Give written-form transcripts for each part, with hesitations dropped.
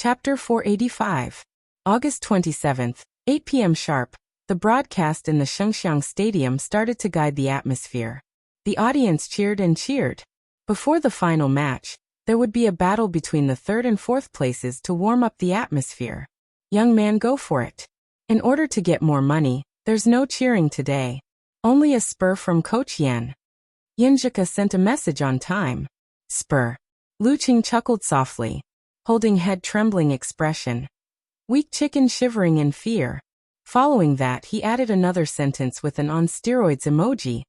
Chapter 485. August 27th, 8 p.m. sharp. The broadcast in the Shengxiang Stadium started to guide the atmosphere. The audience cheered and cheered. Before the final match, there would be a battle between the third and fourth places to warm up the atmosphere. Young man, go for it. In order to get more money, there's no cheering today. Only a spur from Coach Yan. Yinjika sent a message on time. Spur. Lu Qing chuckled softly, holding head trembling expression. Weak chicken shivering in fear. Following that, he added another sentence with an on steroids emoji.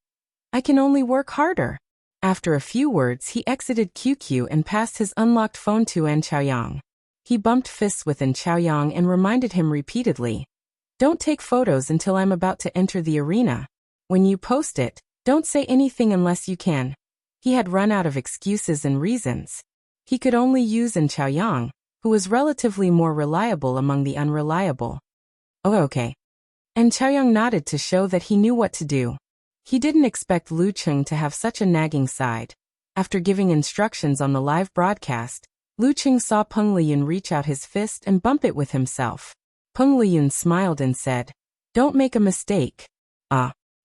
I can only work harder. After a few words, he exited QQ and passed his unlocked phone to An Chaoyang. He bumped fists with An Chaoyang and reminded him repeatedly. Don't take photos until I'm about to enter the arena. When you post it, don't say anything unless you can. He had run out of excuses and reasons. He could only use An Chaoyang, who was relatively more reliable among the unreliable. Oh, okay. An Chaoyang nodded to show that he knew what to do. He didn't expect Lu Qing to have such a nagging side. After giving instructions on the live broadcast, Lu Qing saw Peng Liyun reach out his fist and bump it with himself. Peng Liyun smiled and said, Don't make a mistake.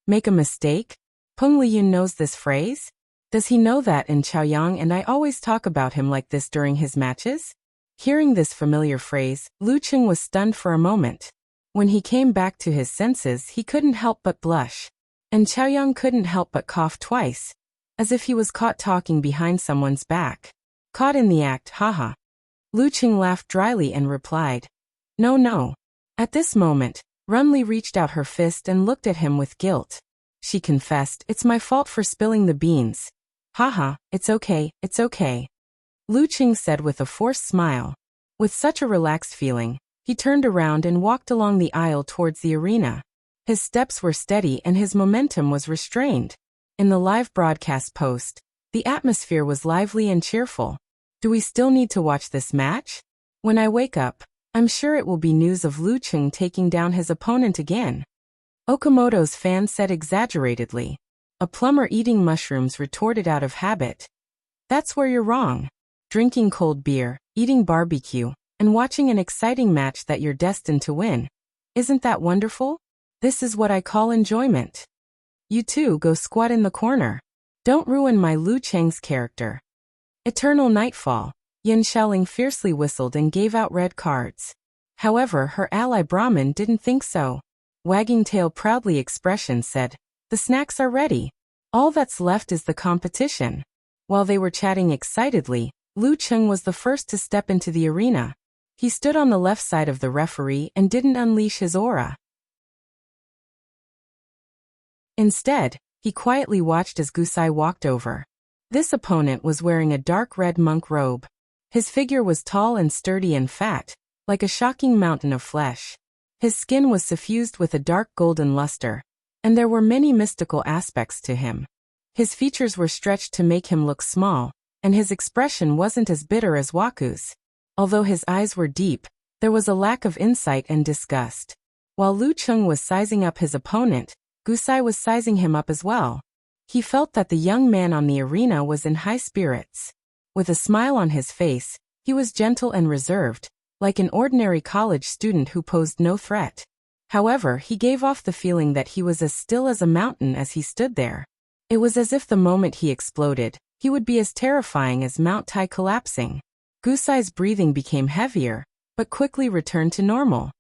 Make a mistake? Peng Liyun knows this phrase? Does he know that An Chaoyang and I always talk about him like this during his matches? Hearing this familiar phrase, Lu Qing was stunned for a moment. When he came back to his senses, he couldn't help but blush. And Chaoyang couldn't help but cough twice, as if he was caught talking behind someone's back. Caught in the act, haha. Lu Qing laughed dryly and replied, No. At this moment, Runli reached out her fist and looked at him with guilt. She confessed, It's my fault for spilling the beans. Haha, it's okay. Lu Qing said with a forced smile. With such a relaxed feeling, he turned around and walked along the aisle towards the arena. His steps were steady and his momentum was restrained. In the live broadcast post, the atmosphere was lively and cheerful. Do we still need to watch this match? When I wake up, I'm sure it will be news of Lu Qing taking down his opponent again. Okamoto's fan said exaggeratedly. A plumber eating mushrooms retorted out of habit. That's where you're wrong. Drinking cold beer, eating barbecue, and watching an exciting match that you're destined to win. Isn't that wonderful? This is what I call enjoyment. You two go squat in the corner. Don't ruin my Lu Cheng's character. Eternal nightfall. Yin Shaoling fiercely whistled and gave out red cards. However, her ally Brahmin didn't think so. Wagging tail proudly expression said, The snacks are ready. All that's left is the competition. While they were chatting excitedly, Lu Qing was the first to step into the arena. He stood on the left side of the referee and didn't unleash his aura. Instead, he quietly watched as Gusai walked over. This opponent was wearing a dark red monk robe. His figure was tall and sturdy and fat, like a shocking mountain of flesh. His skin was suffused with a dark golden luster, and there were many mystical aspects to him. His features were stretched to make him look small, and his expression wasn't as bitter as Waku's. Although his eyes were deep, there was a lack of insight and disgust. While Lu Qing was sizing up his opponent, Gusai was sizing him up as well. He felt that the young man on the arena was in high spirits. With a smile on his face, he was gentle and reserved, like an ordinary college student who posed no threat. However, he gave off the feeling that he was as still as a mountain as he stood there. It was as if the moment he exploded, he would be as terrifying as Mount Tai collapsing. Gusai's breathing became heavier, but quickly returned to normal.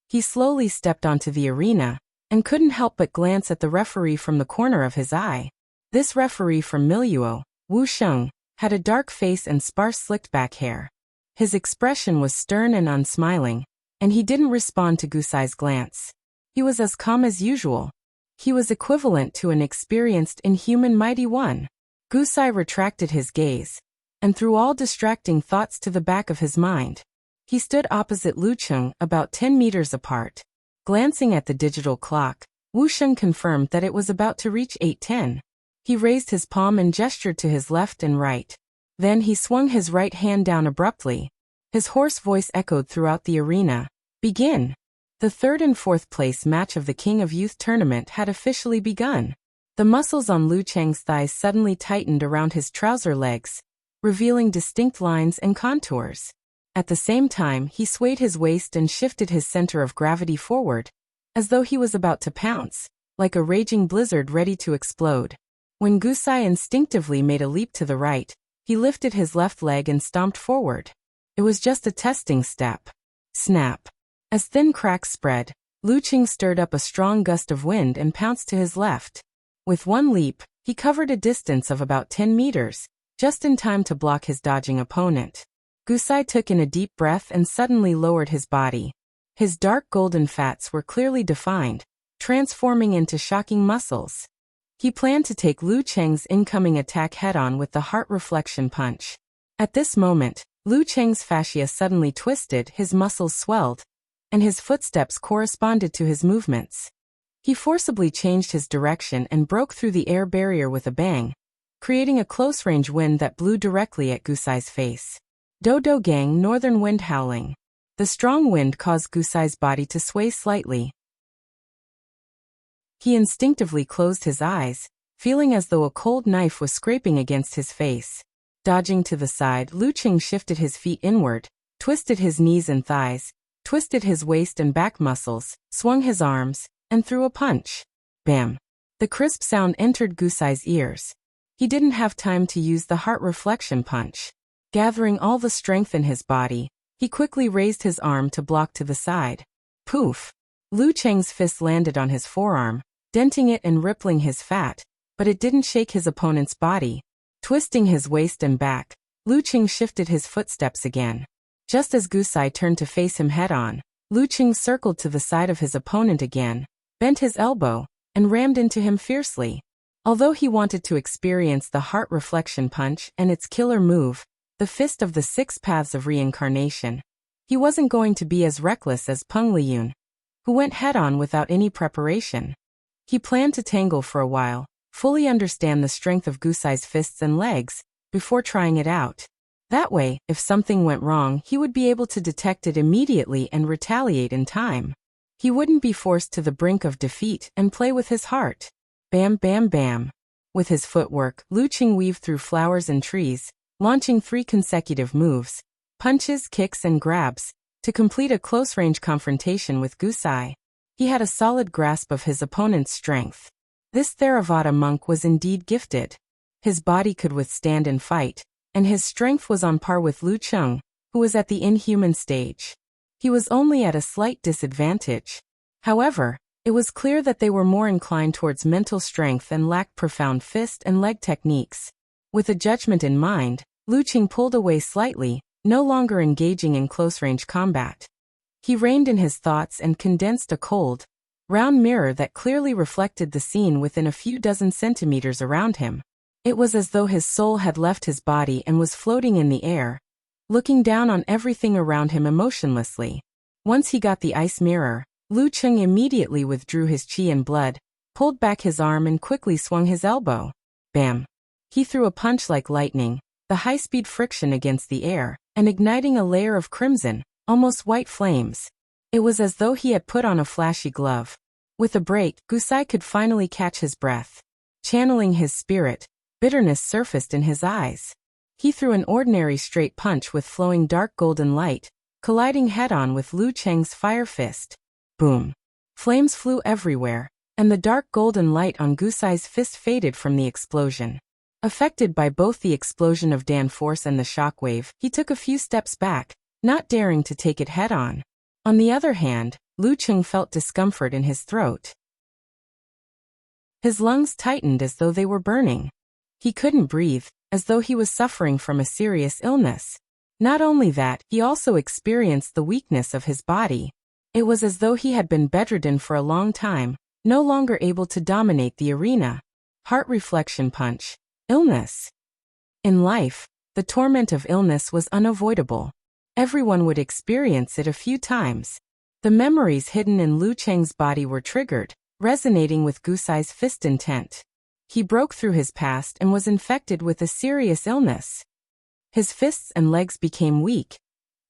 He slowly stepped onto the arena, and couldn't help but glance at the referee from the corner of his eye. This referee from Miluo, Wu Sheng, had a dark face and sparse slicked-back hair. His expression was stern and unsmiling, and he didn't respond to Gusai's glance. He was as calm as usual. He was equivalent to an experienced inhuman mighty one. Gusai retracted his gaze, and threw all distracting thoughts to the back of his mind. He stood opposite Lu Qing, about 10 meters apart. Glancing at the digital clock, Wu Sheng confirmed that it was about to reach 8:10. He raised his palm and gestured to his left and right. Then he swung his right hand down abruptly. His hoarse voice echoed throughout the arena. Begin! The third and fourth place match of the King of Youth tournament had officially begun. The muscles on Lu Cheng's thighs suddenly tightened around his trouser legs, revealing distinct lines and contours. At the same time, he swayed his waist and shifted his center of gravity forward, as though he was about to pounce, like a raging blizzard ready to explode. When Gusai instinctively made a leap to the right, he lifted his left leg and stomped forward. It was just a testing step. Snap. As thin cracks spread, Lu Qing stirred up a strong gust of wind and pounced to his left. With one leap, he covered a distance of about 10 meters, just in time to block his dodging opponent. Gusai took in a deep breath and suddenly lowered his body. His dark golden fats were clearly defined, transforming into shocking muscles. He planned to take Lu Cheng's incoming attack head-on with the heart reflection punch. At this moment, Lu Cheng's fascia suddenly twisted, his muscles swelled, and his footsteps corresponded to his movements. He forcibly changed his direction and broke through the air barrier with a bang, creating a close-range wind that blew directly at Gusai's face. Do Gang Northern Wind Howling. The strong wind caused Gusai's body to sway slightly. He instinctively closed his eyes, feeling as though a cold knife was scraping against his face. Dodging to the side, Lu Qing shifted his feet inward, twisted his knees and thighs, twisted his waist and back muscles, swung his arms, and threw a punch. Bam! The crisp sound entered Gusai's ears. He didn't have time to use the heart reflection punch. Gathering all the strength in his body, he quickly raised his arm to block to the side. Poof! Lu Cheng's fist landed on his forearm, denting it and rippling his fat, but it didn't shake his opponent's body. Twisting his waist and back, Lu Qing shifted his footsteps again. Just as Gusai turned to face him head-on, Lu Qing circled to the side of his opponent again, bent his elbow, and rammed into him fiercely. Although he wanted to experience the heart reflection punch and its killer move, the fist of the 6 paths of reincarnation, he wasn't going to be as reckless as Peng Liyun, who went head-on without any preparation. He planned to tangle for a while, fully understand the strength of Gusai's fists and legs, before trying it out. That way, if something went wrong, he would be able to detect it immediately and retaliate in time. He wouldn't be forced to the brink of defeat and play with his heart. Bam, bam, bam. With his footwork, Lu Qing weaved through flowers and trees, launching 3 consecutive moves, punches, kicks, and grabs, to complete a close-range confrontation with Gusai. He had a solid grasp of his opponent's strength. This Theravada monk was indeed gifted. His body could withstand and fight, and his strength was on par with Lu Cheng, who was at the inhuman stage. He was only at a slight disadvantage. However, it was clear that they were more inclined towards mental strength and lacked profound fist and leg techniques. With a judgment in mind, Lu Qing pulled away slightly, no longer engaging in close-range combat. He reined in his thoughts and condensed a cold, round mirror that clearly reflected the scene within a few dozen centimeters around him. It was as though his soul had left his body and was floating in the air, looking down on everything around him emotionlessly. Once he got the ice mirror, Lu Qing immediately withdrew his chi and blood, pulled back his arm and quickly swung his elbow. Bam! He threw a punch like lightning, the high-speed friction against the air, and igniting a layer of crimson, almost white flames. It was as though he had put on a flashy glove. With a break, Gusai could finally catch his breath. Channeling his spirit, bitterness surfaced in his eyes. He threw an ordinary straight punch with flowing dark golden light, colliding head-on with Lu Cheng's fire fist. Boom! Flames flew everywhere, and the dark golden light on Gusai's fist faded from the explosion. Affected by both the explosion of Dan force and the shockwave, he took a few steps back, not daring to take it head-on. On the other hand, Lu Qing felt discomfort in his throat. His lungs tightened as though they were burning. He couldn't breathe, as though he was suffering from a serious illness. Not only that, he also experienced the weakness of his body. It was as though he had been bedridden for a long time, no longer able to dominate the arena. Heart reflection punch. Illness. In life, the torment of illness was unavoidable. Everyone would experience it a few times. The memories hidden in Lu Cheng's body were triggered, resonating with Gusai's fist intent. He broke through his past and was infected with a serious illness. His fists and legs became weak,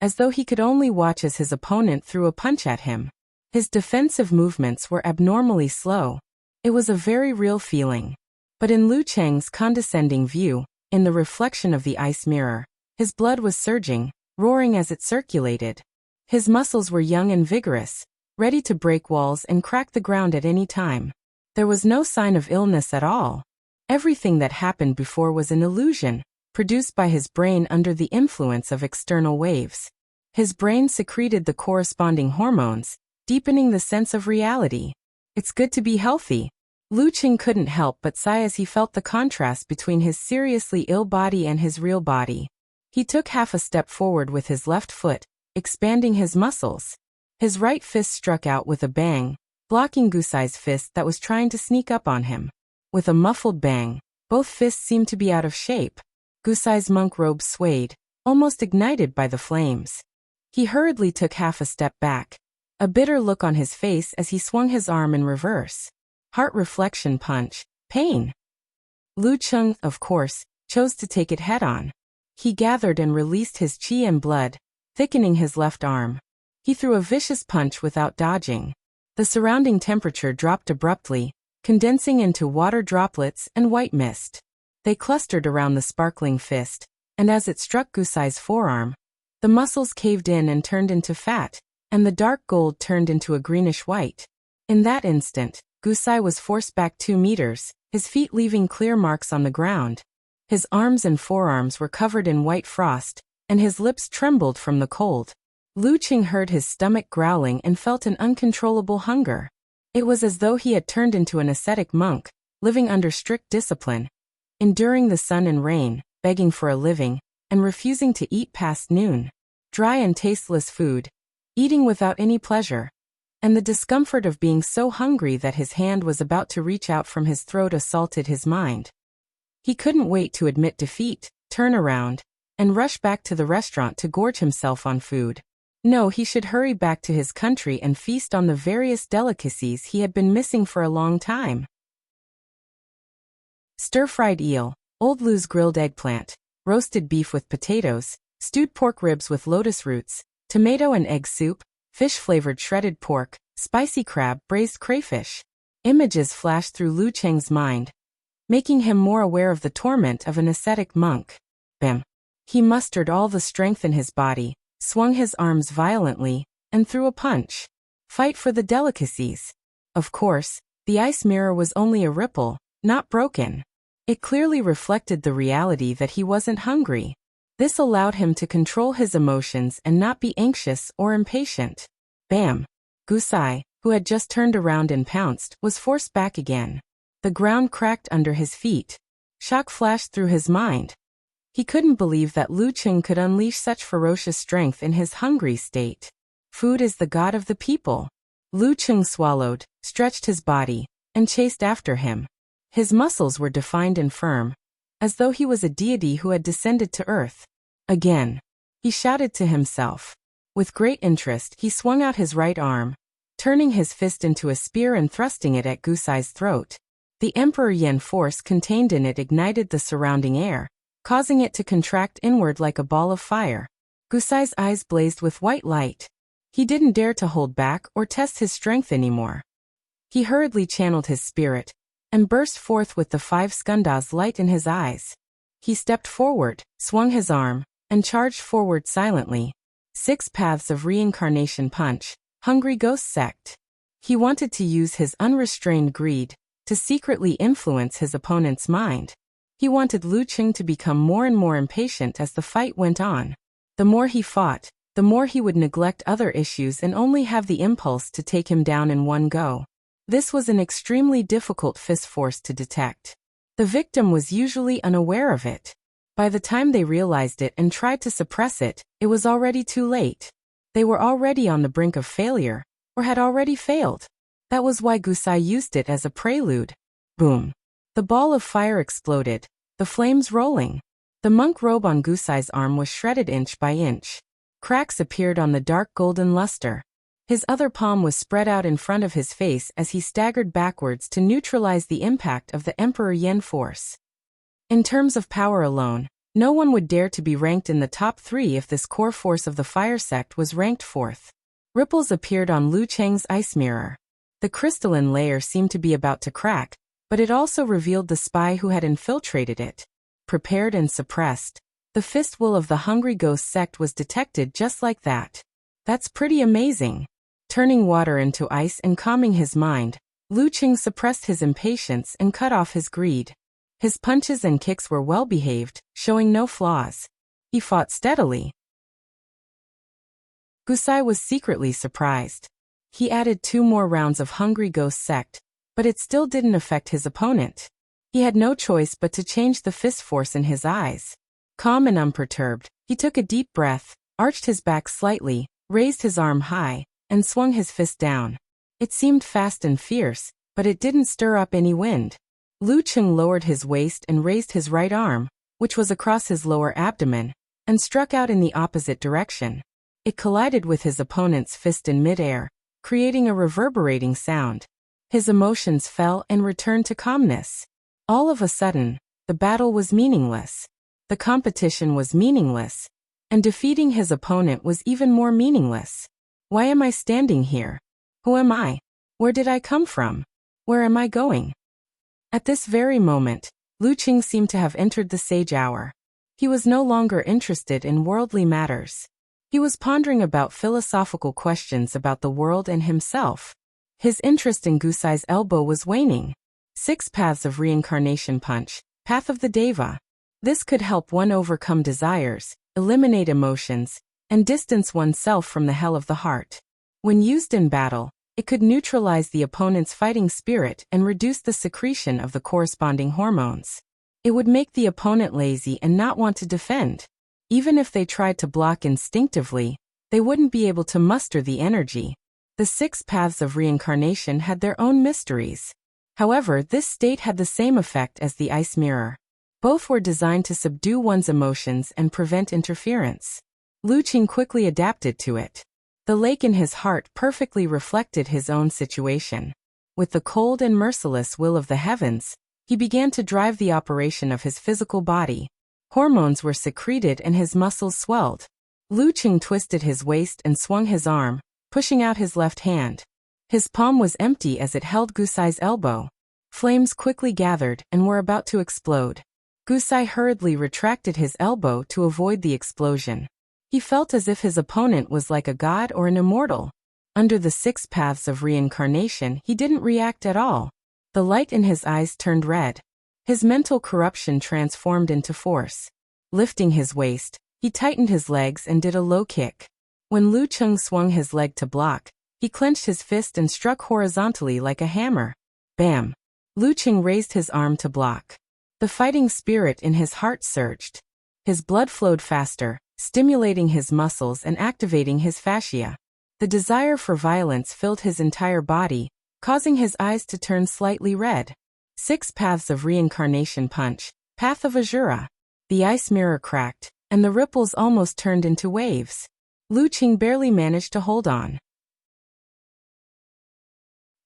as though he could only watch as his opponent threw a punch at him. His defensive movements were abnormally slow. It was a very real feeling. But in Lu Cheng's condescending view, in the reflection of the ice mirror, his blood was surging, roaring as it circulated. His muscles were young and vigorous, ready to break walls and crack the ground at any time. There was no sign of illness at all. Everything that happened before was an illusion, produced by his brain under the influence of external waves. His brain secreted the corresponding hormones, deepening the sense of reality. It's good to be healthy. Lu Qing couldn't help but sigh as he felt the contrast between his seriously ill body and his real body. He took half a step forward with his left foot, expanding his muscles. His right fist struck out with a bang, blocking Gusai's fist that was trying to sneak up on him. With a muffled bang, both fists seemed to be out of shape. Gusai's monk robe swayed, almost ignited by the flames. He hurriedly took half a step back, a bitter look on his face as he swung his arm in reverse. Heart reflection punch, pain. Lu Qing, of course, chose to take it head-on. He gathered and released his qi and blood, thickening his left arm. He threw a vicious punch without dodging. The surrounding temperature dropped abruptly, condensing into water droplets and white mist. They clustered around the sparkling fist, and as it struck Gusai's forearm, the muscles caved in and turned into fat, and the dark gold turned into a greenish white. In that instant, Gusai was forced back 2 meters, his feet leaving clear marks on the ground. His arms and forearms were covered in white frost, and his lips trembled from the cold. Lu Qing heard his stomach growling and felt an uncontrollable hunger. It was as though he had turned into an ascetic monk, living under strict discipline, enduring the sun and rain, begging for a living, and refusing to eat past noon. Dry and tasteless food, eating without any pleasure, and the discomfort of being so hungry that his hand was about to reach out from his throat assaulted his mind. He couldn't wait to admit defeat, turn around, and rush back to the restaurant to gorge himself on food. No, he should hurry back to his country and feast on the various delicacies he had been missing for a long time. Stir-fried eel, Old Lu's grilled eggplant, roasted beef with potatoes, stewed pork ribs with lotus roots, tomato and egg soup, fish-flavored shredded pork, spicy crab, braised crayfish. Images flashed through Lu Qing's mind, making him more aware of the torment of an ascetic monk. Bam! He mustered all the strength in his body, swung his arms violently, and threw a punch. Fight for the delicacies. Of course, the ice mirror was only a ripple, not broken. It clearly reflected the reality that he wasn't hungry. This allowed him to control his emotions and not be anxious or impatient. Bam! Gusai, who had just turned around and pounced, was forced back again. The ground cracked under his feet. Shock flashed through his mind. He couldn't believe that Lu Qing could unleash such ferocious strength in his hungry state. Food is the god of the people. Lu Qing swallowed, stretched his body, and chased after him. His muscles were defined and firm, as though he was a deity who had descended to earth. Again, he shouted to himself. With great interest, he swung out his right arm, turning his fist into a spear and thrusting it at Gusai's throat. The Emperor Yen force contained in it ignited the surrounding air, causing it to contract inward like a ball of fire. Gusai's eyes blazed with white light. He didn't dare to hold back or test his strength anymore. He hurriedly channeled his spirit, and burst forth with the 5 skandhas light in his eyes. He stepped forward, swung his arm, and charged forward silently. 6 paths of reincarnation punch, hungry ghost sect. He wanted to use his unrestrained greed to secretly influence his opponent's mind. He wanted Lu Qing to become more and more impatient as the fight went on. The more he fought, the more he would neglect other issues and only have the impulse to take him down in one go. This was an extremely difficult fist force to detect. The victim was usually unaware of it. By the time they realized it and tried to suppress it, it was already too late. They were already on the brink of failure, or had already failed. That was why Gusai used it as a prelude. Boom! The ball of fire exploded, the flames rolling. The monk robe on Gusai's arm was shredded inch by inch. Cracks appeared on the dark golden luster. His other palm was spread out in front of his face as he staggered backwards to neutralize the impact of the Emperor Yen force. In terms of power alone, no one would dare to be ranked in the top 3 if this core force of the fire sect was ranked 4th. Ripples appeared on Lu Qing's ice mirror. The crystalline layer seemed to be about to crack, but it also revealed the spy who had infiltrated it. Prepared and suppressed, The fist will of the Hungry Ghost sect was detected just like that. That's pretty amazing. Turning water into ice and calming his mind, Lu Qing suppressed his impatience and cut off his greed. His punches and kicks were well behaved, showing no flaws. He fought steadily. Gusai was secretly surprised. He added 2 more rounds of Hungry Ghost sect, but it still didn't affect his opponent. He had no choice but to change the fist force in his eyes. Calm and unperturbed, he took a deep breath, arched his back slightly, raised his arm high, and swung his fist down. It seemed fast and fierce, but it didn't stir up any wind. Lu Qing lowered his waist and raised his right arm, which was across his lower abdomen, and struck out in the opposite direction. It collided with his opponent's fist in midair, creating a reverberating sound. His emotions fell and returned to calmness. All of a sudden, the battle was meaningless. The competition was meaningless, and defeating his opponent was even more meaningless. Why am I standing here? Who am I? Where did I come from? Where am I going? At this very moment, Lu Qing seemed to have entered the sage hour. He was no longer interested in worldly matters. He was pondering about philosophical questions about the world and himself. His interest in Gusai's elbow was waning. 6 paths of reincarnation punch, path of the Deva. This could help one overcome desires, eliminate emotions, and distance oneself from the hell of the heart. When used in battle, it could neutralize the opponent's fighting spirit and reduce the secretion of the corresponding hormones. It would make the opponent lazy and not want to defend. Even if they tried to block instinctively, they wouldn't be able to muster the energy. The 6 paths of reincarnation had their own mysteries. However, this state had the same effect as the ice mirror. Both were designed to subdue one's emotions and prevent interference. Lu Qing quickly adapted to it. The lake in his heart perfectly reflected his own situation. With the cold and merciless will of the heavens, he began to drive the operation of his physical body. Hormones were secreted and his muscles swelled. Lu Qing twisted his waist and swung his arm, pushing out his left hand. His palm was empty as it held Gusai's elbow. Flames quickly gathered and were about to explode. Gusai hurriedly retracted his elbow to avoid the explosion. He felt as if his opponent was like a god or an immortal. Under the 6 paths of reincarnation, he didn't react at all. The light in his eyes turned red. His mental corruption transformed into force. Lifting his waist, he tightened his legs and did a low kick. When Lu Qing swung his leg to block, he clenched his fist and struck horizontally like a hammer. Bam! Lu Qing raised his arm to block. The fighting spirit in his heart surged. His blood flowed faster, stimulating his muscles and activating his fascia. The desire for violence filled his entire body, causing his eyes to turn slightly red. 6 paths of reincarnation punch, path of Azura. The ice mirror cracked, and the ripples almost turned into waves. Lu Qing barely managed to hold on.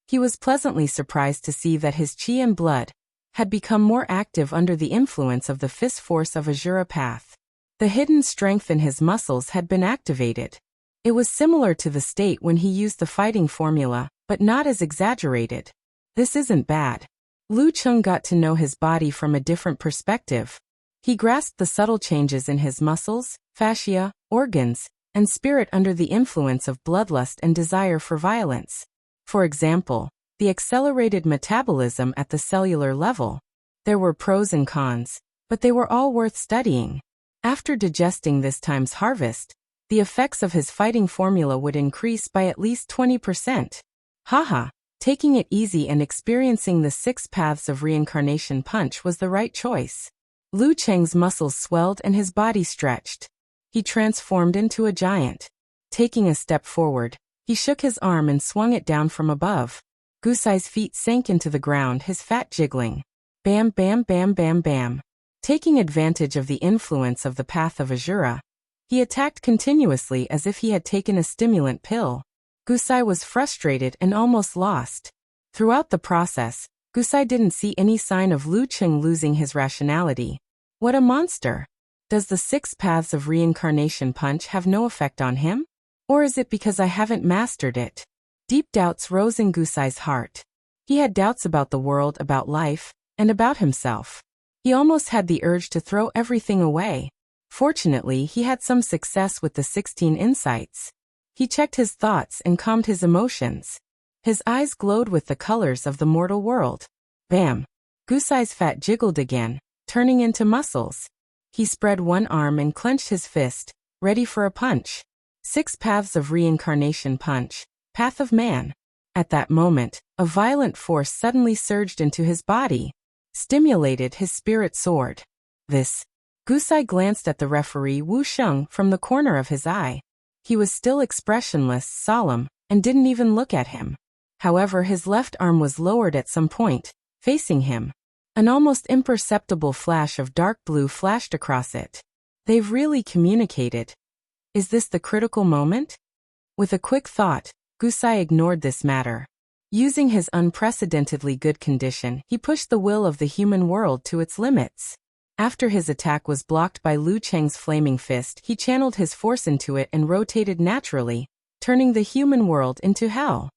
He was pleasantly surprised to see that his chi and blood had become more active under the influence of the fist force of Azura path. The hidden strength in his muscles had been activated. It was similar to the state when he used the fighting formula, but not as exaggerated. This isn't bad. Lu Qing got to know his body from a different perspective. He grasped the subtle changes in his muscles, fascia, organs, and spirit under the influence of bloodlust and desire for violence. For example, the accelerated metabolism at the cellular level. There were pros and cons, but they were all worth studying. After digesting this time's harvest, the effects of his fighting formula would increase by at least 20%. Haha, taking it easy and experiencing the 6 paths of reincarnation punch was the right choice. Lu Qing's muscles swelled and his body stretched. He transformed into a giant. Taking a step forward, he shook his arm and swung it down from above. Gusai's feet sank into the ground, his fat jiggling. Bam, bam, bam, bam, bam. Taking advantage of the influence of the path of Azura, he attacked continuously as if he had taken a stimulant pill. Gusai was frustrated and almost lost. Throughout the process, Gusai didn't see any sign of Lu Qing losing his rationality. What a monster! Does the 6 paths of reincarnation punch have no effect on him? Or is it because I haven't mastered it? Deep doubts rose in Gusai's heart. He had doubts about the world, about life, and about himself. He almost had the urge to throw everything away. Fortunately, he had some success with the 16 insights. He checked his thoughts and calmed his emotions. His eyes glowed with the colors of the mortal world. Bam! Gusai's fat jiggled again, turning into muscles. He spread one arm and clenched his fist, ready for a punch. 6 paths of reincarnation punch. Path of man. At that moment, a violent force suddenly surged into his body. Stimulated his spirit soared. This. Gusai glanced at the referee Wuxia from the corner of his eye. He was still expressionless, solemn, and didn't even look at him. However, his left arm was lowered at some point, facing him. An almost imperceptible flash of dark blue flashed across it. They've really communicated. Is this the critical moment? With a quick thought, Gusai ignored this matter. Using his unprecedentedly good condition, he pushed the will of the human world to its limits. After his attack was blocked by Lu Cheng's flaming fist, he channeled his force into it and rotated naturally, turning the human world into hell.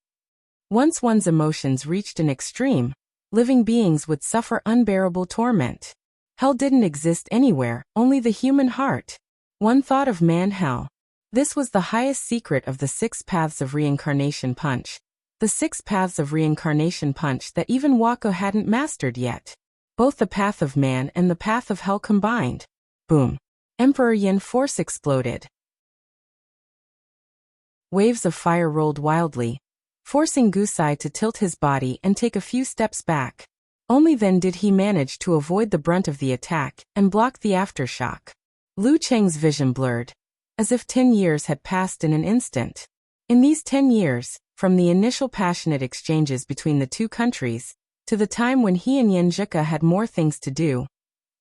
Once one's emotions reached an extreme, living beings would suffer unbearable torment. Hell didn't exist anywhere, only the human heart. One thought of man-hell. This was the highest secret of the 6 paths of reincarnation punch. The 6 paths of reincarnation punch that even Wako hadn't mastered yet. Both the path of man and the path of hell combined. Boom. Emperor Yin force exploded. Waves of fire rolled wildly, forcing Gusai to tilt his body and take a few steps back. Only then did he manage to avoid the brunt of the attack and block the aftershock. Lu Cheng's vision blurred, as if 10 years had passed in an instant. In these 10 years, from the initial passionate exchanges between the two countries, to the time when he and Yanzhika had more things to do,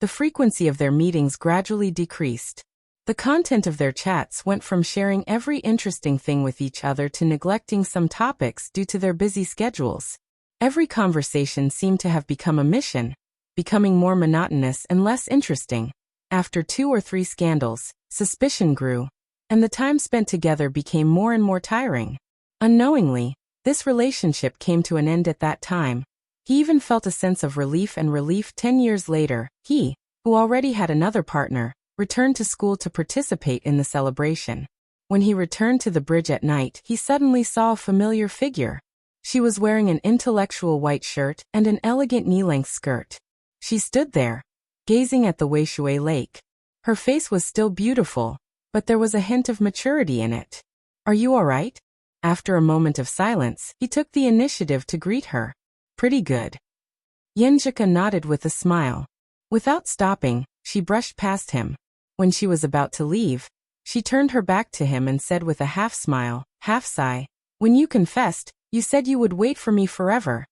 the frequency of their meetings gradually decreased. The content of their chats went from sharing every interesting thing with each other to neglecting some topics due to their busy schedules. Every conversation seemed to have become a mission, becoming more monotonous and less interesting. After 2 or 3 scandals, suspicion grew, and the time spent together became more and more tiring. Unknowingly, this relationship came to an end at that time. He even felt a sense of relief 10 years later. He, who already had another partner, returned to school to participate in the celebration. When he returned to the bridge at night, he suddenly saw a familiar figure. She was wearing an intellectual white shirt and an elegant knee-length skirt. She stood there, gazing at the Weishui Lake. Her face was still beautiful, but there was a hint of maturity in it. "Are you all right?" After a moment of silence, he took the initiative to greet her. "Pretty good." Yanzhika nodded with a smile. Without stopping, she brushed past him. When she was about to leave, she turned her back to him and said with a half-smile, half-sigh, "When you confessed, you said you would wait for me forever."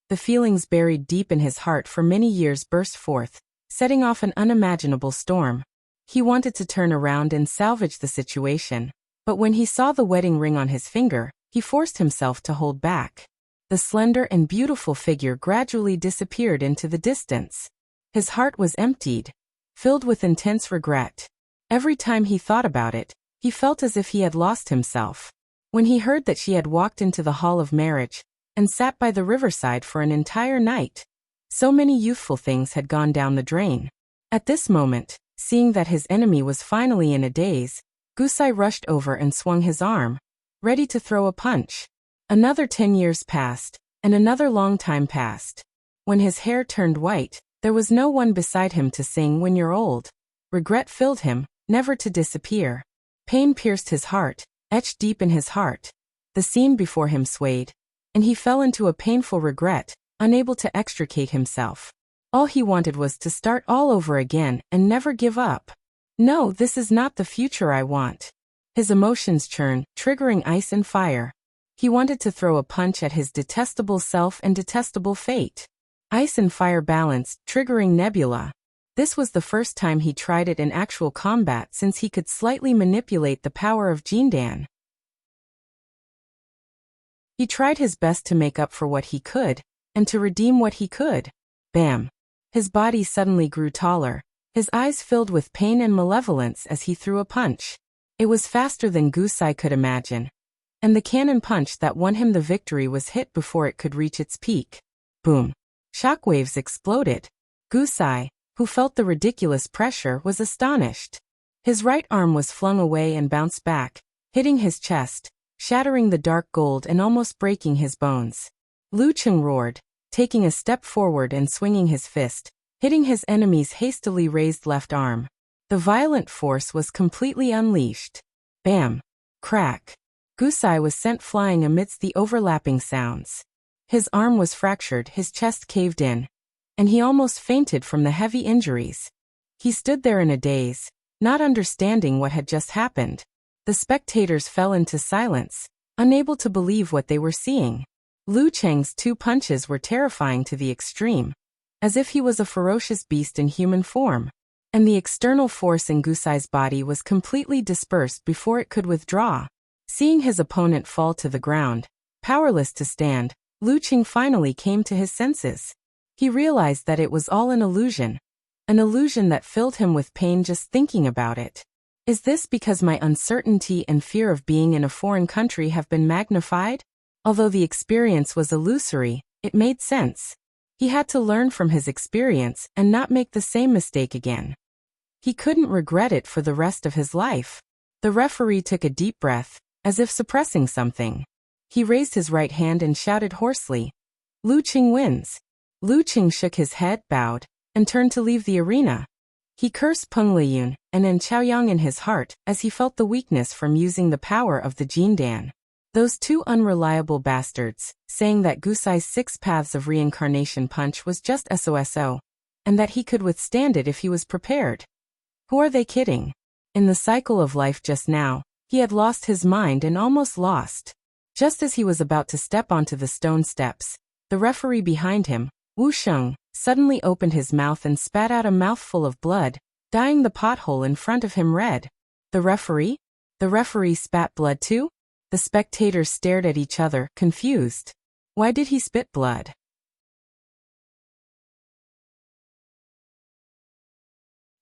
The feelings buried deep in his heart for many years burst forth, setting off an unimaginable storm. He wanted to turn around and salvage the situation, but when he saw the wedding ring on his finger, he forced himself to hold back. The slender and beautiful figure gradually disappeared into the distance. His heart was emptied, filled with intense regret. Every time he thought about it, he felt as if he had lost himself. When he heard that she had walked into the hall of marriage and sat by the riverside for an entire night, so many youthful things had gone down the drain. At this moment, seeing that his enemy was finally in a daze, Gusai rushed over and swung his arm, ready to throw a punch. Another 10 years passed, and another long time passed. When his hair turned white, there was no one beside him to sing "When You're Old." Regret filled him, never to disappear. Pain pierced his heart, etched deep in his heart. The scene before him swayed, and he fell into a painful regret, unable to extricate himself. All he wanted was to start all over again and never give up. "No, this is not the future I want." His emotions churned, triggering ice and fire. He wanted to throw a punch at his detestable self and detestable fate. Ice and fire balanced, triggering Nebula. This was the first time he tried it in actual combat since he could slightly manipulate the power of Jindan. He tried his best to make up for what he could, and to redeem what he could. Bam! His body suddenly grew taller, his eyes filled with pain and malevolence as he threw a punch. It was faster than Gusai could imagine, and the cannon punch that won him the victory was hit before it could reach its peak. Boom! Shockwaves exploded. Gusai, who felt the ridiculous pressure, was astonished. His right arm was flung away and bounced back, hitting his chest, shattering the dark gold and almost breaking his bones. Lu Cheng roared, taking a step forward and swinging his fist, hitting his enemy's hastily raised left arm. The violent force was completely unleashed. Bam! Crack! Gusai was sent flying amidst the overlapping sounds. His arm was fractured, his chest caved in, and he almost fainted from the heavy injuries. He stood there in a daze, not understanding what had just happened. The spectators fell into silence, unable to believe what they were seeing. Lu Cheng's 2 punches were terrifying to the extreme, as if he was a ferocious beast in human form, and the external force in Gusai's body was completely dispersed before it could withdraw. Seeing his opponent fall to the ground, powerless to stand, Lu Cheng finally came to his senses. He realized that it was all an illusion that filled him with pain just thinking about it. Is this because my uncertainty and fear of being in a foreign country have been magnified? Although the experience was illusory, it made sense. He had to learn from his experience and not make the same mistake again. He couldn't regret it for the rest of his life. The referee took a deep breath, as if suppressing something. He raised his right hand and shouted hoarsely, "Lu Cheng wins." Lu Cheng shook his head, bowed, and turned to leave the arena. He cursed Peng Liyun and An Chaoyang in his heart as he felt the weakness from using the power of the Jindan. Those 2 unreliable bastards, saying that Gusai's 6 paths of reincarnation punch was just SOSO, and that he could withstand it if he was prepared. Who are they kidding? In the cycle of life just now, he had lost his mind and almost lost. Just as he was about to step onto the stone steps, the referee behind him, Wu Sheng, suddenly opened his mouth and spat out a mouthful of blood, dyeing the pothole in front of him red. The referee? The referee spat blood too? The spectators stared at each other, confused. Why did he spit blood?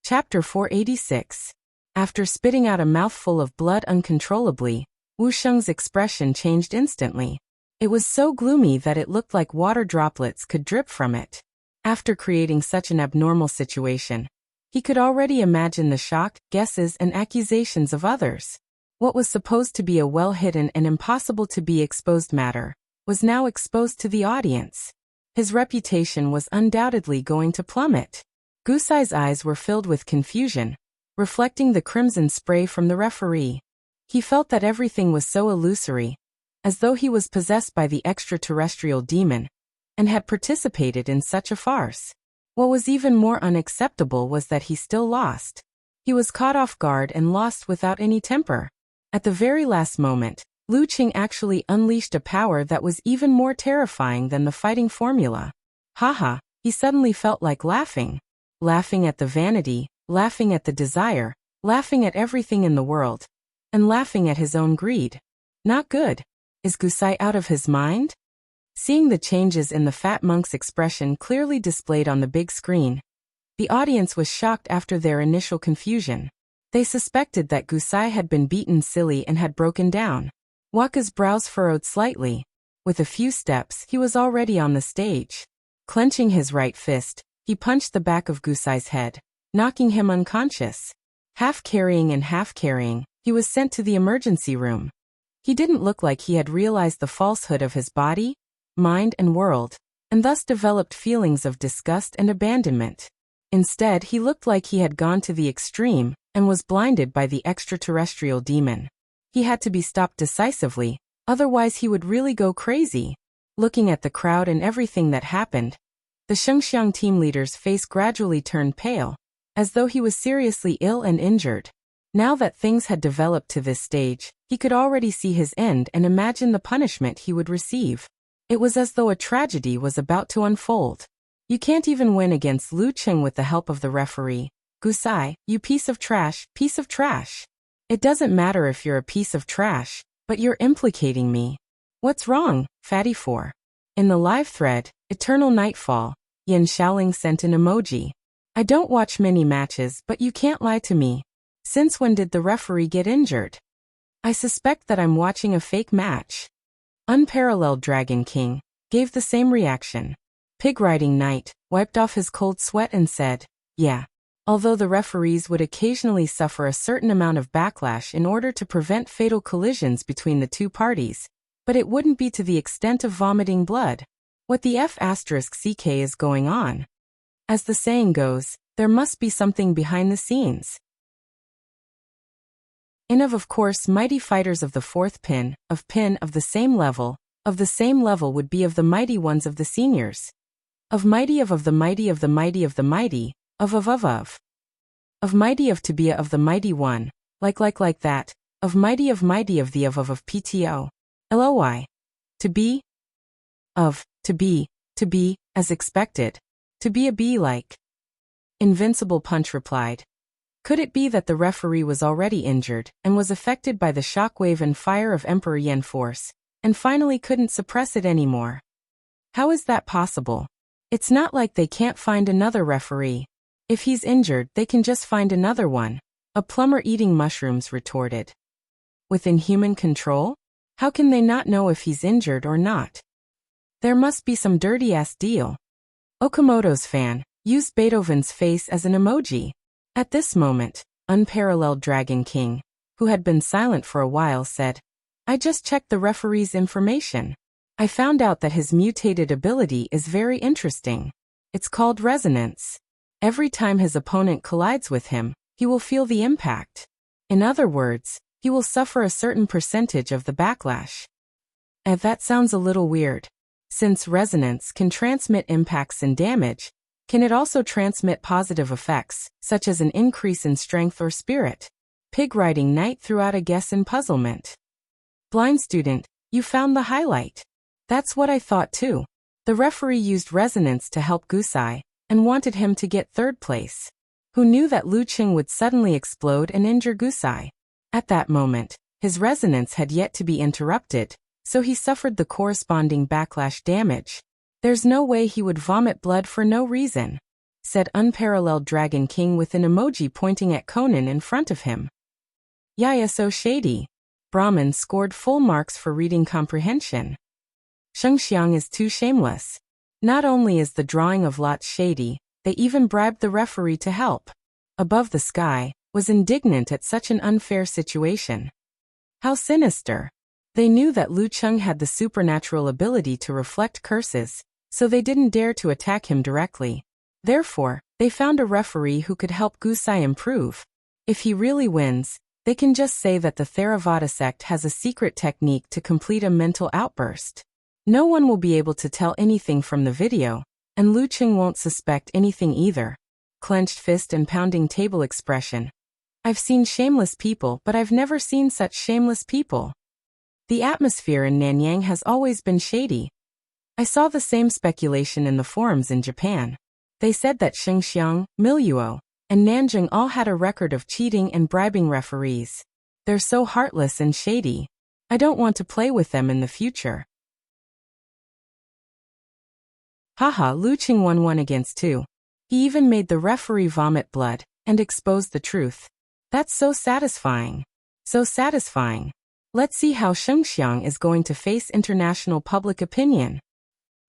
Chapter 486. After spitting out a mouthful of blood uncontrollably, Wu Sheng's expression changed instantly. It was so gloomy that it looked like water droplets could drip from it. After creating such an abnormal situation, he could already imagine the shock, guesses, and accusations of others. What was supposed to be a well-hidden and impossible-to-be-exposed matter was now exposed to the audience. His reputation was undoubtedly going to plummet. Gusai's eyes were filled with confusion, reflecting the crimson spray from the referee. He felt that everything was so illusory, as though he was possessed by the extraterrestrial demon, and had participated in such a farce. What was even more unacceptable was that he still lost. He was caught off guard and lost without any temper. At the very last moment, Lu Cheng actually unleashed a power that was even more terrifying than the fighting formula. Haha, he suddenly felt like laughing. Laughing at the vanity, laughing at the desire, laughing at everything in the world, and laughing at his own greed. Not good. Is Gusai out of his mind? Seeing the changes in the fat monk's expression clearly displayed on the big screen, the audience was shocked after their initial confusion. They suspected that Gusai had been beaten silly and had broken down. Waka's brows furrowed slightly. With a few steps, he was already on the stage. Clenching his right fist, he punched the back of Gusai's head, knocking him unconscious. Half carrying and half carrying, he was sent to the emergency room. He didn't look like he had realized the falsehood of his body, mind, and world, and thus developed feelings of disgust and abandonment. Instead, he looked like he had gone to the extreme and was blinded by the extraterrestrial demon. He had to be stopped decisively, otherwise he would really go crazy. Looking at the crowd and everything that happened, the Shengxiang team leader's face gradually turned pale, as though he was seriously ill and injured. Now that things had developed to this stage, he could already see his end and imagine the punishment he would receive. It was as though a tragedy was about to unfold. You can't even win against Lu Cheng with the help of the referee. Gusai, you piece of trash, piece of trash. It doesn't matter if you're a piece of trash, but you're implicating me. What's wrong, Fatty 4? In the live thread, Eternal Nightfall, Yin Xiaoling sent an emoji. I don't watch many matches, but you can't lie to me. Since when did the referee get injured? I suspect that I'm watching a fake match. Unparalleled Dragon King gave the same reaction. Pig Riding Knight wiped off his cold sweat and said, yeah. Although the referees would occasionally suffer a certain amount of backlash in order to prevent fatal collisions between the two parties, but it wouldn't be to the extent of vomiting blood. What the F***ck is going on? As the saying goes, there must be something behind the scenes. Of course, mighty fighters of the fourth pin of the same level would be of the mighty ones of the seniors. Of mighty of the mighty of the mighty of the mighty, of mighty of to be of the mighty one, like that, of mighty of the of PTO. LOI. To be, as expected. To be a bee like. Invincible Punch replied. Could it be that the referee was already injured, and was affected by the shockwave and fire of Emperor Yen force, and finally couldn't suppress it anymore? How is that possible? It's not like they can't find another referee. If he's injured, they can just find another one, a plumber eating mushrooms retorted. Within human control? How can they not know if he's injured or not? There must be some dirty-ass deal. Okamoto's fan used Beethoven's face as an emoji. At this moment, Unparalleled Dragon King, who had been silent for a while, said, I just checked the referee's information. I found out that his mutated ability is very interesting. It's called resonance. Every time his opponent collides with him, he will feel the impact. In other words, he will suffer a certain percentage of the backlash. And that sounds a little weird. Since resonance can transmit impacts and damage, can it also transmit positive effects, such as an increase in strength or spirit? Pig riding night throughout a guess in puzzlement. Blind student, you found the highlight. That's what I thought too. The referee used resonance to help Gusai, and wanted him to get third place. Who knew that Lu Qing would suddenly explode and injure Gusai? At that moment, his resonance had yet to be interrupted, so he suffered the corresponding backlash damage. There's no way he would vomit blood for no reason, said Unparalleled Dragon King with an emoji pointing at Conan in front of him. Yaya, so shady. Brahman scored full marks for reading comprehension. Shengxiang is too shameless. Not only is the drawing of lots shady, they even bribed the referee to help. Above the Sky was indignant at such an unfair situation. How sinister. They knew that Lu Cheng had the supernatural ability to reflect curses, so they didn't dare to attack him directly. Therefore, they found a referee who could help Gusai improve. If he really wins, they can just say that the Theravada sect has a secret technique to complete a mental outburst. No one will be able to tell anything from the video, and Lu Qing won't suspect anything either. Clenched fist and pounding table expression. I've seen shameless people, but I've never seen such shameless people. The atmosphere in Nanyang has always been shady. I saw the same speculation in the forums in Japan. They said that Xinjiang, Miluo, and Nanjing all had a record of cheating and bribing referees. They're so heartless and shady. I don't want to play with them in the future. Haha, Lu Qing won 1 against 2. He even made the referee vomit blood, and exposed the truth. That's so satisfying. So satisfying. Let's see how Shengxiang is going to face international public opinion.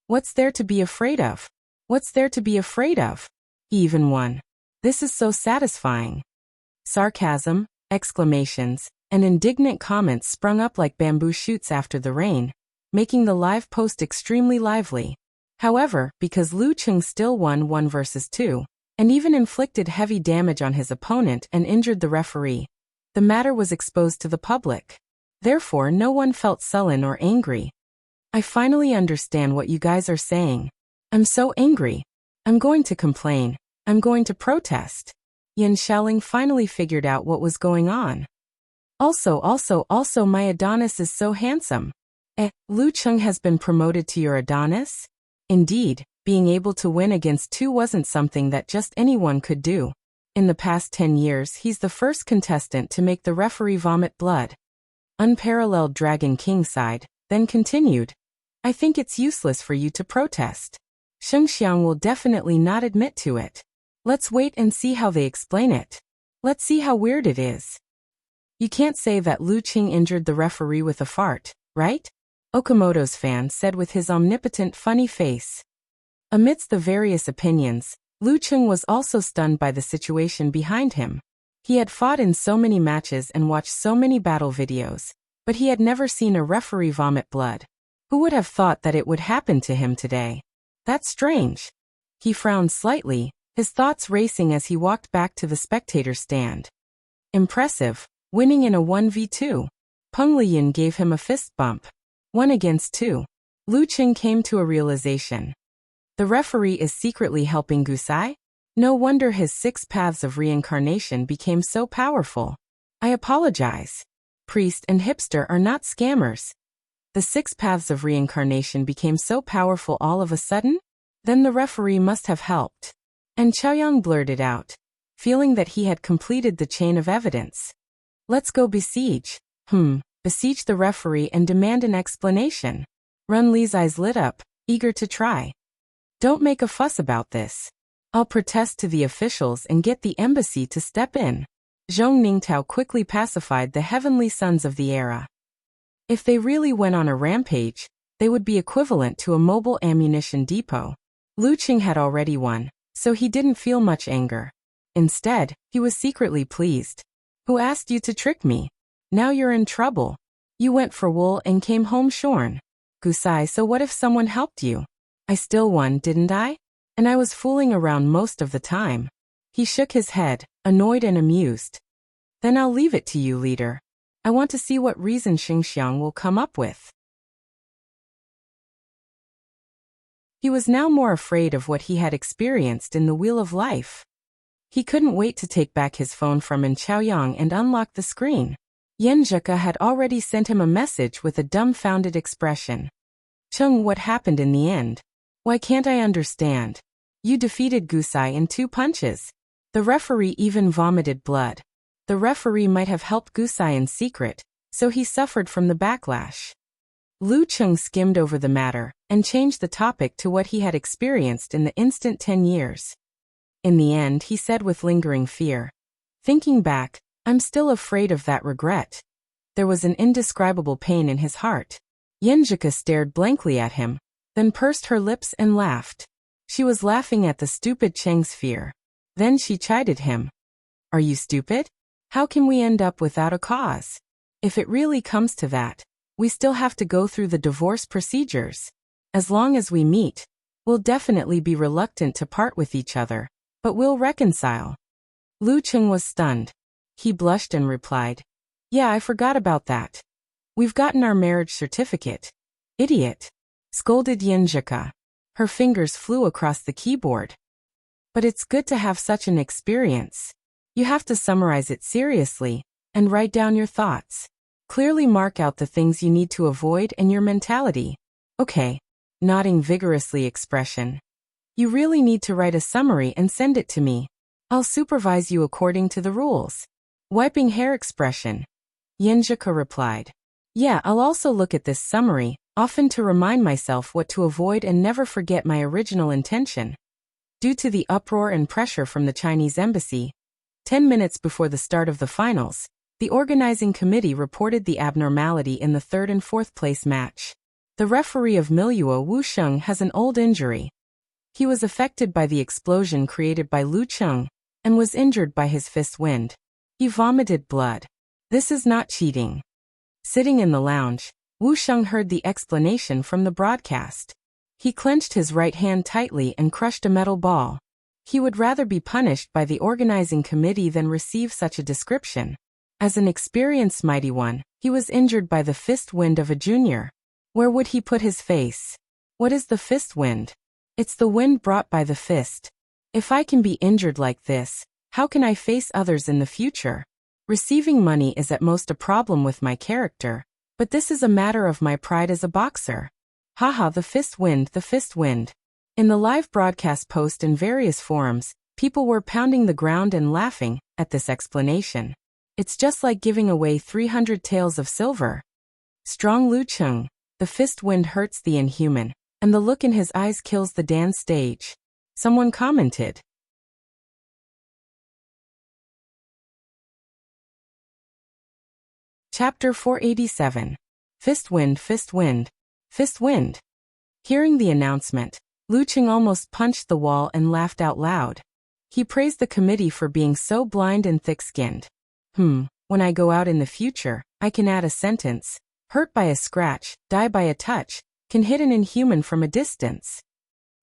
What's there to be afraid of? What's there to be afraid of? He even won. This is so satisfying. Sarcasm, exclamations, and indignant comments sprung up like bamboo shoots after the rain, making the live post extremely lively. However, because Lu Qing still won 1 versus 2, and even inflicted heavy damage on his opponent and injured the referee, the matter was exposed to the public. Therefore, no one felt sullen or angry. I finally understand what you guys are saying. I'm so angry. I'm going to complain. I'm going to protest. Yan Shaoling finally figured out what was going on. Also, my Adonis is so handsome. Lu Qing has been promoted to your Adonis? Indeed, being able to win against 2 wasn't something that just anyone could do. In the past 10 years, he's the first contestant to make the referee vomit blood. Unparalleled Dragon King sighed, then continued. I think it's useless for you to protest. Shengxiang will definitely not admit to it. Let's wait and see how they explain it. Let's see how weird it is. You can't say that Lu Qing injured the referee with a fart, right? Okamoto's fan said with his omnipotent funny face. Amidst the various opinions, Lu Cheng was also stunned by the situation behind him. He had fought in so many matches and watched so many battle videos, but he had never seen a referee vomit blood. Who would have thought that it would happen to him today? That's strange. He frowned slightly, his thoughts racing as he walked back to the spectator stand. Impressive, winning in a 1v2. Peng Liyan gave him a fist bump. 1 against 2. Lu Cheng came to a realization. The referee is secretly helping Gusai? No wonder his 6 paths of reincarnation became so powerful. I apologize. Priest and hipster are not scammers. The 6 paths of reincarnation became so powerful all of a sudden? Then the referee must have helped. And Chaoyang blurted out, feeling that he had completed the chain of evidence. Let's go besiege. Besiege the referee and demand an explanation. Run Li's eyes lit up, eager to try. Don't make a fuss about this. I'll protest to the officials and get the embassy to step in. Zhong Ningtao quickly pacified the heavenly sons of the era. If they really went on a rampage, they would be equivalent to a mobile ammunition depot. Lu Cheng had already won, so he didn't feel much anger. Instead, he was secretly pleased. Who asked you to trick me? Now you're in trouble. You went for wool and came home shorn. Gusai, so what if someone helped you? I still won, didn't I? And I was fooling around most of the time. He shook his head, annoyed and amused. Then I'll leave it to you, leader. I want to see what reason Xingxiang will come up with. He was now more afraid of what he had experienced in the Wheel of Life. He couldn't wait to take back his phone from Yin Chaoyang and unlock the screen. Yen Zhika had already sent him a message with a dumbfounded expression. Cheng, what happened in the end? Why can't I understand? You defeated Gusai in 2 punches. The referee even vomited blood. The referee might have helped Gusai in secret, so he suffered from the backlash. Lu Cheng skimmed over the matter and changed the topic to what he had experienced in the instant 10 years. In the end, he said with lingering fear, thinking back, I'm still afraid of that regret. There was an indescribable pain in his heart. Yenjika stared blankly at him, then pursed her lips and laughed. She was laughing at the stupid Cheng's fear. Then she chided him. Are you stupid? How can we end up without a cause? If it really comes to that, we still have to go through the divorce procedures. As long as we meet, we'll definitely be reluctant to part with each other, but we'll reconcile. Lu Cheng was stunned. He blushed and replied, Yeah, I forgot about that. We've gotten our marriage certificate. Idiot. Scolded Yenjika. Her fingers flew across the keyboard. But it's good to have such an experience. You have to summarize it seriously, and write down your thoughts. Clearly mark out the things you need to avoid and your mentality. Okay. Nodding vigorously expression. You really need to write a summary and send it to me. I'll supervise you according to the rules. Wiping hair expression. Yenjika replied. Yeah, I'll also look at this summary, often to remind myself what to avoid and never forget my original intention. Due to the uproar and pressure from the Chinese embassy, 10 minutes before the start of the finals, the organizing committee reported the abnormality in the 3rd and 4th place match. The referee of Miluo Wu Sheng has an old injury. He was affected by the explosion created by Lu Cheng, and was injured by his fist wind. He vomited blood. This is not cheating. Sitting in the lounge, Wu Sheng heard the explanation from the broadcast. He clenched his right hand tightly and crushed a metal ball. He would rather be punished by the organizing committee than receive such a description. As an experienced mighty one, he was injured by the fist wind of a junior. Where would he put his face? What is the fist wind? It's the wind brought by the fist. If I can be injured like this, how can I face others in the future? Receiving money is at most a problem with my character, but this is a matter of my pride as a boxer. Haha, the fist wind, the fist wind. In the live broadcast post in various forums, people were pounding the ground and laughing at this explanation. It's just like giving away 300 taels of silver. Strong Lu Cheng. The fist wind hurts the inhuman, and the look in his eyes kills the dance stage. Someone commented. Chapter 487. Fist wind, fist wind, fist wind. Hearing the announcement, Lu Qing almost punched the wall and laughed out loud. He praised the committee for being so blind and thick-skinned. When I go out in the future, I can add a sentence. Hurt by a scratch, die by a touch, can hit an inhuman from a distance.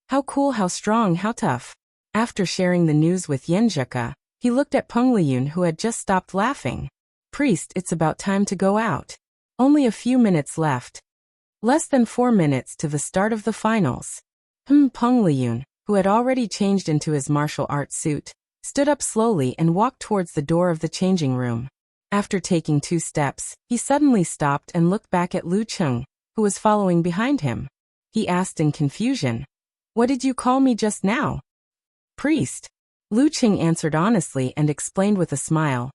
How cool, how strong, how tough. After sharing the news with Yenjika, he looked at Peng Liyun, who had just stopped laughing. Priest, it's about time to go out. Only a few minutes left. Less than 4 minutes to the start of the finals. Peng Liyun, who had already changed into his martial arts suit, stood up slowly and walked towards the door of the changing room. After taking 2 steps, he suddenly stopped and looked back at Lu Qing, who was following behind him. He asked in confusion, "What did you call me just now?" "Priest." Lu Qing answered honestly and explained with a smile.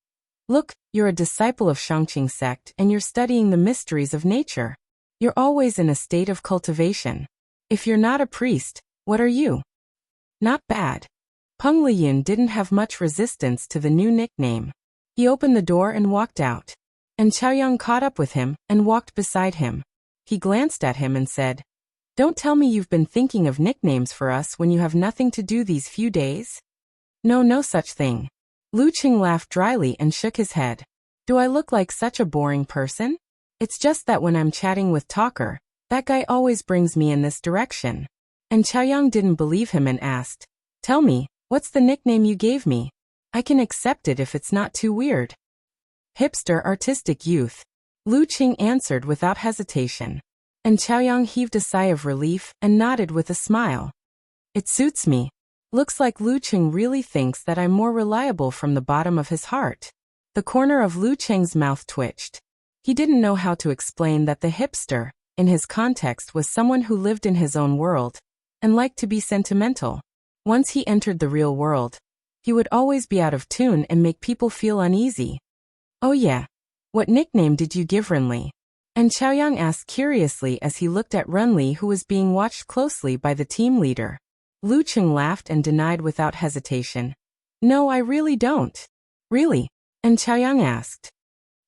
"Look, you're a disciple of Shangqing sect and you're studying the mysteries of nature. You're always in a state of cultivation. If you're not a priest, what are you?" Not bad. Peng Liyun didn't have much resistance to the new nickname. He opened the door and walked out. And Chaoyang caught up with him and walked beside him. He glanced at him and said, "Don't tell me you've been thinking of nicknames for us when you have nothing to do these few days?" "No, no such thing." Lu Qing laughed dryly and shook his head. "Do I look like such a boring person? It's just that when I'm chatting with Talker, that guy always brings me in this direction." And Chaoyang didn't believe him and asked, "Tell me, what's the nickname you gave me? I can accept it if it's not too weird." "Hipster artistic youth," Lu Qing answered without hesitation. And Chaoyang heaved a sigh of relief and nodded with a smile. "It suits me." Looks like Lu Qing really thinks that I'm more reliable from the bottom of his heart. The corner of Lu Qing's mouth twitched. He didn't know how to explain that the hipster, in his context, was someone who lived in his own world and liked to be sentimental. Once he entered the real world, he would always be out of tune and make people feel uneasy. "Oh yeah. What nickname did you give Renli?" And Chaoyang asked curiously as he looked at Renli, who was being watched closely by the team leader. Lu Qing laughed and denied without hesitation. "No, I really don't." "Really?" And Chaoyang asked.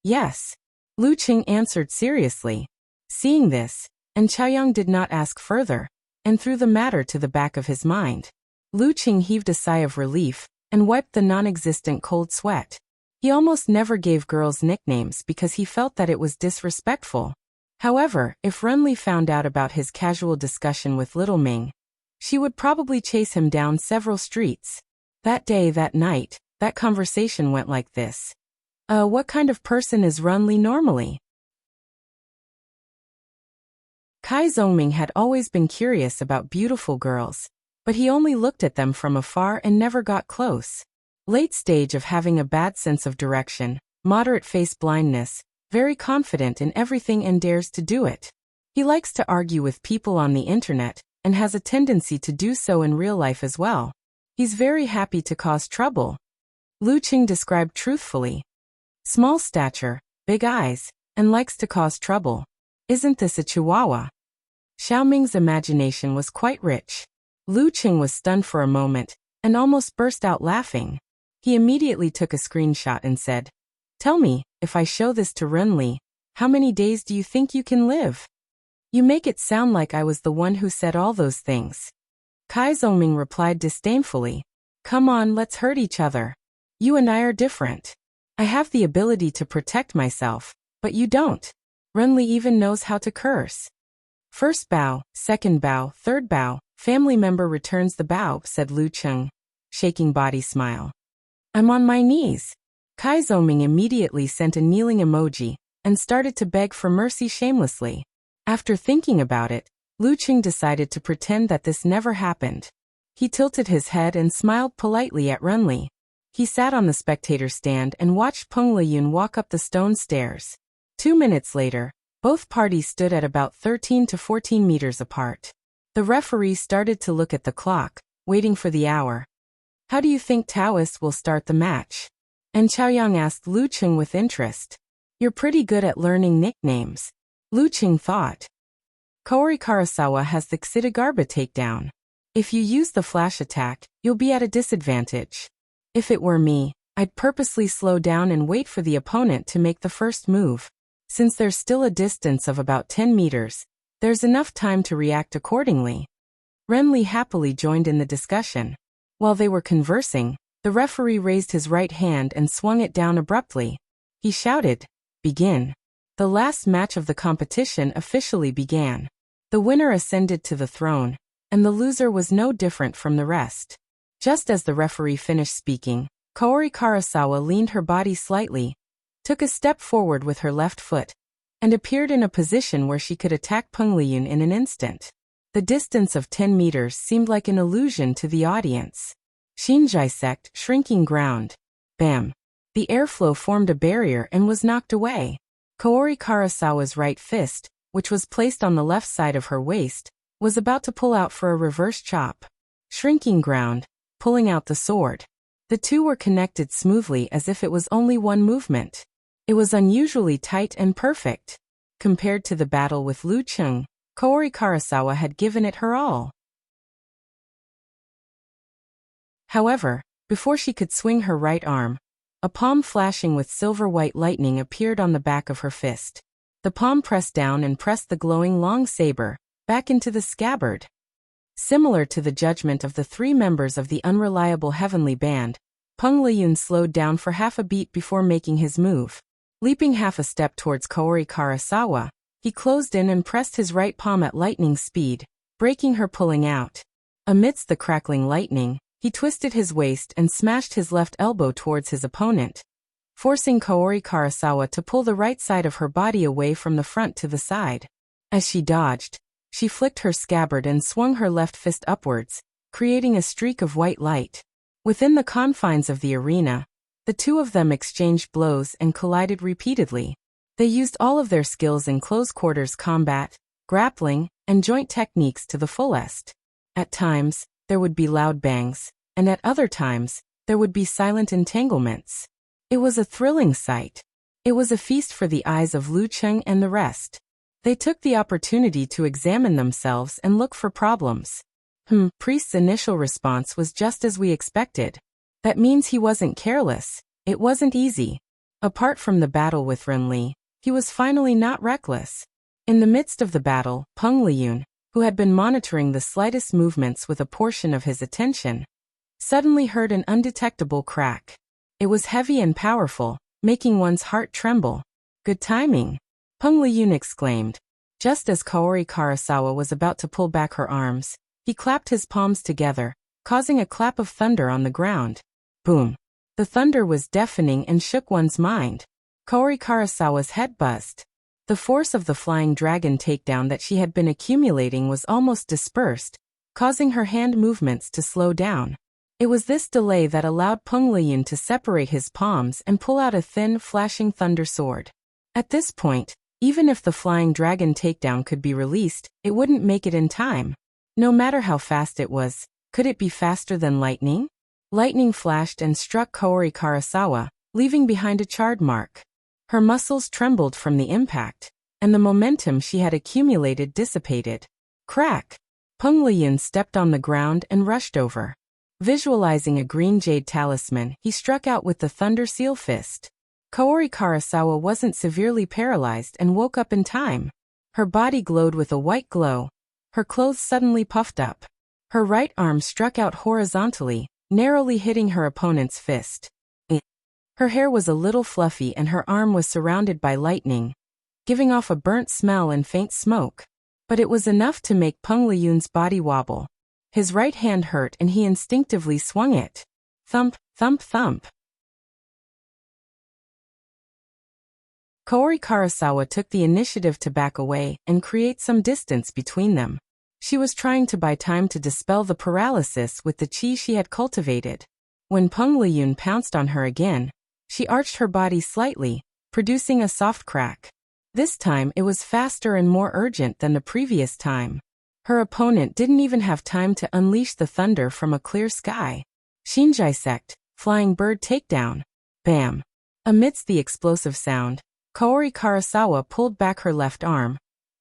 "Yes." Lu Qing answered seriously. Seeing this, and Chaoyang did not ask further, and threw the matter to the back of his mind. Lu Qing heaved a sigh of relief and wiped the non-existent cold sweat. He almost never gave girls nicknames because he felt that it was disrespectful. However, if Renli found out about his casual discussion with Little Ming, she would probably chase him down several streets. That day, that night, that conversation went like this. What kind of person is Renli normally?" Kai Zongming had always been curious about beautiful girls, but he only looked at them from afar and never got close. Late stage of having a bad sense of direction, moderate face blindness, very confident in everything and dares to do it. He likes to argue with people on the internet, and has a tendency to do so in real life as well. He's very happy to cause trouble. Lu Qing described truthfully. Small stature, big eyes, and likes to cause trouble. Isn't this a chihuahua? Xiaoming's imagination was quite rich. Lu Qing was stunned for a moment, and almost burst out laughing. He immediately took a screenshot and said, "Tell me, if I show this to Renli, how many days do you think you can live?" "You make it sound like I was the one who said all those things." Kai Zongming replied disdainfully. "Come on, let's hurt each other. You and I are different. I have the ability to protect myself, but you don't. Renli even knows how to curse." "First bow, second bow, third bow, family member returns the bow," said Lu Qing, shaking body smile. "I'm on my knees." Kai Zongming immediately sent a kneeling emoji and started to beg for mercy shamelessly. After thinking about it, Lu Qing decided to pretend that this never happened. He tilted his head and smiled politely at Renli. He sat on the spectator stand and watched Peng Liyun walk up the stone stairs. 2 minutes later, both parties stood at about 13 to 14 meters apart. The referee started to look at the clock, waiting for the hour. "How do you think Taoist will start the match?" And Chaoyang asked Lu Qing with interest. "You're pretty good at learning nicknames." Lu Qing thought. "Kaori Karasawa has the Xidagarba takedown. If you use the flash attack, you'll be at a disadvantage. If it were me, I'd purposely slow down and wait for the opponent to make the first move. Since there's still a distance of about 10 meters, there's enough time to react accordingly." Renly happily joined in the discussion. While they were conversing, the referee raised his right hand and swung it down abruptly. He shouted, "Begin." The last match of the competition officially began. The winner ascended to the throne, and the loser was no different from the rest. Just as the referee finished speaking, Kaori Karasawa leaned her body slightly, took a step forward with her left foot, and appeared in a position where she could attack Peng Liyun in an instant. The distance of 10 meters seemed like an illusion to the audience. Shinjai sect, shrinking ground. Bam! The airflow formed a barrier and was knocked away. Kaori Karasawa's right fist, which was placed on the left side of her waist, was about to pull out for a reverse chop. Shrinking ground, pulling out the sword. The two were connected smoothly as if it was only one movement. It was unusually tight and perfect. Compared to the battle with Lu Cheng, Kaori Karasawa had given it her all. However, before she could swing her right arm, a palm flashing with silver-white lightning appeared on the back of her fist. The palm pressed down and pressed the glowing long saber back into the scabbard. Similar to the judgment of the 3 members of the unreliable heavenly band, Peng Liyun slowed down for half a beat before making his move. Leaping half a step towards Kaori Karasawa, he closed in and pressed his right palm at lightning speed, breaking her pulling out. Amidst the crackling lightning, he twisted his waist and smashed his left elbow towards his opponent, forcing Kaori Karasawa to pull the right side of her body away from the front to the side. As she dodged, she flicked her scabbard and swung her left fist upwards, creating a streak of white light. Within the confines of the arena, the two of them exchanged blows and collided repeatedly. They used all of their skills in close-quarters combat, grappling, and joint techniques to the fullest. At times, there would be loud bangs, and at other times, there would be silent entanglements. It was a thrilling sight. It was a feast for the eyes of Lu Cheng and the rest. They took the opportunity to examine themselves and look for problems. Priest's initial response was just as we expected. That means he wasn't careless. It wasn't easy. Apart from the battle with Renli, he was finally not reckless. In the midst of the battle, Peng Liyun, who had been monitoring the slightest movements with a portion of his attention, suddenly heard an undetectable crack. It was heavy and powerful, making one's heart tremble. "Good timing," Peng Liyun exclaimed. Just as Kaori Karasawa was about to pull back her arms, he clapped his palms together, causing a clap of thunder on the ground. Boom! The thunder was deafening and shook one's mind. Kaori Karasawa's head buzzed. The force of the flying dragon takedown that she had been accumulating was almost dispersed, causing her hand movements to slow down. It was this delay that allowed Peng Liyun to separate his palms and pull out a thin, flashing thunder sword. At this point, even if the flying dragon takedown could be released, it wouldn't make it in time. No matter how fast it was, could it be faster than lightning? Lightning flashed and struck Kaori Karasawa, leaving behind a charred mark. Her muscles trembled from the impact, and the momentum she had accumulated dissipated. Crack! Peng Liyun stepped on the ground and rushed over. Visualizing a green jade talisman, he struck out with the Thunder Seal Fist. Kaori Karasawa wasn't severely paralyzed and woke up in time. Her body glowed with a white glow. Her clothes suddenly puffed up. Her right arm struck out horizontally, narrowly hitting her opponent's fist. Her hair was a little fluffy and her arm was surrounded by lightning, giving off a burnt smell and faint smoke. But it was enough to make Peng Liyun's body wobble. His right hand hurt and he instinctively swung it. Thump, thump, thump. Kaori Karasawa took the initiative to back away and create some distance between them. She was trying to buy time to dispel the paralysis with the chi she had cultivated. When Peng Liyun pounced on her again, she arched her body slightly, producing a soft crack. This time it was faster and more urgent than the previous time. Her opponent didn't even have time to unleash the thunder from a clear sky. Shinjai sect, flying bird takedown. Bam! Amidst the explosive sound, Kaori Karasawa pulled back her left arm,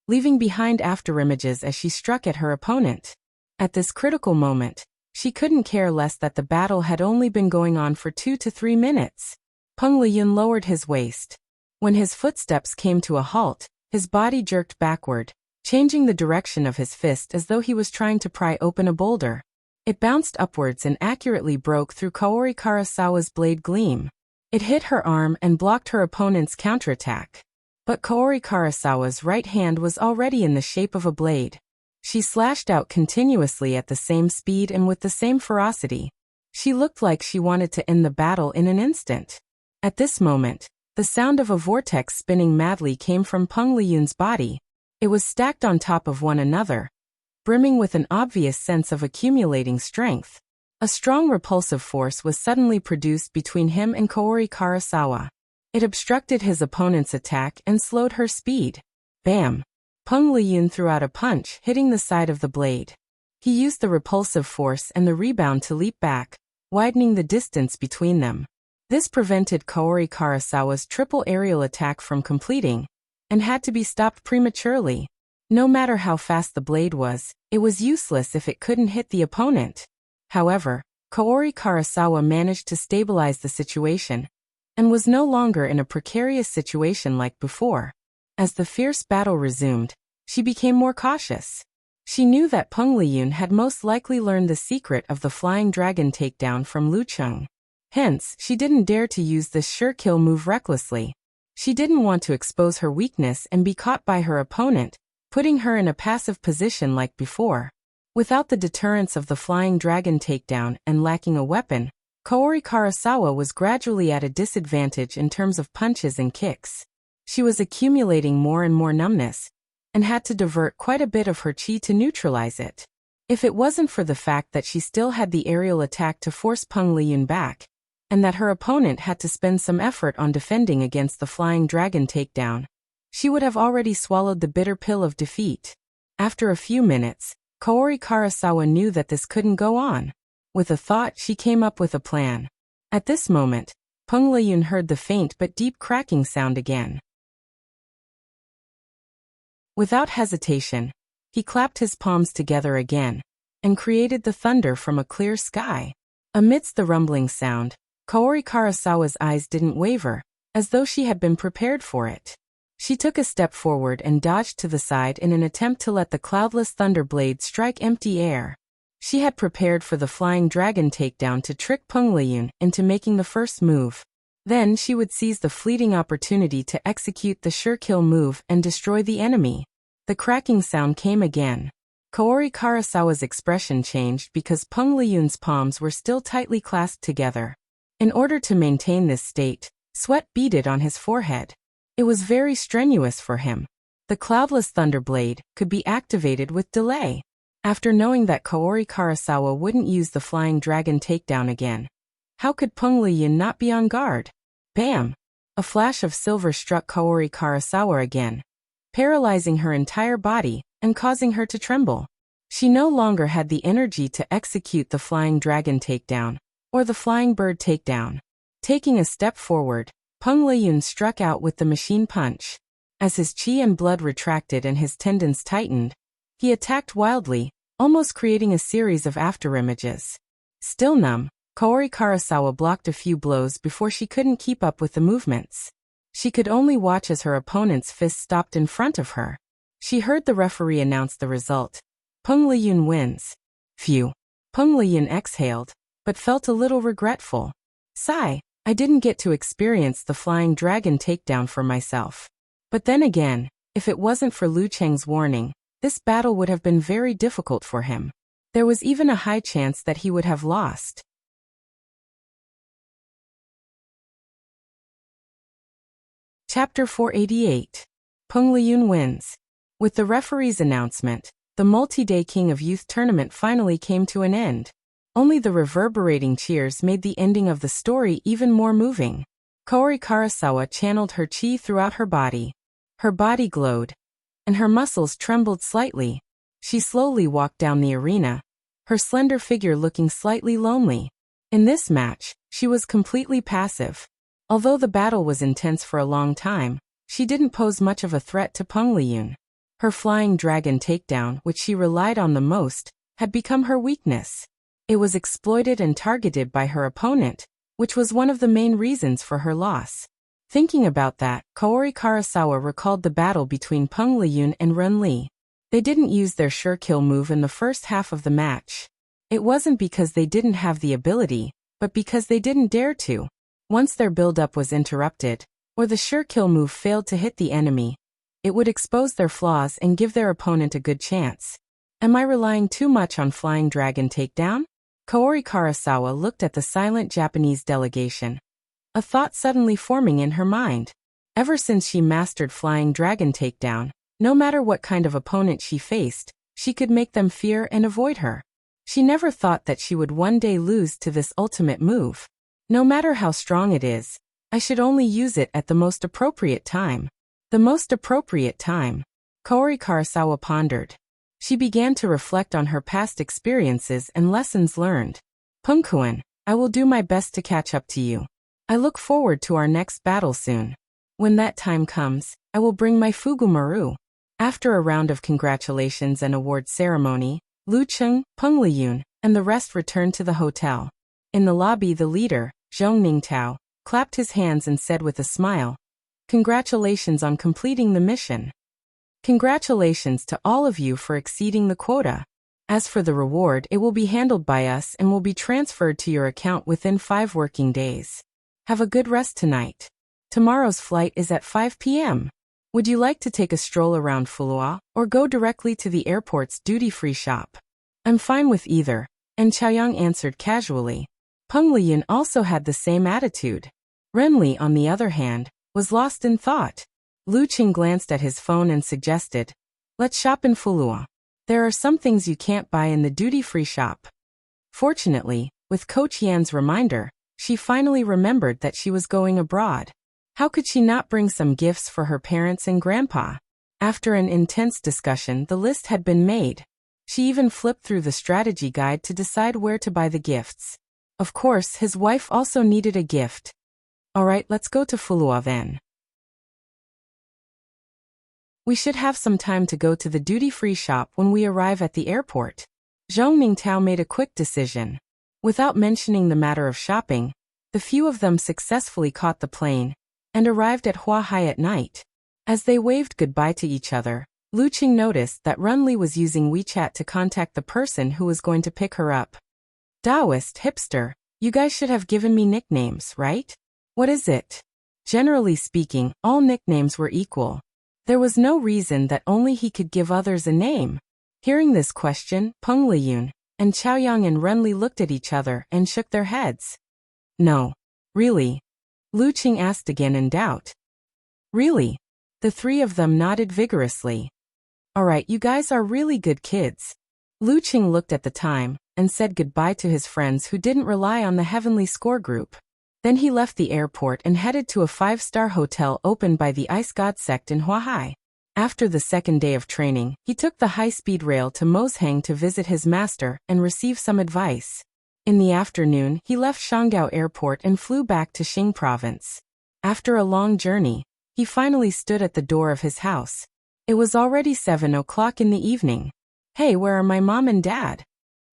leaving behind afterimages as she struck at her opponent. At this critical moment, she couldn't care less that the battle had only been going on for 2 to 3 minutes. Peng Liyun lowered his waist. When his footsteps came to a halt, his body jerked backward, changing the direction of his fist as though he was trying to pry open a boulder. It bounced upwards and accurately broke through Kaori Karasawa's blade gleam. It hit her arm and blocked her opponent's counterattack. But Kaori Karasawa's right hand was already in the shape of a blade. She slashed out continuously at the same speed and with the same ferocity. She looked like she wanted to end the battle in an instant. At this moment, the sound of a vortex spinning madly came from Peng Liyun's body. It was stacked on top of one another, brimming with an obvious sense of accumulating strength. A strong repulsive force was suddenly produced between him and Kaori Karasawa. It obstructed his opponent's attack and slowed her speed. Bam! Peng Liyun threw out a punch, hitting the side of the blade. He used the repulsive force and the rebound to leap back, widening the distance between them. This prevented Kaori Karasawa's triple aerial attack from completing, and had to be stopped prematurely. No matter how fast the blade was, it was useless if it couldn't hit the opponent. However, Kaori Karasawa managed to stabilize the situation, and was no longer in a precarious situation like before. As the fierce battle resumed, she became more cautious. She knew that Peng Liyun had most likely learned the secret of the flying dragon takedown from Lu Cheng. Hence, she didn't dare to use this sure kill move recklessly. She didn't want to expose her weakness and be caught by her opponent, putting her in a passive position like before. Without the deterrence of the flying dragon takedown and lacking a weapon, Kaori Karasawa was gradually at a disadvantage in terms of punches and kicks. She was accumulating more and more numbness, and had to divert quite a bit of her chi to neutralize it. If it wasn't for the fact that she still had the aerial attack to force Peng Liyun back, and that her opponent had to spend some effort on defending against the flying dragon takedown, she would have already swallowed the bitter pill of defeat. After a few minutes, Kaori Karasawa knew that this couldn't go on. With a thought, she came up with a plan. At this moment, Peng Liyun heard the faint but deep cracking sound again. Without hesitation, he clapped his palms together again, and created the thunder from a clear sky. Amidst the rumbling sound, Kaori Karasawa's eyes didn't waver, as though she had been prepared for it. She took a step forward and dodged to the side in an attempt to let the cloudless thunder blade strike empty air. She had prepared for the flying dragon takedown to trick Peng Liyun into making the first move. Then she would seize the fleeting opportunity to execute the sure kill move and destroy the enemy. The cracking sound came again. Kaori Karasawa's expression changed because Peng Liyun's palms were still tightly clasped together. In order to maintain this state, sweat beaded on his forehead. It was very strenuous for him. The cloudless thunder blade could be activated with delay. After knowing that Kaori Karasawa wouldn't use the flying dragon takedown again, how could Peng Liyun not be on guard? Bam! A flash of silver struck Kaori Karasawa again, paralyzing her entire body and causing her to tremble. She no longer had the energy to execute the flying dragon takedown, or the flying bird takedown. Taking a step forward, Peng Liyun struck out with the machine punch. As his chi and blood retracted and his tendons tightened, he attacked wildly, almost creating a series of afterimages. Still numb, Kaori Karasawa blocked a few blows before she couldn't keep up with the movements. She could only watch as her opponent's fist stopped in front of her. She heard the referee announce the result. Peng Liyun wins. Phew. Peng Liyun exhaled, but felt a little regretful. Sigh, I didn't get to experience the flying dragon takedown for myself. But then again, if it wasn't for Lu Cheng's warning, this battle would have been very difficult for him. There was even a high chance that he would have lost. Chapter 488. Peng Liyun wins. With the referee's announcement, the multi-day King of Youth tournament finally came to an end. Only the reverberating cheers made the ending of the story even more moving. Kaori Karasawa channeled her chi throughout her body. Her body glowed, and her muscles trembled slightly. She slowly walked down the arena, her slender figure looking slightly lonely. In this match, she was completely passive. Although the battle was intense for a long time, she didn't pose much of a threat to Peng Liyun. Her flying dragon takedown, which she relied on the most, had become her weakness. It was exploited and targeted by her opponent, which was one of the main reasons for her loss. Thinking about that, Kaori Karasawa recalled the battle between Peng Liyun and Ren Li. They didn't use their sure kill move in the first half of the match. It wasn't because they didn't have the ability, but because they didn't dare to. Once their build-up was interrupted, or the sure kill move failed to hit the enemy, it would expose their flaws and give their opponent a good chance. Am I relying too much on Flying Dragon takedown? Kaori Karasawa looked at the silent Japanese delegation, a thought suddenly forming in her mind. Ever since she mastered Flying Dragon takedown, no matter what kind of opponent she faced, she could make them fear and avoid her. She never thought that she would one day lose to this ultimate move. No matter how strong it is, I should only use it at the most appropriate time. The most appropriate time. Kaori Karasawa pondered. She began to reflect on her past experiences and lessons learned. Pungkuan, I will do my best to catch up to you. I look forward to our next battle soon. When that time comes, I will bring my Fugumaru. After a round of congratulations and award ceremony, Lu Cheng, Peng Liyun, and the rest returned to the hotel. In the lobby, the leader, Zhong Ningtao, clapped his hands and said with a smile, "Congratulations on completing the mission. Congratulations to all of you for exceeding the quota. As for the reward, it will be handled by us and will be transferred to your account within 5 working days. Have a good rest tonight. Tomorrow's flight is at 5 p.m. Would you like to take a stroll around Fulua, or go directly to the airport's duty-free shop?" "I'm fine with either," and Chaoyang answered casually. Peng Liyun also had the same attitude. Renli, on the other hand, was lost in thought. Lu Qing glanced at his phone and suggested, "Let's shop in Fulua. There are some things you can't buy in the duty-free shop." Fortunately, with Coach Yan's reminder, she finally remembered that she was going abroad. How could she not bring some gifts for her parents and grandpa? After an intense discussion, the list had been made. She even flipped through the strategy guide to decide where to buy the gifts. Of course, his wife also needed a gift. "Alright, let's go to Fulua then. We should have some time to go to the duty-free shop when we arrive at the airport." Zhong Ningtao made a quick decision. Without mentioning the matter of shopping, the few of them successfully caught the plane and arrived at Huahai at night. As they waved goodbye to each other, Lu Qing noticed that Renli was using WeChat to contact the person who was going to pick her up. "Taoist, hipster, you guys should have given me nicknames, right? What is it?" Generally speaking, all nicknames were equal. There was no reason that only he could give others a name. Hearing this question, Peng Liyun and Chaoyang and Renli looked at each other and shook their heads. "No. Really?" Lu Qing asked again in doubt. "Really?" The three of them nodded vigorously. "Alright, you guys are really good kids." Lu Qing looked at the time and said goodbye to his friends who didn't rely on the Heavenly Score group. Then he left the airport and headed to a 5-star hotel opened by the Ice God sect in Huahai. After the second day of training, he took the high-speed rail to Mosheng to visit his master and receive some advice. In the afternoon, he left Shangao Airport and flew back to Xing Province. After a long journey, he finally stood at the door of his house. It was already 7 o'clock in the evening. "Hey, where are my mom and dad?"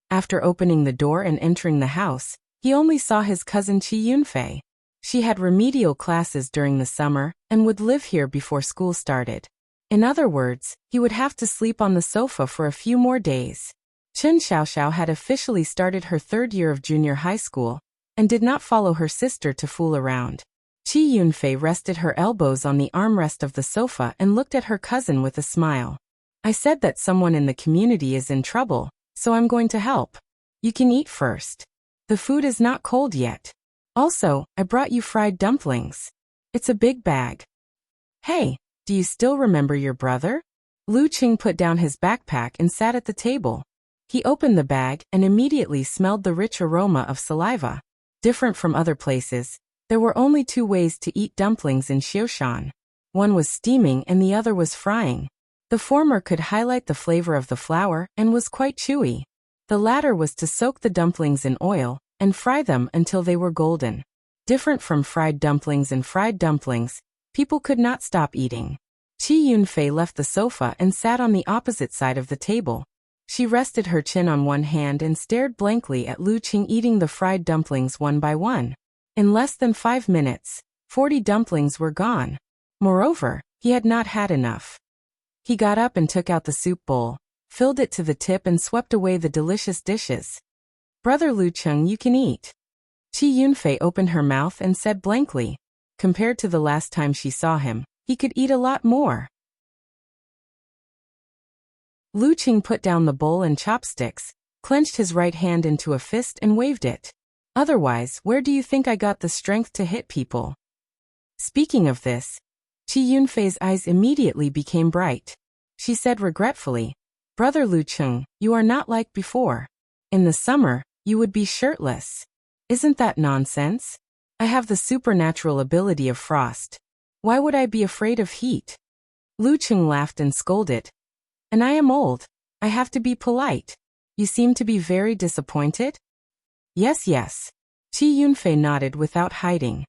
After opening the door and entering the house, he only saw his cousin Qi Yunfei. She had remedial classes during the summer and would live here before school started. In other words, he would have to sleep on the sofa for a few more days. Chen Xiaoxiao had officially started her 3rd year of junior high school and did not follow her sister to fool around. Qi Yunfei rested her elbows on the armrest of the sofa and looked at her cousin with a smile. "I said that someone in the community is in trouble, so I'm going to help. You can eat first. The food is not cold yet. Also, I brought you fried dumplings. It's a big bag. Hey, do you still remember your brother?" Lu Qing put down his backpack and sat at the table. He opened the bag and immediately smelled the rich aroma of saliva. Different from other places, there were only 2 ways to eat dumplings in Xiaoshan. One was steaming and the other was frying. The former could highlight the flavor of the flour and was quite chewy. The latter was to soak the dumplings in oil and fry them until they were golden. Different from fried dumplings and fried dumplings, people could not stop eating. Qi Yunfei left the sofa and sat on the opposite side of the table. She rested her chin on one hand and stared blankly at Lu Qing eating the fried dumplings one by one. In less than 5 minutes, 40 dumplings were gone. Moreover, he had not had enough. He got up and took out the soup bowl, filled it to the tip and swept away the delicious dishes. Brother Lu Cheng, you can eat. Qi Yunfei opened her mouth and said blankly. Compared to the last time she saw him, he could eat a lot more. Lu Cheng put down the bowl and chopsticks, clenched his right hand into a fist and waved it. Otherwise, where do you think I got the strength to hit people? Speaking of this, Qi Yunfei's eyes immediately became bright. She said regretfully, Brother Lu Cheng, you are not like before. In the summer, you would be shirtless. Isn't that nonsense? I have the supernatural ability of frost. Why would I be afraid of heat? Lu Cheng laughed and scolded. And I am old. I have to be polite. You seem to be very disappointed? Yes, yes. Qi Yunfei nodded without hiding.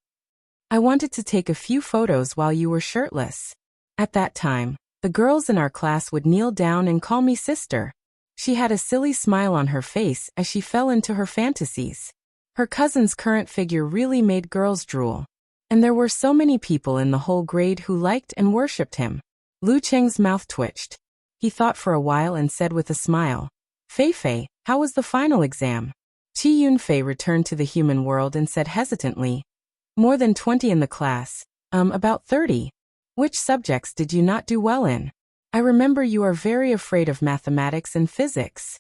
I wanted to take a few photos while you were shirtless. At that time, the girls in our class would kneel down and call me sister. She had a silly smile on her face as she fell into her fantasies. Her cousin's current figure really made girls drool. And there were so many people in the whole grade who liked and worshipped him. Lu Cheng's mouth twitched. He thought for a while and said with a smile, Fei Fei, how was the final exam? Qi Yunfei returned to the human world and said hesitantly, More than 20 in the class. About 30. Which subjects did you not do well in? I remember you are very afraid of mathematics and physics.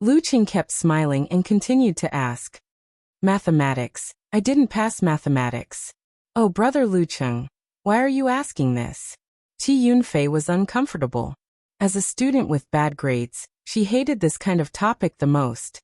Lu Cheng kept smiling and continued to ask. Mathematics. I didn't pass mathematics. Oh, Brother Lu Cheng, why are you asking this? Qi Yunfei was uncomfortable. As a student with bad grades, she hated this kind of topic the most.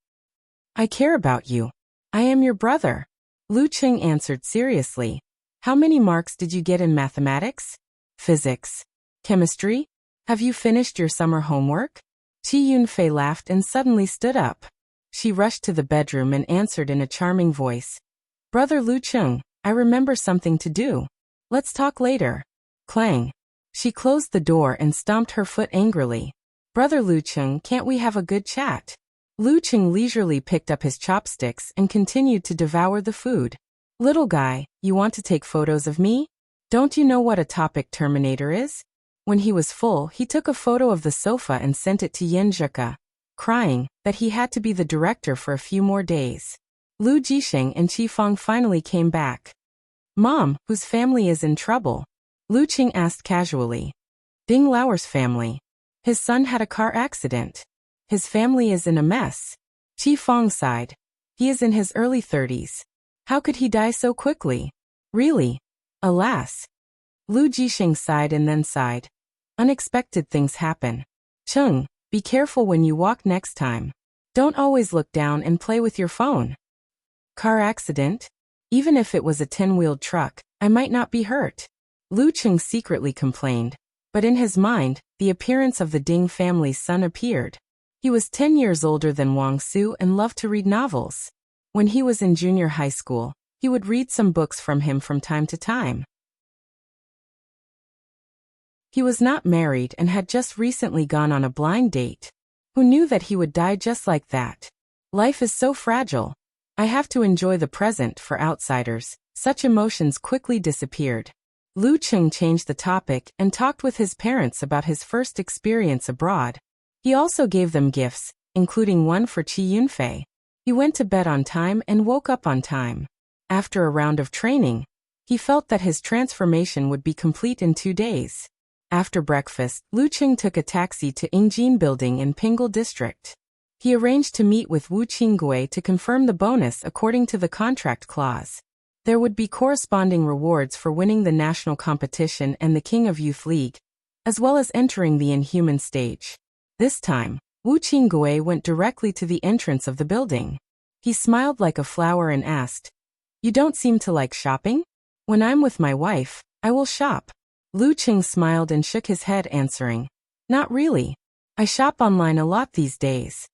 I care about you. I am your brother. Lu Cheng answered seriously. How many marks did you get in mathematics? Physics? Chemistry? Have you finished your summer homework? Qi Yunfei laughed and suddenly stood up. She rushed to the bedroom and answered in a charming voice. Brother Lu Cheng, I remember something to do. Let's talk later. Clang. She closed the door and stomped her foot angrily. Brother Lu Cheng, can't we have a good chat? Lu Cheng leisurely picked up his chopsticks and continued to devour the food. Little guy, you want to take photos of me? Don't you know what a topic terminator is? When he was full, he took a photo of the sofa and sent it to Yen Zheka, crying that he had to be the director for a few more days. Lu Jisheng and Qi Feng finally came back. Mom, whose family is in trouble? Lu Cheng asked casually. Ding Lauer's family. His son had a car accident. His family is in a mess. Qi Feng sighed. He is in his early 30s. How could he die so quickly? Really? Alas. Lu Jisheng sighed and then sighed. Unexpected things happen. Cheng, be careful when you walk next time. Don't always look down and play with your phone. Car accident? Even if it was a 10-wheeled truck, I might not be hurt. Lu Cheng secretly complained. But in his mind, the appearance of the Ding family's son appeared. He was 10 years older than Wang Su and loved to read novels. When he was in junior high school, he would read some books from him from time to time. He was not married and had just recently gone on a blind date. Who knew that he would die just like that? Life is so fragile. I have to enjoy the present for outsiders. Such emotions quickly disappeared. Lu Cheng changed the topic and talked with his parents about his first experience abroad. He also gave them gifts, including one for Qi Yunfei. He went to bed on time and woke up on time. After a round of training, he felt that his transformation would be complete in 2 days. After breakfast, Lu Cheng took a taxi to Yingjin Building in Pingle District. He arranged to meet with Wu Qinggui to confirm the bonus according to the contract clause. There would be corresponding rewards for winning the national competition and the King of Youth League, as well as entering the Inhuman stage. This time, Wu Qinggui went directly to the entrance of the building. He smiled like a flower and asked, You don't seem to like shopping? When I'm with my wife, I will shop. Lu Cheng smiled and shook his head answering, Not really. I shop online a lot these days.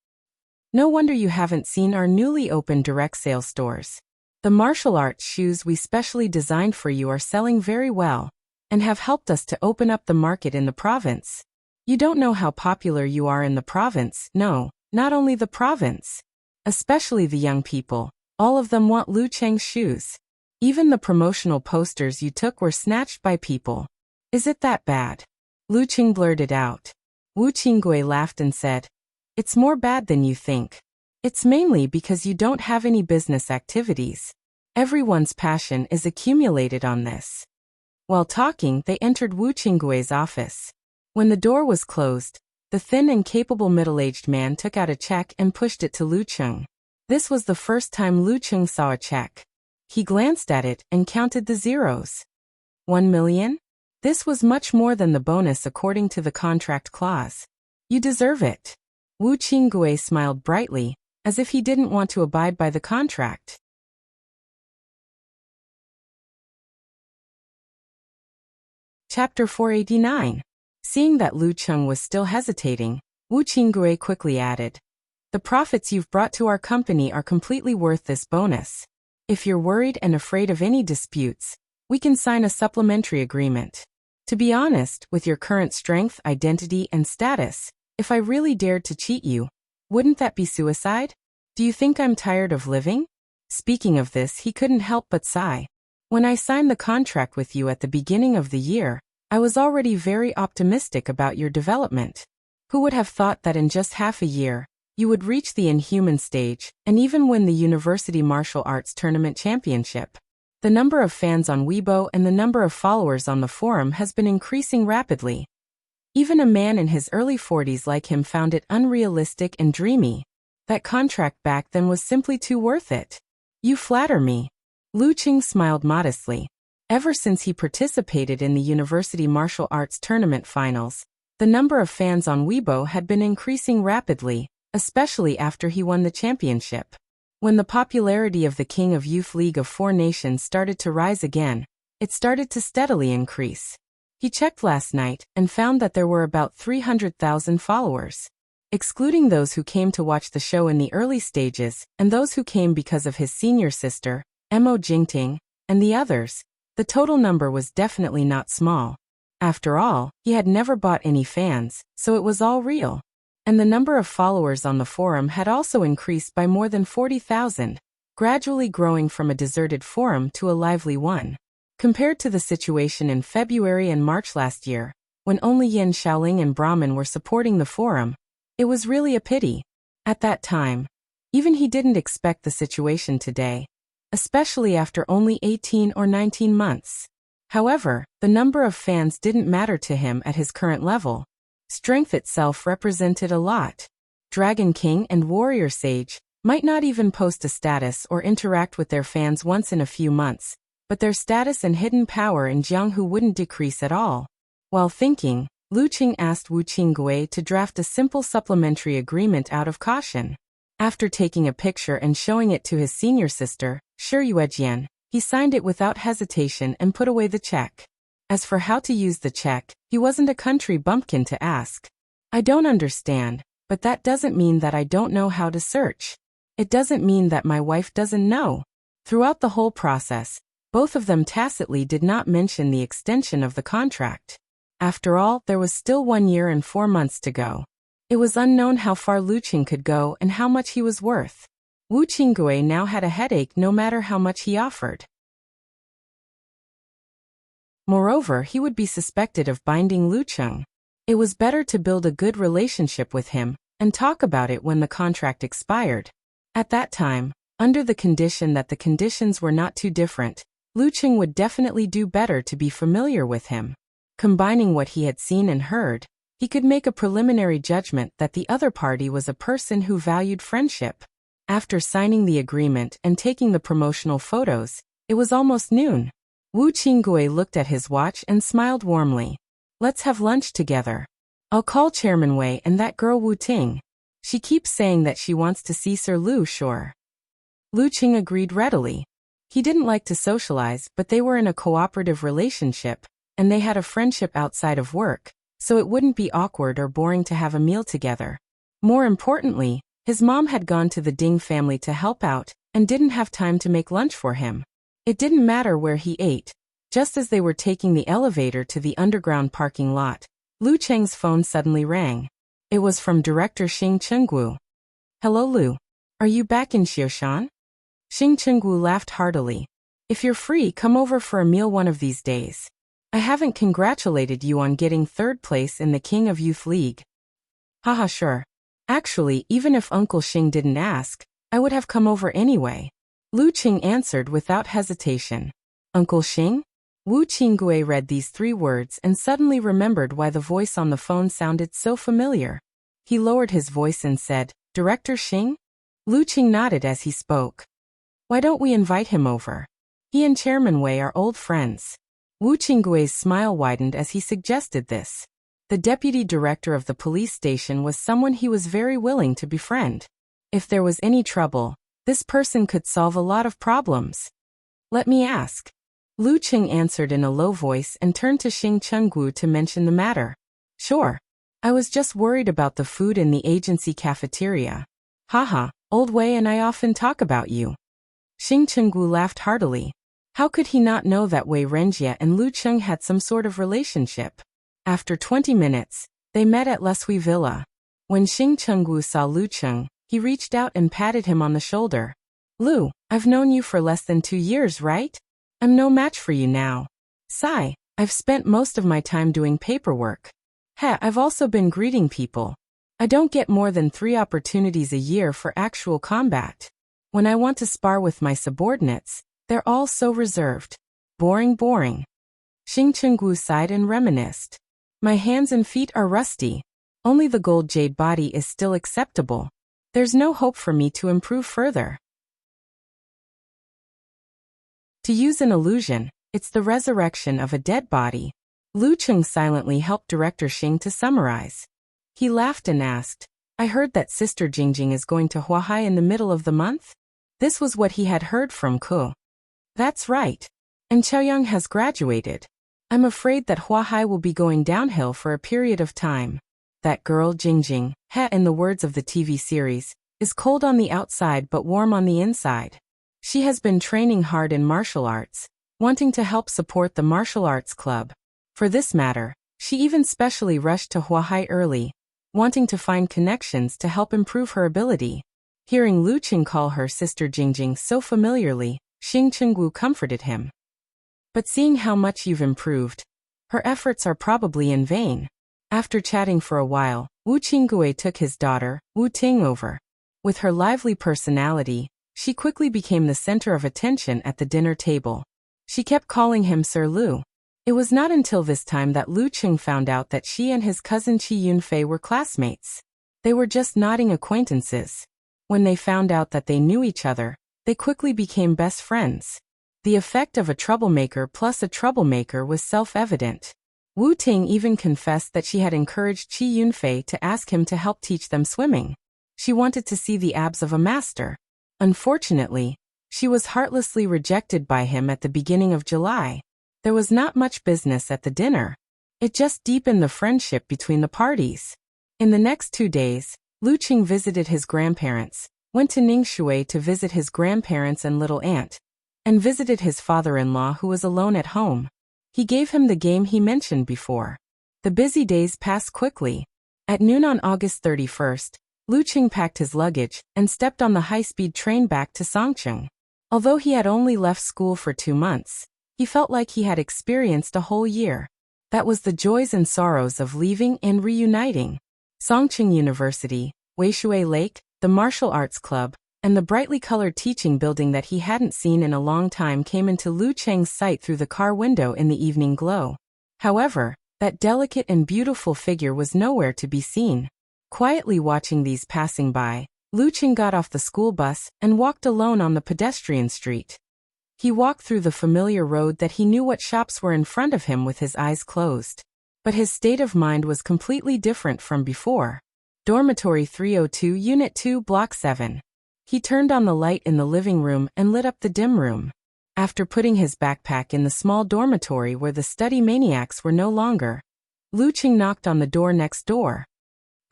No wonder you haven't seen our newly opened direct sale stores. The martial arts shoes we specially designed for you are selling very well, and have helped us to open up the market in the province. You don't know how popular you are in the province. No, not only the province. Especially the young people. All of them want Lu Cheng's shoes. Even the promotional posters you took were snatched by people. Is it that bad? Lu Qing blurted out. Wu Qinggui laughed and said, "It's more bad than you think. It's mainly because you don't have any business activities. Everyone's passion is accumulated on this." While talking, they entered Wu Qinggui's office. When the door was closed, the thin and capable middle-aged man took out a check and pushed it to Lu Qing. This was the first time Lu Qing saw a check. He glanced at it and counted the zeros. 1 million? This was much more than the bonus according to the contract clause. You deserve it. Wu Qinggui smiled brightly, as if he didn't want to abide by the contract. Chapter 489. Seeing that Lu Qing was still hesitating, Wu Qinggui quickly added, "The profits you've brought to our company are completely worth this bonus. If you're worried and afraid of any disputes, we can sign a supplementary agreement. To be honest, with your current strength, identity, and status, if I really dared to cheat you, wouldn't that be suicide? Do you think I'm tired of living?" Speaking of this, he couldn't help but sigh. "When I signed the contract with you at the beginning of the year, I was already very optimistic about your development. Who would have thought that in just half a year, you would reach the inhuman stage and even win the University Martial Arts Tournament Championship? The number of fans on Weibo and the number of followers on the forum has been increasing rapidly. Even a man in his early 40s like him found it unrealistic and dreamy. That contract back then was simply too worth it. You flatter me." Lu Qing smiled modestly. Ever since he participated in the University Martial Arts Tournament finals, the number of fans on Weibo had been increasing rapidly, especially after he won the championship. When the popularity of the King of Youth League of Four Nations started to rise again, it started to steadily increase. He checked last night and found that there were about 300,000 followers. Excluding those who came to watch the show in the early stages and those who came because of his senior sister, Mo Jingting, and the others, the total number was definitely not small. After all, he had never bought any fans, so it was all real. And the number of followers on the forum had also increased by more than 40,000, gradually growing from a deserted forum to a lively one. Compared to the situation in February and March last year, when only Yin Shaoling and Brahmin were supporting the forum, it was really a pity. At that time, even he didn't expect the situation today, especially after only 18 or 19 months. However, the number of fans didn't matter to him at his current level. Strength itself represented a lot. Dragon King and Warrior Sage might not even post a status or interact with their fans once in a few months, but their status and hidden power in Jianghu wouldn't decrease at all. While thinking, Lu Qing asked Wu Qinggui to draft a simple supplementary agreement out of caution. After taking a picture and showing it to his senior sister, Shi Yuejian, he signed it without hesitation and put away the check. As for how to use the check, he wasn't a country bumpkin to ask. "I don't understand, but that doesn't mean that I don't know how to search. It doesn't mean that my wife doesn't know." Throughout the whole process, both of them tacitly did not mention the extension of the contract. After all, there was still 1 year and 4 months to go. It was unknown how far Lu Qing could go and how much he was worth. Wu Qinggui now had a headache no matter how much he offered. Moreover, he would be suspected of binding Lu Qing. It was better to build a good relationship with him and talk about it when the contract expired. At that time, under the condition that the conditions were not too different, Lu Qing would definitely do better to be familiar with him. Combining what he had seen and heard, he could make a preliminary judgment that the other party was a person who valued friendship. After signing the agreement and taking the promotional photos, it was almost noon. Wu Qinggui looked at his watch and smiled warmly. "Let's have lunch together. I'll call Chairman Wei and that girl Wu Ting. She keeps saying that she wants to see Sir Lu, sure." Lu Qing agreed readily. He didn't like to socialize, but they were in a cooperative relationship, and they had a friendship outside of work, so it wouldn't be awkward or boring to have a meal together. More importantly, his mom had gone to the Ding family to help out and didn't have time to make lunch for him. It didn't matter where he ate. Just as they were taking the elevator to the underground parking lot, Lu Cheng's phone suddenly rang. It was from Director Xing Chenggu. "Hello Lu. Are you back in Xioshan?" Xing Chenggu laughed heartily. "If you're free, come over for a meal one of these days." I haven't congratulated you on getting third place in the King of Youth League. Haha, sure. Actually, even if Uncle Xing didn't ask, I would have come over anyway. Lu Qing answered without hesitation. Uncle Xing? Wu Qinggui read these 3 words and suddenly remembered why the voice on the phone sounded so familiar. He lowered his voice and said, Director Xing? Lu Qing nodded as he spoke. Why don't we invite him over? He and Chairman Wei are old friends. Wu Qinggui's smile widened as he suggested this. The deputy director of the police station was someone he was very willing to befriend. If there was any trouble, this person could solve a lot of problems. Let me ask. Lu Qing answered in a low voice and turned to Xing Chenggu to mention the matter. Sure. I was just worried about the food in the agency cafeteria. Haha, Old Wei and I often talk about you. Xing Chenggu laughed heartily. How could he not know that Wei Renjie and Lu Cheng had some sort of relationship? After 20 minutes, they met at La Sui Villa. When Xing Chenggu saw Lu Cheng, he reached out and patted him on the shoulder. Lu, I've known you for less than 2 years, right? I'm no match for you now. Sigh, I've spent most of my time doing paperwork. I've also been greeting people. I don't get more than 3 opportunities a year for actual combat. When I want to spar with my subordinates, they're all so reserved. Boring. Xing Chenggu sighed and reminisced. My hands and feet are rusty. Only the gold jade body is still acceptable. There's no hope for me to improve further. To use an illusion, it's the resurrection of a dead body. Lu Cheng silently helped Director Xing to summarize. He laughed and asked, I heard that Sister Jingjing is going to Huahai in the middle of the month? This was what he had heard from Ku. That's right. And Qiaoyang has graduated. I'm afraid that Huahai will be going downhill for a period of time. That girl Jingjing, in the words of the TV series, is cold on the outside but warm on the inside. She has been training hard in martial arts, wanting to help support the martial arts club. For this matter, she even specially rushed to Huahai early, wanting to find connections to help improve her ability. Hearing Lu Qing call her Sister Jingjing so familiarly, Xing Chenggu comforted him. But seeing how much you've improved, her efforts are probably in vain. After chatting for a while, Wu Qinggui took his daughter, Wu Ting, over. With her lively personality, she quickly became the center of attention at the dinner table. She kept calling him Sir Lu. It was not until this time that Lu Qing found out that she and his cousin Qi Yunfei were classmates. They were just nodding acquaintances. When they found out that they knew each other, they quickly became best friends. The effect of a troublemaker plus a troublemaker was self-evident. Wu Ting even confessed that she had encouraged Qi Yunfei to ask him to help teach them swimming. She wanted to see the abs of a master. Unfortunately, she was heartlessly rejected by him at the beginning of July. There was not much business at the dinner. It just deepened the friendship between the parties. In the next 2 days, Lu Qing visited his grandparents, went to Ningxue to visit his grandparents and little aunt, and visited his father-in-law who was alone at home. He gave him the game he mentioned before. The busy days passed quickly. At noon on August 31st, Lu Qing packed his luggage and stepped on the high-speed train back to Songcheng. Although he had only left school for 2 months, he felt like he had experienced a whole year. That was the joys and sorrows of leaving and reuniting. Songcheng University, Weishui Lake, the martial arts club, and the brightly colored teaching building that he hadn't seen in a long time came into Lu Cheng's sight through the car window in the evening glow. However, that delicate and beautiful figure was nowhere to be seen. Quietly watching these passing by, Lu Cheng got off the school bus and walked alone on the pedestrian street. He walked through the familiar road that he knew what shops were in front of him with his eyes closed. But his state of mind was completely different from before. Dormitory 302, Unit 2, Block 7. He turned on the light in the living room and lit up the dim room. After putting his backpack in the small dormitory where the study maniacs were no longer, Lu Qing knocked on the door next door.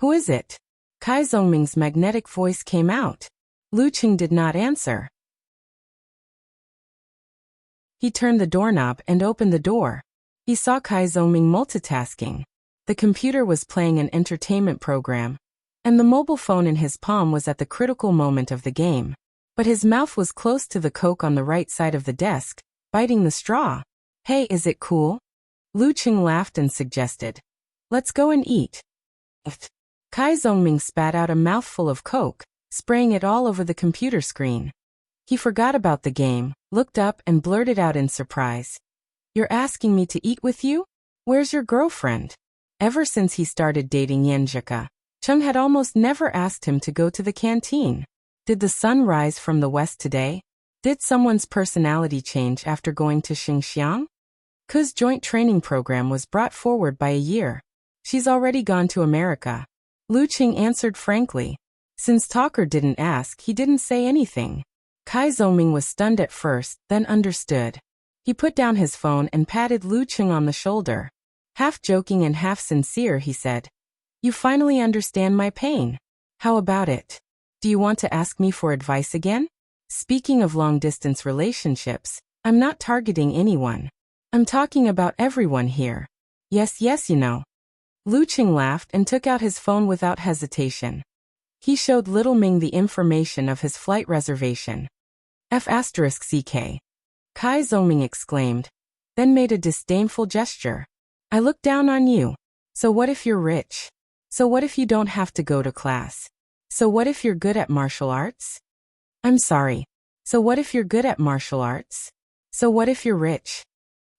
Who is it? Kai Zongming's magnetic voice came out. Lu Qing did not answer. He turned the doorknob and opened the door. He saw Kai Zongming multitasking. The computer was playing an entertainment program, and the mobile phone in his palm was at the critical moment of the game. But his mouth was close to the Coke on the right side of the desk, biting the straw. Hey, is it cool? Lu Qing laughed and suggested, "Let's go and eat." Kai Zongming spat out a mouthful of Coke, spraying it all over the computer screen. He forgot about the game, looked up and blurted out in surprise, "You're asking me to eat with you? Where's your girlfriend?" Ever since he started dating Yanjika, Cheng had almost never asked him to go to the canteen. Did the sun rise from the west today? Did someone's personality change after going to Xinjiang? Ku's joint training program was brought forward by a year. She's already gone to America. Lu Qing answered frankly. Since Talker didn't ask, he didn't say anything. Kai Zongming was stunned at first, then understood. He put down his phone and patted Lu Qing on the shoulder. Half joking and half sincere, he said, "You finally understand my pain. How about it? Do you want to ask me for advice again? Speaking of long-distance relationships, I'm not targeting anyone. I'm talking about everyone here. Yes, you know." Lu Qing laughed and took out his phone without hesitation. He showed Little Ming the information of his flight reservation. F***CK. Kai Zongming exclaimed, then made a disdainful gesture. "I look down on you. So what if you're rich? So what if you don't have to go to class? So what if you're good at martial arts? I'm sorry. So what if you're good at martial arts? So what if you're rich?"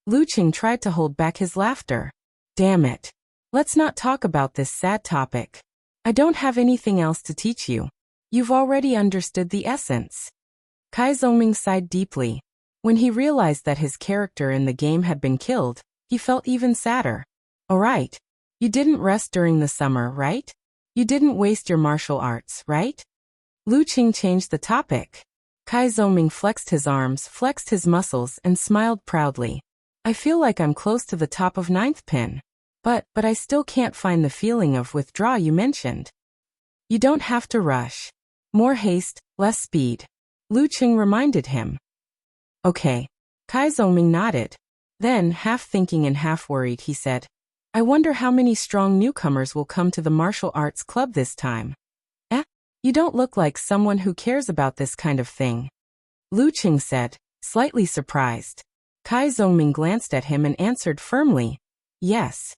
Lu Qing tried to hold back his laughter. "Damn it. Let's not talk about this sad topic. I don't have anything else to teach you. You've already understood the essence." Kai Zongming sighed deeply. When he realized that his character in the game had been killed, he felt even sadder. "Alright. You didn't rest during the summer, right? You didn't waste your martial arts, right?" Lu Qing changed the topic. Kai Zongming flexed his arms, flexed his muscles, and smiled proudly. "I feel like I'm close to the top of 9th pin. But I still can't find the feeling of withdraw you mentioned." "You don't have to rush. More haste, less speed," Lu Qing reminded him. "Okay." Kai Zongming nodded. Then, half thinking and half worried, he said, "I wonder how many strong newcomers will come to the martial arts club this time." You don't look like someone who cares about this kind of thing," Lu Qing said, slightly surprised. Kai Zongming glanced at him and answered firmly, "Yes.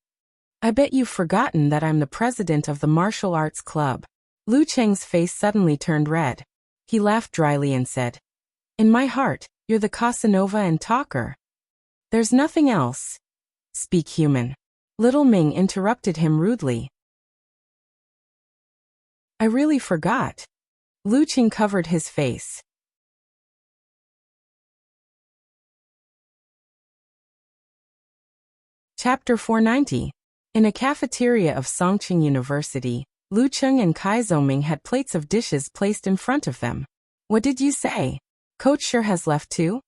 I bet you've forgotten that I'm the president of the martial arts club." Lu Cheng's face suddenly turned red. He laughed dryly and said, "In my heart, you're the Casanova and talker. There's nothing else." "Speak human." Little Ming interrupted him rudely. "I really forgot." Lu Qing covered his face. Chapter 490. In a cafeteria of Songqing University, Lu Qing and Kai Zongming had plates of dishes placed in front of them. "What did you say? Coach sure has left too?"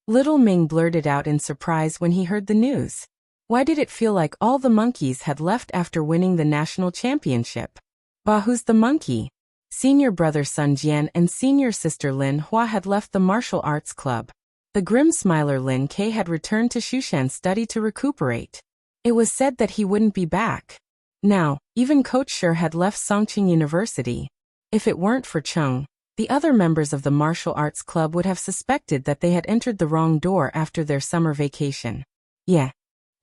Little Ming blurted out in surprise when he heard the news. Why did it feel like all the monkeys had left after winning the national championship? Bah, who's the monkey? Senior brother Sun Jian and senior sister Lin Hua had left the martial arts club. The grim smiler Lin Ke had returned to Shushan's study to recuperate. It was said that he wouldn't be back. Now, even Coach Sher had left Songqing University. If it weren't for Cheng, the other members of the martial arts club would have suspected that they had entered the wrong door after their summer vacation. Yeah.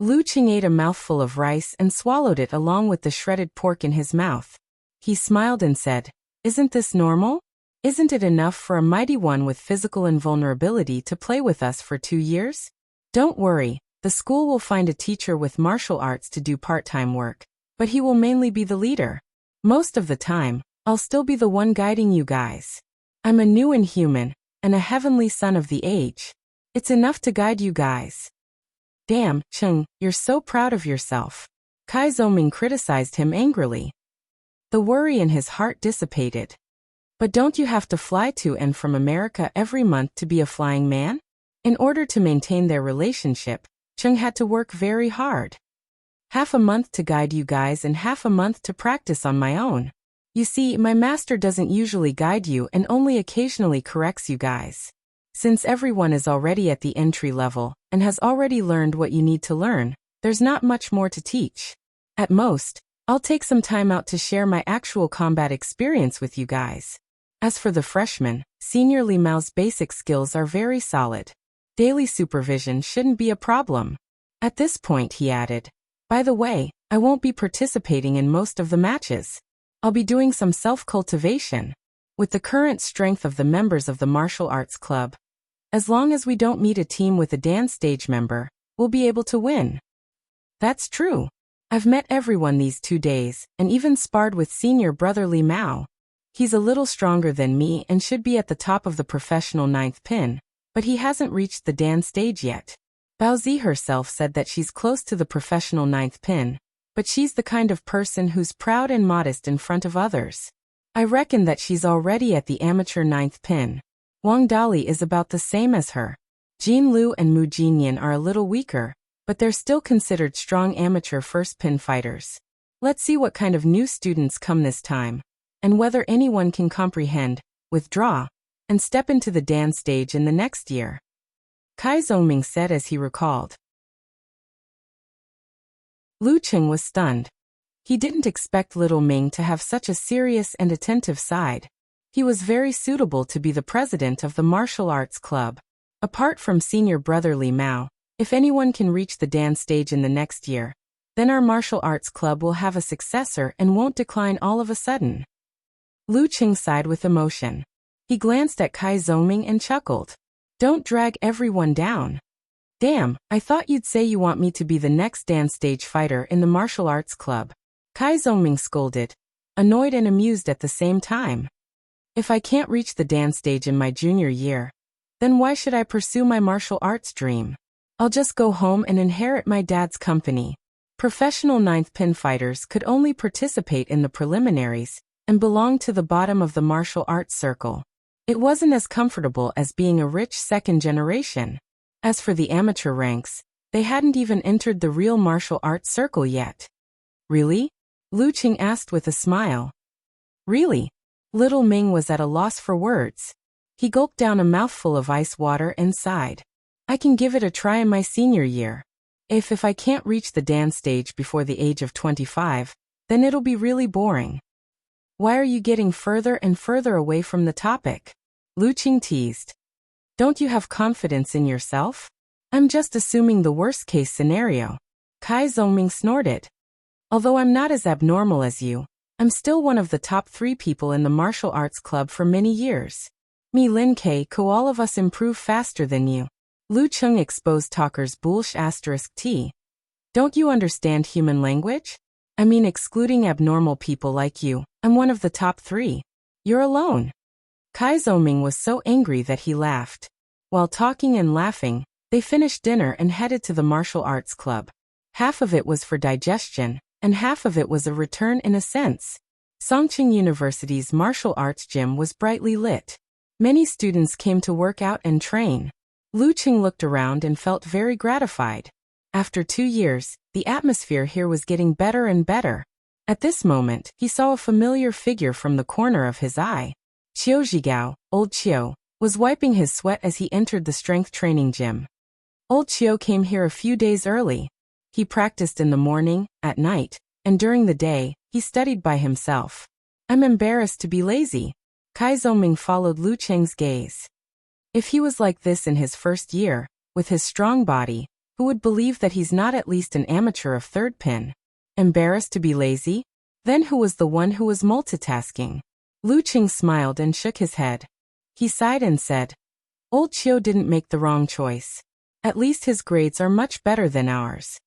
Lu Qing ate a mouthful of rice and swallowed it along with the shredded pork in his mouth. He smiled and said, "Isn't this normal? Isn't it enough for a mighty one with physical invulnerability to play with us for 2 years? Don't worry. The school will find a teacher with martial arts to do part-time work, but he will mainly be the leader. Most of the time, I'll still be the one guiding you guys. I'm a new inhuman, and a heavenly son of the age. It's enough to guide you guys." "Damn, Cheng, you're so proud of yourself." Kai Zongming criticized him angrily. The worry in his heart dissipated. "But don't you have to fly to and from America every month to be a flying man?" In order to maintain their relationship, Cheng had to work very hard. "Half a month to guide you guys and half a month to practice on my own. You see, my master doesn't usually guide you and only occasionally corrects you guys. Since everyone is already at the entry level and has already learned what you need to learn, there's not much more to teach. At most, I'll take some time out to share my actual combat experience with you guys. As for the freshmen, Senior Li Mao's basic skills are very solid. Daily supervision shouldn't be a problem. At this point, he added, "By the way, I won't be participating in most of the matches. I'll be doing some self-cultivation. With the current strength of the members of the martial arts club, as long as we don't meet a team with a dance stage member, we'll be able to win." That's true. I've met everyone these 2 days, and even sparred with senior brother Li Mao. He's a little stronger than me and should be at the top of the professional 9th pin, but he hasn't reached the Dan stage yet. Baozi herself said that she's close to the professional 9th pin, but she's the kind of person who's proud and modest in front of others. I reckon that she's already at the amateur 9th pin. Wang Dali is about the same as her. Jin Lu and Mu Jinyan are a little weaker, but they're still considered strong amateur first pin fighters. Let's see what kind of new students come this time, and whether anyone can comprehend, withdraw, and step into the Dan stage in the next year. Kai Zongming said as he recalled. Lu Cheng was stunned. He didn't expect little Ming to have such a serious and attentive side. He was very suitable to be the president of the martial arts club. Apart from senior brother Li Mao, if anyone can reach the Dan stage in the next year, then our martial arts club will have a successor and won't decline all of a sudden. Lu Cheng sighed with emotion. He glanced at Kai Zongming and chuckled. Don't drag everyone down. Damn, I thought you'd say you want me to be the next Dan stage fighter in the martial arts club. Kai Zongming scolded, annoyed and amused at the same time. If I can't reach the Dan stage in my junior year, then why should I pursue my martial arts dream? I'll just go home and inherit my dad's company. Professional 9th pin fighters could only participate in the preliminaries and belong to the bottom of the martial arts circle. It wasn't as comfortable as being a rich second generation. As for the amateur ranks, they hadn't even entered the real martial arts circle yet. Really? Lu Cheng asked with a smile. Really? Little Ming was at a loss for words. He gulped down a mouthful of ice water and sighed. I can give it a try in my senior year. If I can't reach the Dan stage before the age of 25, then it'll be really boring. Why are you getting further and further away from the topic? Lu Cheng teased. Don't you have confidence in yourself? I'm just assuming the worst-case scenario. Kai Zongming snorted. Although I'm not as abnormal as you, I'm still one of the top 3 people in the martial arts club for many years. Me Lin K, all of us improve faster than you. Lu Cheng exposed talker's bullsh *t. Don't you understand human language? I mean, excluding abnormal people like you, I'm one of the top 3. You're alone. Kai Zongming was so angry that he laughed. While talking and laughing, they finished dinner and headed to the martial arts club. Half of it was for digestion, and half of it was a return in a sense. Songqing University's martial arts gym was brightly lit. Many students came to work out and train. Lu Cheng looked around and felt very gratified. After 2 years, the atmosphere here was getting better and better. At this moment, he saw a familiar figure from the corner of his eye. Qiu Zhigao, old Qiu, was wiping his sweat as he entered the strength training gym. Old Qiu came here a few days early. He practiced in the morning, at night, and during the day, he studied by himself. I'm embarrassed to be lazy. Kai Zongming followed Lu Cheng's gaze. If he was like this in his first year, with his strong body, who would believe that he's not at least an amateur of 3rd pin? Embarrassed to be lazy? Then who was the one who was multitasking? Lu Cheng smiled and shook his head. He sighed and said, Old Qiu didn't make the wrong choice. At least his grades are much better than ours.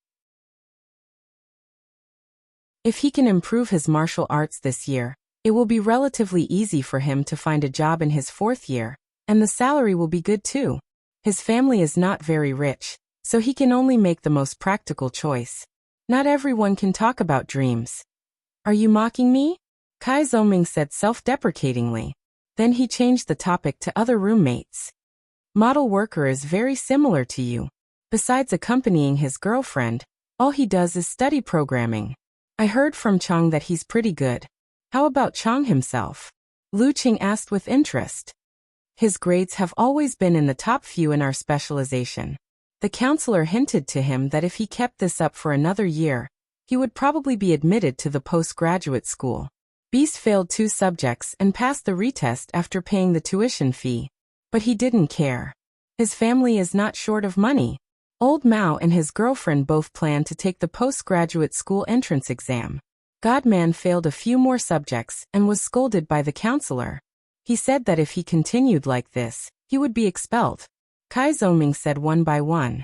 If he can improve his martial arts this year, it will be relatively easy for him to find a job in his 4th year, and the salary will be good too. His family is not very rich, so he can only make the most practical choice. Not everyone can talk about dreams. Are you mocking me? Kai Zongming said self-deprecatingly. Then he changed the topic to other roommates. Model worker is very similar to you. Besides accompanying his girlfriend, all he does is study programming. I heard from Chang that he's pretty good. How about Chang himself? Lu Cheng asked with interest. His grades have always been in the top few in our specialization. The counselor hinted to him that if he kept this up for another year, he would probably be admitted to the postgraduate school. Beast failed 2 subjects and passed the retest after paying the tuition fee. But he didn't care. His family is not short of money. Old Mao and his girlfriend both planned to take the postgraduate school entrance exam. Godman failed a few more subjects and was scolded by the counselor. He said that if he continued like this, he would be expelled. Kai Zhongming said one by one.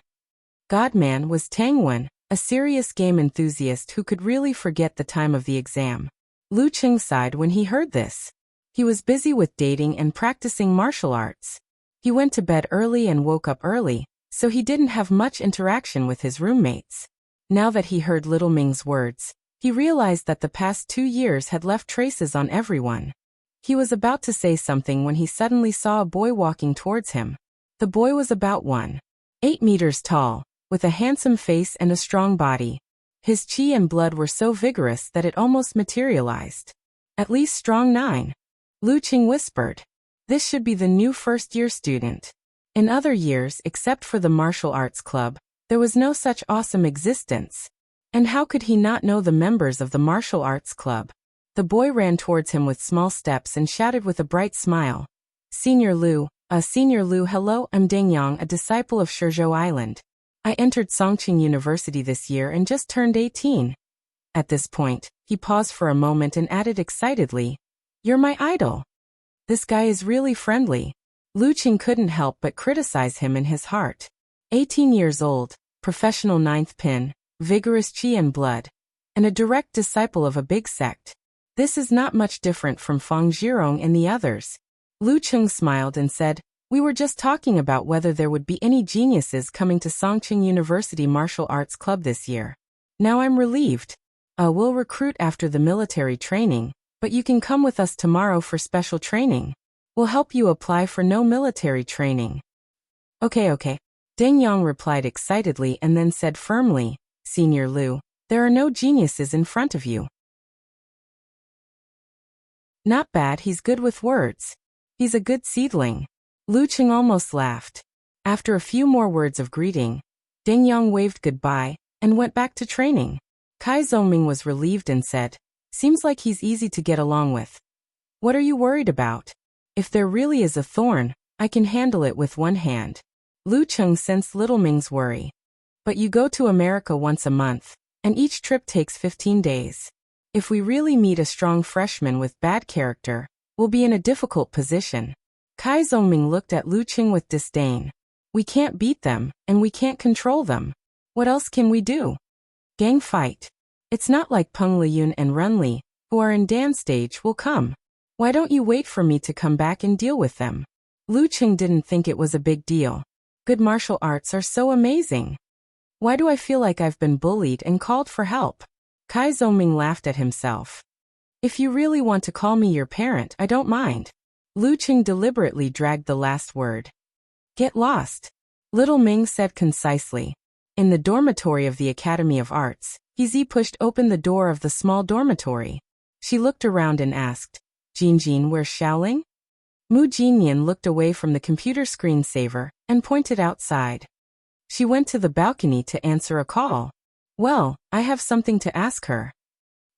Godman was Tang Wen, a serious game enthusiast who could really forget the time of the exam. Lu Qing sighed when he heard this. He was busy with dating and practicing martial arts. He went to bed early and woke up early, so he didn't have much interaction with his roommates. Now that he heard Little Ming's words, he realized that the past 2 years had left traces on everyone. He was about to say something when he suddenly saw a boy walking towards him. The boy was about 1.8 meters tall, with a handsome face and a strong body. His chi and blood were so vigorous that it almost materialized. At least strong 9. Lu Qing whispered. This should be the new first-year student. In other years, except for the martial arts club, there was no such awesome existence. And how could he not know the members of the martial arts club? The boy ran towards him with small steps and shouted with a bright smile. Senior Lu, hello, I'm Deng Yang, a disciple of Shizhou Island. I entered Songqing University this year and just turned 18. At this point, he paused for a moment and added excitedly, You're my idol. This guy is really friendly. Lu Qing couldn't help but criticize him in his heart. 18 years old, professional ninth pin, vigorous chi and blood, and a direct disciple of a big sect. This is not much different from Fang Zhirong and the others. Lu Qing smiled and said, We were just talking about whether there would be any geniuses coming to Songqing University Martial Arts Club this year. Now I'm relieved. We'll recruit after the military training, but you can come with us tomorrow for special training. We'll help you apply for no military training. Okay. Deng Yang replied excitedly and then said firmly, Senior Lu, there are no geniuses in front of you. Not bad, he's good with words. He's a good seedling. Lu Qing almost laughed. After a few more words of greeting, Deng Yang waved goodbye and went back to training. Kai Zhongming was relieved and said, Seems like he's easy to get along with. What are you worried about? If there really is a thorn, I can handle it with one hand. Lu Qing sensed Little Ming's worry. But you go to America once a month, and each trip takes 15 days. If we really meet a strong freshman with bad character, we'll be in a difficult position. Kai Zhongming looked at Lu Qing with disdain. We can't beat them, and we can't control them. What else can we do? Gang fight. It's not like Peng Liyun and Run Li, who are in dance stage, will come. Why don't you wait for me to come back and deal with them? Lu Qing didn't think it was a big deal. Good martial arts are so amazing. Why do I feel like I've been bullied and called for help? Kai Zhongming laughed at himself. If you really want to call me your parent, I don't mind. Lu Qing deliberately dragged the last word. Get lost. Little Ming said concisely. In the dormitory of the Academy of Arts, He pushed open the door of the small dormitory. She looked around and asked, Jinjin, where's Xiaoling? Mu Jinyan looked away from the computer screensaver and pointed outside. She went to the balcony to answer a call. Well, I have something to ask her.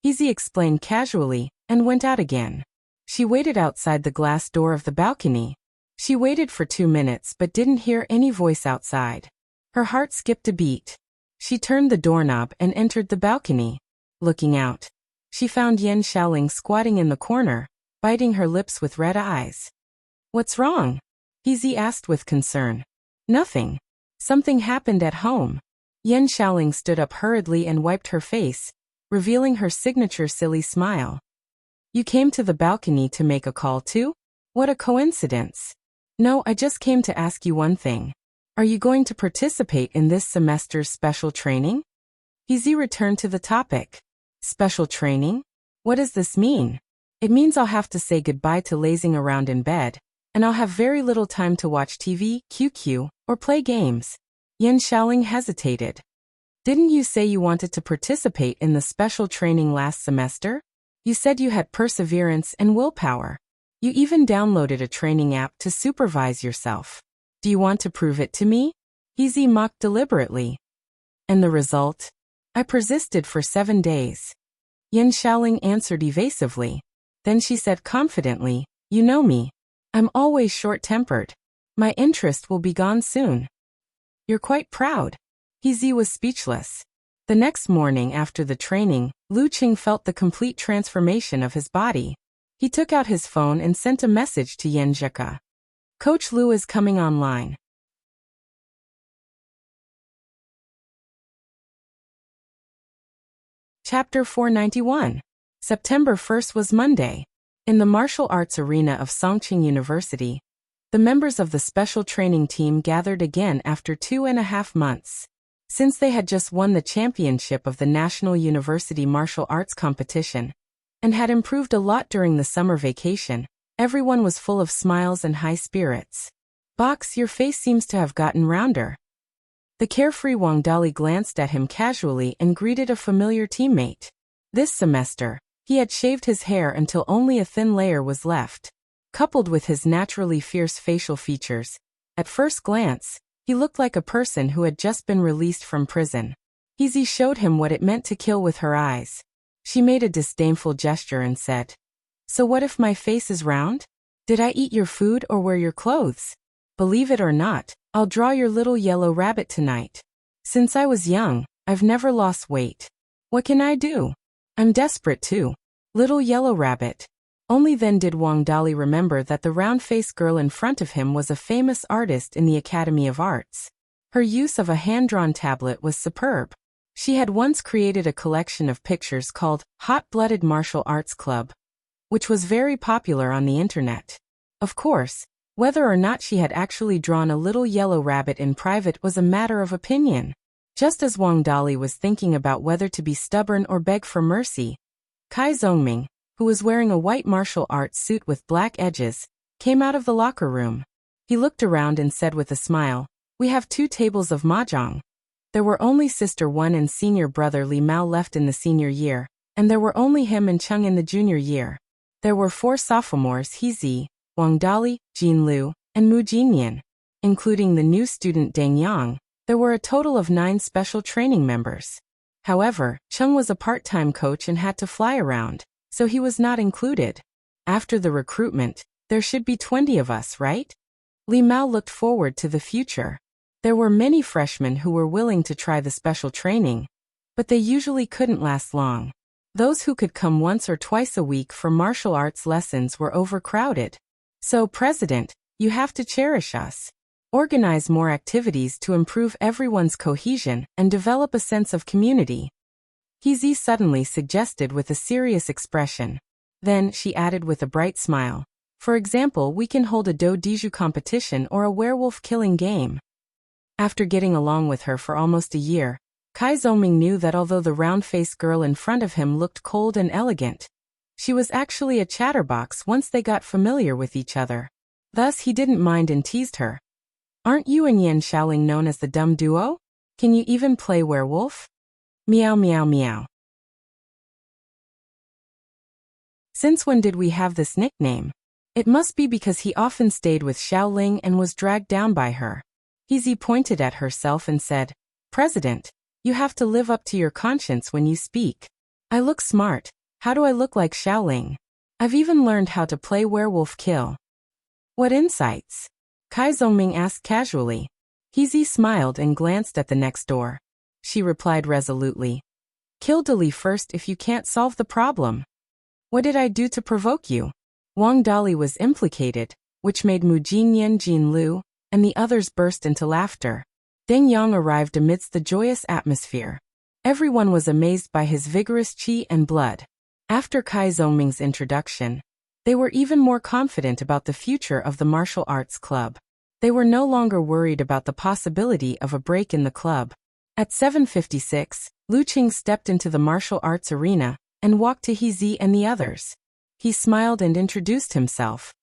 He explained casually and went out again. She waited outside the glass door of the balcony. She waited for 2 minutes but didn't hear any voice outside. Her heart skipped a beat. She turned the doorknob and entered the balcony. Looking out, she found Yan Xiaoling squatting in the corner, biting her lips with red eyes. What's wrong? He asked with concern. Nothing. Something happened at home. Yan Xiaoling stood up hurriedly and wiped her face, revealing her signature silly smile. You came to the balcony to make a call too? What a coincidence. No, I just came to ask you one thing. Are you going to participate in this semester's special training? He returned to the topic. Special training? What does this mean? It means I'll have to say goodbye to lazing around in bed, and I'll have very little time to watch TV, QQ, or play games. Yan Xiaoling hesitated. Didn't you say you wanted to participate in the special training last semester? You said you had perseverance and willpower. You even downloaded a training app to supervise yourself. Do you want to prove it to me? He mocked deliberately. And the result? I persisted for 7 days. Yan Xiaoling answered evasively. Then she said confidently, You know me. I'm always short-tempered. My interest will be gone soon. You're quite proud. He was speechless. The next morning after the training, Lu Qing felt the complete transformation of his body. He took out his phone and sent a message to Yan Zhika. Coach Lu is coming online. Chapter 491. September 1st was Monday. In the martial arts arena of Songqing University, the members of the special training team gathered again after 2.5 months. Since they had just won the championship of the National University Martial Arts Competition and had improved a lot during the summer vacation, everyone was full of smiles and high spirits. Box, your face seems to have gotten rounder. The carefree Wang Dali glanced at him casually and greeted a familiar teammate. This semester, he had shaved his hair until only a thin layer was left. Coupled with his naturally fierce facial features, at first glance, he looked like a person who had just been released from prison. He showed him what it meant to kill with her eyes. She made a disdainful gesture and said, "So what if my face is round? Did I eat your food or wear your clothes? Believe it or not, I'll draw your little yellow rabbit tonight. Since I was young, I've never lost weight. What can I do? I'm desperate too. Little yellow rabbit." Only then did Wang Dali remember that the round-faced girl in front of him was a famous artist in the Academy of Arts. Her use of a hand-drawn tablet was superb. She had once created a collection of pictures called Hot-Blooded Martial Arts Club, which was very popular on the internet. Of course, whether or not she had actually drawn a little yellow rabbit in private was a matter of opinion. Just as Wang Dali was thinking about whether to be stubborn or beg for mercy, Kai Zongming, who was wearing a white martial arts suit with black edges, came out of the locker room. He looked around and said with a smile, "We have 2 tables of mahjong." There were only Sister 1 and senior brother Li Mao left in the senior year, and there were only him and Cheng in the junior year. There were 4 sophomores, He, Wang Dali, Jin Lu, and Mu Jinyan. Including the new student Deng Yang, there were a total of 9 special training members. However, Cheng was a part-time coach and had to fly around, so he was not included. After the recruitment, there should be 20 of us, right? Li Mao looked forward to the future. There were many freshmen who were willing to try the special training, but they usually couldn't last long. Those who could come once or twice a week for martial arts lessons were overcrowded. So, President, you have to cherish us. Organize more activities to improve everyone's cohesion and develop a sense of community. He suddenly suggested with a serious expression. Then, she added with a bright smile, "For example, we can hold a do-diju competition or a werewolf-killing game." After getting along with her for almost a year, Kai Zongming knew that although the round-faced girl in front of him looked cold and elegant, she was actually a chatterbox once they got familiar with each other. Thus he didn't mind and teased her. "Aren't you and Yan Shaoling known as the dumb duo? Can you even play werewolf? Meow meow meow." Since when did we have this nickname? It must be because he often stayed with Xiaoling and was dragged down by her. He pointed at herself and said, "President, you have to live up to your conscience when you speak. I look smart. How do I look like Xiaoling? I've even learned how to play werewolf kill." "What insights?" Kai Zongming asked casually. He smiled and glanced at the next door. She replied resolutely, "Kill Dali first if you can't solve the problem." "What did I do to provoke you?" Wang Dali was implicated, which made Mu Jinyan, Jin Lu, and the others burst into laughter. Deng Yang arrived amidst the joyous atmosphere. Everyone was amazed by his vigorous qi and blood. After Kai Zongming's introduction, they were even more confident about the future of the martial arts club. They were no longer worried about the possibility of a break in the club. At 7:56, Lu Qing stepped into the martial arts arena and walked to He and the others. He smiled and introduced himself.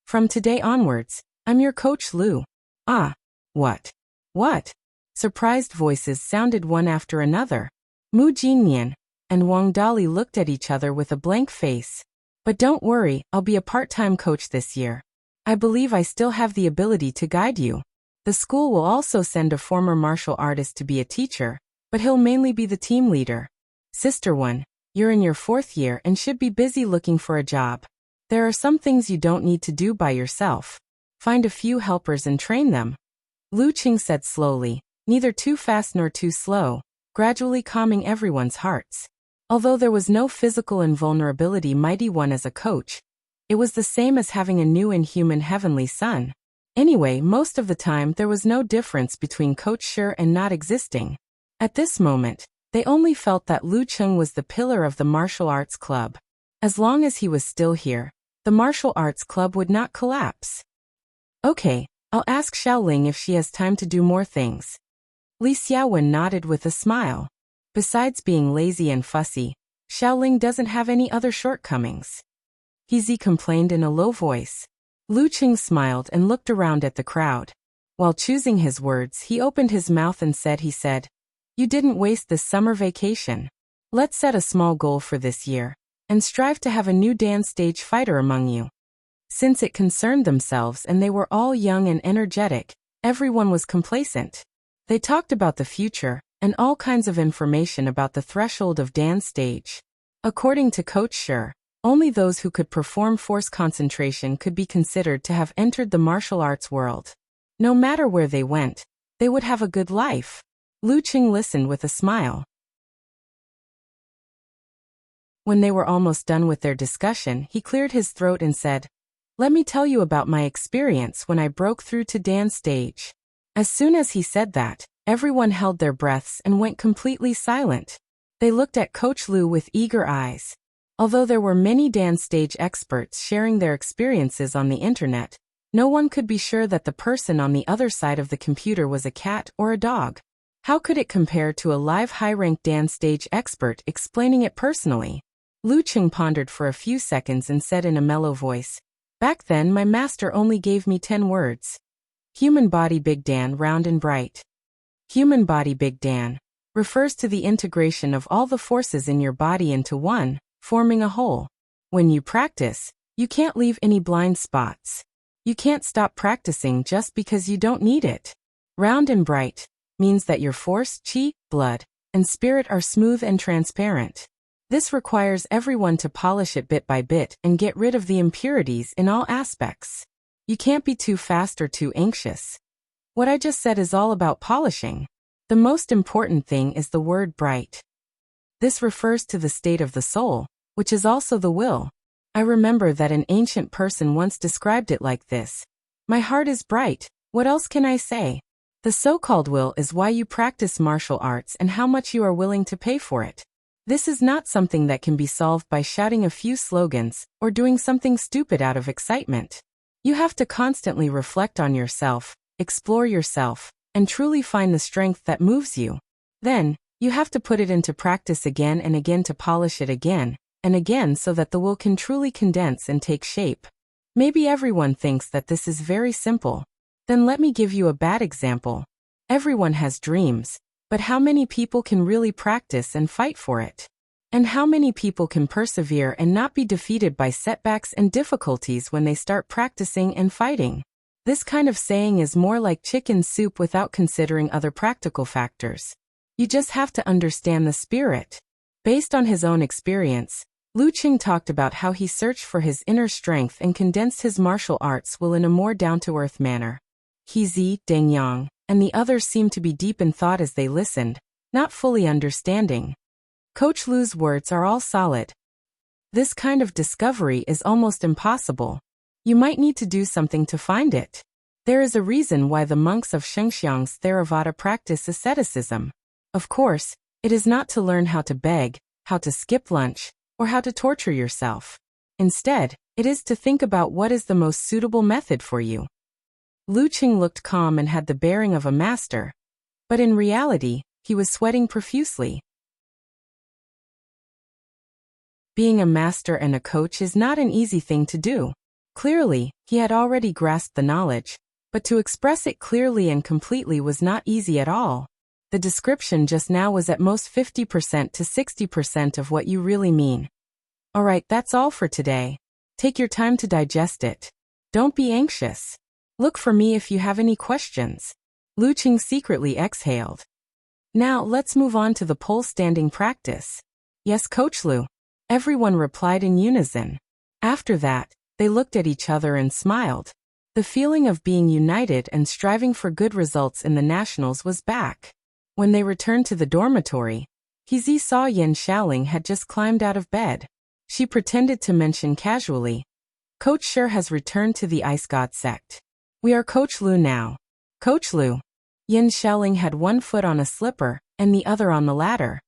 "From today onwards, I'm your coach Lu." "Ah, what? What?" Surprised voices sounded one after another. Mu Jinyan and Wang Dali looked at each other with a blank face. "But don't worry, I'll be a part-time coach this year. I believe I still have the ability to guide you. The school will also send a former martial artist to be a teacher, but he'll mainly be the team leader. Sister 1, you're in your 4th year and should be busy looking for a job. There are some things you don't need to do by yourself. Find a few helpers and train them." Lu Qing said slowly, neither too fast nor too slow, gradually calming everyone's hearts. Although there was no physical invulnerability mighty one as a coach, it was the same as having a new inhuman heavenly son. Anyway, most of the time there was no difference between Coach Shi and not existing. At this moment, they only felt that Lu Cheng was the pillar of the martial arts club. As long as he was still here, the martial arts club would not collapse. Okay, I'll ask Xiaoling if she has time to do more things. Li Xiaowen nodded with a smile. Besides being lazy and fussy, Xiaoling doesn't have any other shortcomings. He complained in a low voice. Lu Cheng smiled and looked around at the crowd. While choosing his words, he opened his mouth and said, "You didn't waste this summer vacation. Let's set a small goal for this year, and strive to have a new dance stage fighter among you." Since it concerned themselves and they were all young and energetic, everyone was complacent. They talked about the future, and all kinds of information about the threshold of dance stage. According to Coach Shi, only those who could perform force concentration could be considered to have entered the martial arts world. No matter where they went, they would have a good life. Lu Cheng listened with a smile. When they were almost done with their discussion, he cleared his throat and said, "Let me tell you about my experience when I broke through to dance stage." As soon as he said that, everyone held their breaths and went completely silent. They looked at Coach Lu with eager eyes. Although there were many dance stage experts sharing their experiences on the internet, no one could be sure that the person on the other side of the computer was a cat or a dog. How could it compare to a live high-ranked dance stage expert explaining it personally? Lu Cheng pondered for a few seconds and said in a mellow voice, "Back then my master only gave me 10 words. Human body Big Dan round and bright." Human body Big Dan refers to the integration of all the forces in your body into one, forming a whole. When you practice, you can't leave any blind spots. You can't stop practicing just because you don't need it. Round and bright means that your force, qi, blood, and spirit are smooth and transparent. This requires everyone to polish it bit by bit and get rid of the impurities in all aspects. You can't be too fast or too anxious. What I just said is all about polishing. The most important thing is the word bright. This refers to the state of the soul, which is also the will. I remember that an ancient person once described it like this: "My heart is bright, what else can I say?" The so-called will is why you practice martial arts and how much you are willing to pay for it. This is not something that can be solved by shouting a few slogans or doing something stupid out of excitement. You have to constantly reflect on yourself, explore yourself, and truly find the strength that moves you. Then, you have to put it into practice again and again to polish it again and again so that the will can truly condense and take shape. Maybe everyone thinks that this is very simple. Then let me give you a bad example. Everyone has dreams, but how many people can really practice and fight for it? And how many people can persevere and not be defeated by setbacks and difficulties when they start practicing and fighting? This kind of saying is more like chicken soup without considering other practical factors. You just have to understand the spirit. Based on his own experience, Lu Cheng talked about how he searched for his inner strength and condensed his martial arts will in a more down-to-earth manner. He, Deng Yang, and the others seemed to be deep in thought as they listened, not fully understanding. Coach Lu's words are all solid. This kind of discovery is almost impossible. You might need to do something to find it. There is a reason why the monks of Shengxiang's Theravada practice asceticism. Of course, it is not to learn how to beg, how to skip lunch, or how to torture yourself. Instead, it is to think about what is the most suitable method for you. Lu Cheng looked calm and had the bearing of a master, but in reality, he was sweating profusely. Being a master and a coach is not an easy thing to do. Clearly, he had already grasped the knowledge, but to express it clearly and completely was not easy at all. The description just now was at most 50% to 60% of what you really mean. Alright, that's all for today. Take your time to digest it. Don't be anxious. Look for me if you have any questions. Lu Cheng secretly exhaled. Now let's move on to the pole standing practice. Yes, Coach Lu. Everyone replied in unison. After that, they looked at each other and smiled. The feeling of being united and striving for good results in the nationals was back. When they returned to the dormitory, He saw Yan Xiaoling had just climbed out of bed. She pretended to mention casually, "Coach Sure has returned to the Ice God sect. We are Coach Lu now." Coach Lu. Yan Xiaoling had one foot on a slipper and the other on the ladder.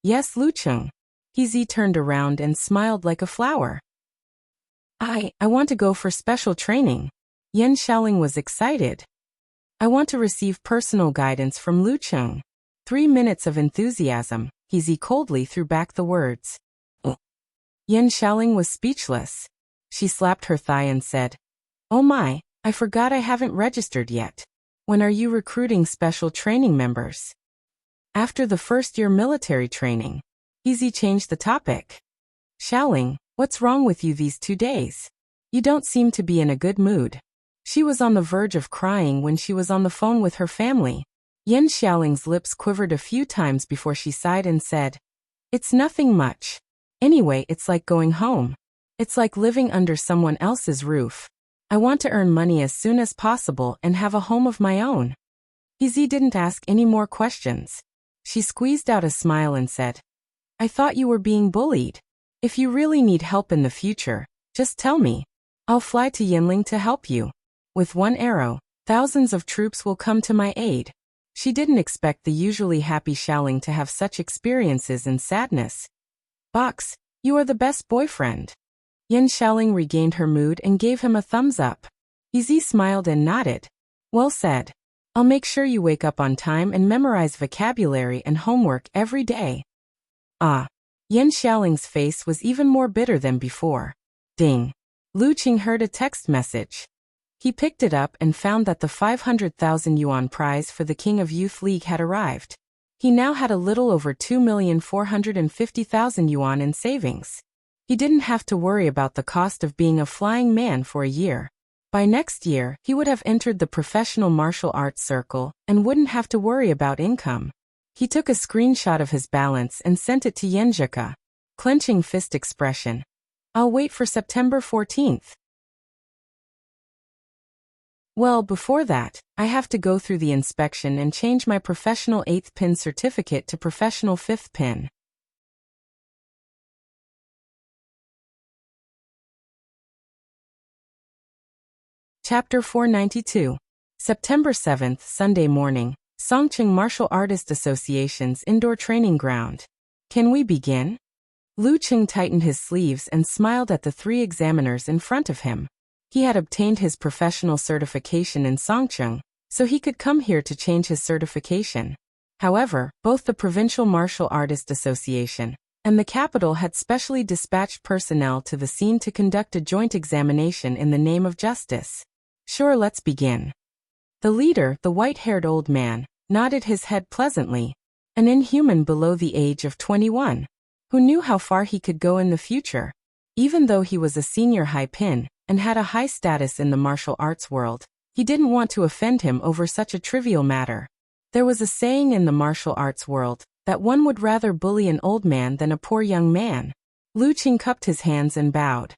"Yes, Lu Cheng." He turned around and smiled like a flower. I want to go for special training." Yan Xiaoling was excited. "I want to receive personal guidance from Lu Cheng." 3 minutes of enthusiasm. He coldly threw back the words. Yan Xiaoling was speechless. She slapped her thigh and said, "Oh my, I forgot I haven't registered yet. When are you recruiting special training members?" "After the first-year military training." He changed the topic. "Xiaoling, what's wrong with you these 2 days? You don't seem to be in a good mood." She was on the verge of crying when she was on the phone with her family. Yan Xiaoling's lips quivered a few times before she sighed and said, "It's nothing much. Anyway, it's like going home. It's like living under someone else's roof. I want to earn money as soon as possible and have a home of my own." He didn't ask any more questions. She squeezed out a smile and said, "I thought you were being bullied. If you really need help in the future, just tell me. I'll fly to Yinling to help you. With one arrow, thousands of troops will come to my aid." She didn't expect the usually happy Xiaoling to have such experiences in sadness. "Box, you are the best boyfriend." Yan Xiaoling regained her mood and gave him a thumbs up. He smiled and nodded. "Well said. I'll make sure you wake up on time and memorize vocabulary and homework every day." Yan Xiaoling's face was even more bitter than before. Ding. Lu Qing heard a text message. He picked it up and found that the 500,000 yuan prize for the King of Youth League had arrived. He now had a little over 2,450,000 yuan in savings. He didn't have to worry about the cost of being a flying man for a year. By next year, he would have entered the professional martial arts circle and wouldn't have to worry about income. He took a screenshot of his balance and sent it to Yenjika. Clenching fist expression. "I'll wait for September 14th. Well, before that, I have to go through the inspection and change my professional 8th pin certificate to professional 5th pin. Chapter 492. September 7th, Sunday morning, Songqing Martial Artist Association's indoor training ground. "Can we begin?" Lu Qing tightened his sleeves and smiled at the 3 examiners in front of him. He had obtained his professional certification in Songqing, so he could come here to change his certification. However, both the Provincial Martial Artist Association and the capital had specially dispatched personnel to the scene to conduct a joint examination in the name of justice. "Sure, let's begin." The leader, the white-haired old man, nodded his head pleasantly, an inhuman below the age of 21. Who knew how far he could go in the future? Even though he was a senior high pin and had a high status in the martial arts world, he didn't want to offend him over such a trivial matter. There was a saying in the martial arts world that one would rather bully an old man than a poor young man. Lu Qing cupped his hands and bowed.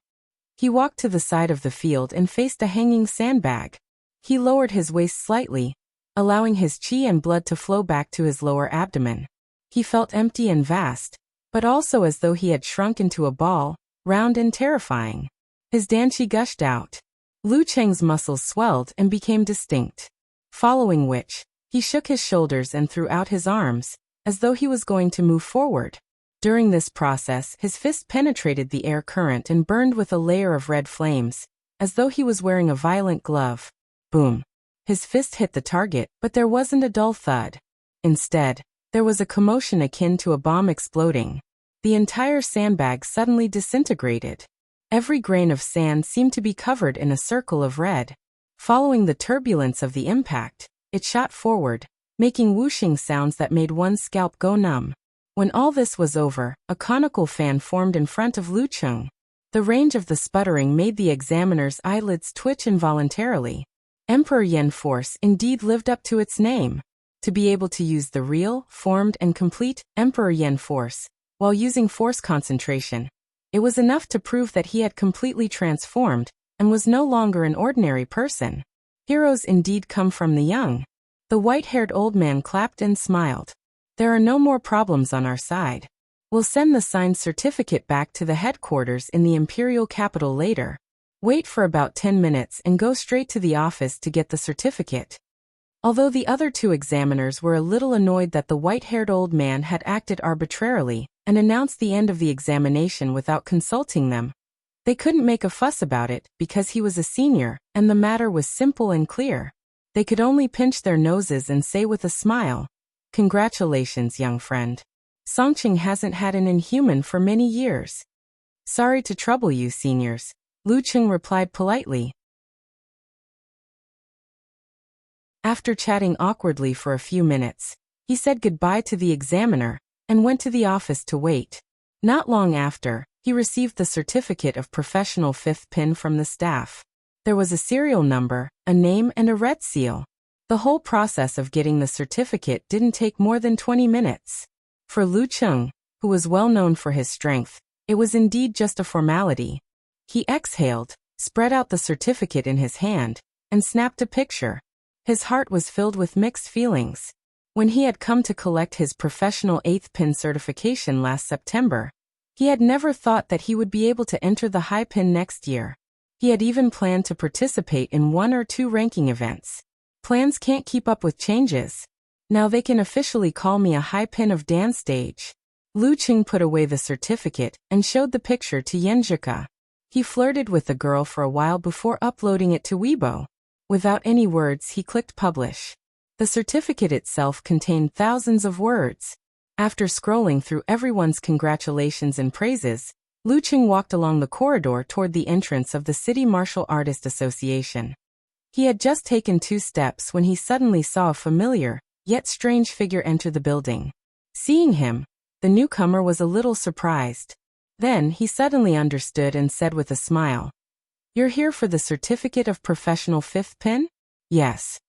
He walked to the side of the field and faced a hanging sandbag. He lowered his waist slightly, allowing his qi and blood to flow back to his lower abdomen. He felt empty and vast, but also as though he had shrunk into a ball, round and terrifying. His danqi gushed out. Lu Cheng's muscles swelled and became distinct. Following which, he shook his shoulders and threw out his arms, as though he was going to move forward. During this process, his fist penetrated the air current and burned with a layer of red flames, as though he was wearing a violent glove. Boom. His fist hit the target, but there wasn't a dull thud. Instead, there was a commotion akin to a bomb exploding. The entire sandbag suddenly disintegrated. Every grain of sand seemed to be covered in a circle of red. Following the turbulence of the impact, it shot forward, making whooshing sounds that made one's scalp go numb. When all this was over, a conical fan formed in front of Lu Qing. The range of the sputtering made the examiner's eyelids twitch involuntarily. Emperor Yen Force indeed lived up to its name. To be able to use the real, formed and complete Emperor Yen Force, while using force concentration, it was enough to prove that he had completely transformed, and was no longer an ordinary person. Heroes indeed come from the young. The white-haired old man clapped and smiled. There are no more problems on our side. We'll send the signed certificate back to the headquarters in the imperial capital later. Wait for about 10 minutes and go straight to the office to get the certificate. Although the other two examiners were a little annoyed that the white-haired old man had acted arbitrarily and announced the end of the examination without consulting them, they couldn't make a fuss about it because he was a senior and the matter was simple and clear. They could only pinch their noses and say with a smile, "Congratulations, young friend. Songqing hasn't had an inhuman for many years." "Sorry to trouble you, seniors," Lu Cheng replied politely. After chatting awkwardly for a few minutes, he said goodbye to the examiner and went to the office to wait. Not long after, he received the certificate of professional fifth pin from the staff. There was a serial number, a name and a red seal. The whole process of getting the certificate didn't take more than 20 minutes. For Lu Cheng, who was well known for his strength, it was indeed just a formality. He exhaled, spread out the certificate in his hand, and snapped a picture. His heart was filled with mixed feelings. When he had come to collect his professional 8th pin certification last September, he had never thought that he would be able to enter the high pin next year. He had even planned to participate in 1 or 2 ranking events. Plans can't keep up with changes. Now they can officially call me a high pin of Dan stage. Lu Cheng put away the certificate and showed the picture to Yenjika. He flirted with the girl for a while before uploading it to Weibo. Without any words, he clicked publish. The certificate itself contained thousands of words. After scrolling through everyone's congratulations and praises, Lu Cheng walked along the corridor toward the entrance of the City Martial Artist Association. He had just taken 2 steps when he suddenly saw a familiar, yet strange figure enter the building. Seeing him, the newcomer was a little surprised. Then he suddenly understood and said with a smile, "You're here for the certificate of professional 5th pin?" "Yes."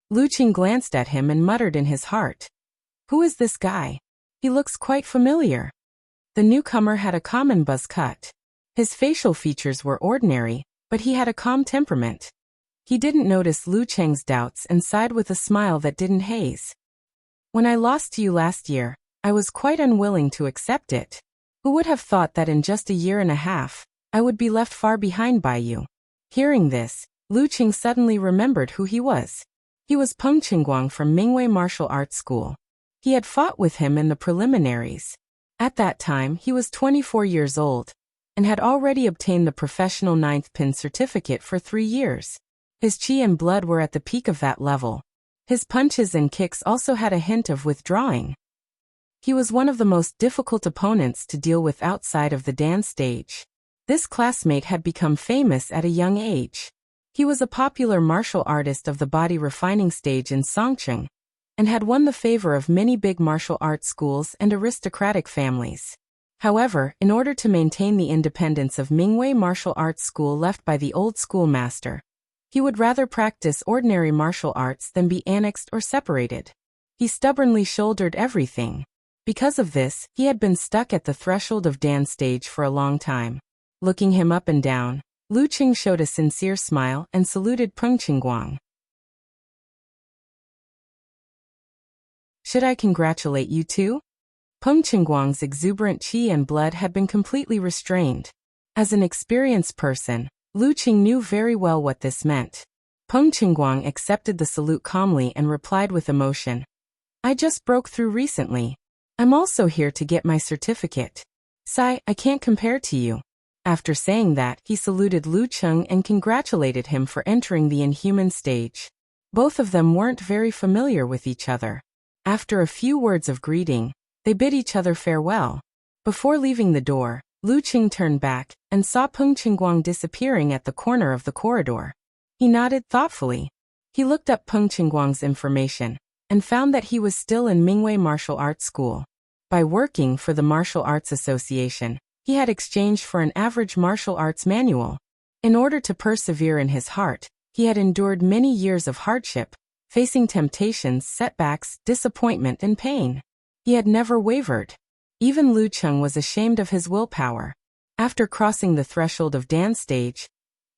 Lu Cheng glanced at him and muttered in his heart, "Who is this guy? He looks quite familiar." The newcomer had a common buzz cut. His facial features were ordinary, but he had a calm temperament. He didn't notice Lu Cheng's doubts and sighed with a smile that didn't haze. "When I lost to you last year, I was quite unwilling to accept it. Who would have thought that in just a year and a half, I would be left far behind by you?" Hearing this, Lu Cheng suddenly remembered who he was. He was Peng Qingguang from Mingwei Martial Arts School. He had fought with him in the preliminaries. At that time, he was 24 years old and had already obtained the professional 9th pin certificate for 3 years. His chi and blood were at the peak of that level. His punches and kicks also had a hint of withdrawing. He was one of the most difficult opponents to deal with outside of the dance stage. This classmate had become famous at a young age. He was a popular martial artist of the body refining stage in Songqing, and had won the favor of many big martial arts schools and aristocratic families. However, in order to maintain the independence of Mingwei Martial Arts School left by the old schoolmaster, he would rather practice ordinary martial arts than be annexed or separated. He stubbornly shouldered everything. Because of this, he had been stuck at the threshold of Dan's stage for a long time. Looking him up and down, Lu Cheng showed a sincere smile and saluted Peng Qingguang. "Should I congratulate you too?" Peng Qingguang's exuberant chi and blood had been completely restrained. As an experienced person, Lu Cheng knew very well what this meant. Peng Qingguang accepted the salute calmly and replied with emotion, "I just broke through recently. I'm also here to get my certificate. Sai, I can't compare to you." After saying that, he saluted Lu Cheng and congratulated him for entering the inhuman stage. Both of them weren't very familiar with each other. After a few words of greeting, they bid each other farewell. Before leaving the door, Lu Cheng turned back and saw Peng Qingguang disappearing at the corner of the corridor. He nodded thoughtfully. He looked up Peng Qingguang's information and found that he was still in Mingwei Martial Arts School. By working for the Martial Arts Association, he had exchanged for an average martial arts manual. In order to persevere in his heart, he had endured many years of hardship, facing temptations, setbacks, disappointment, and pain. He had never wavered. Even Lu Cheng was ashamed of his willpower. After crossing the threshold of Dan's stage,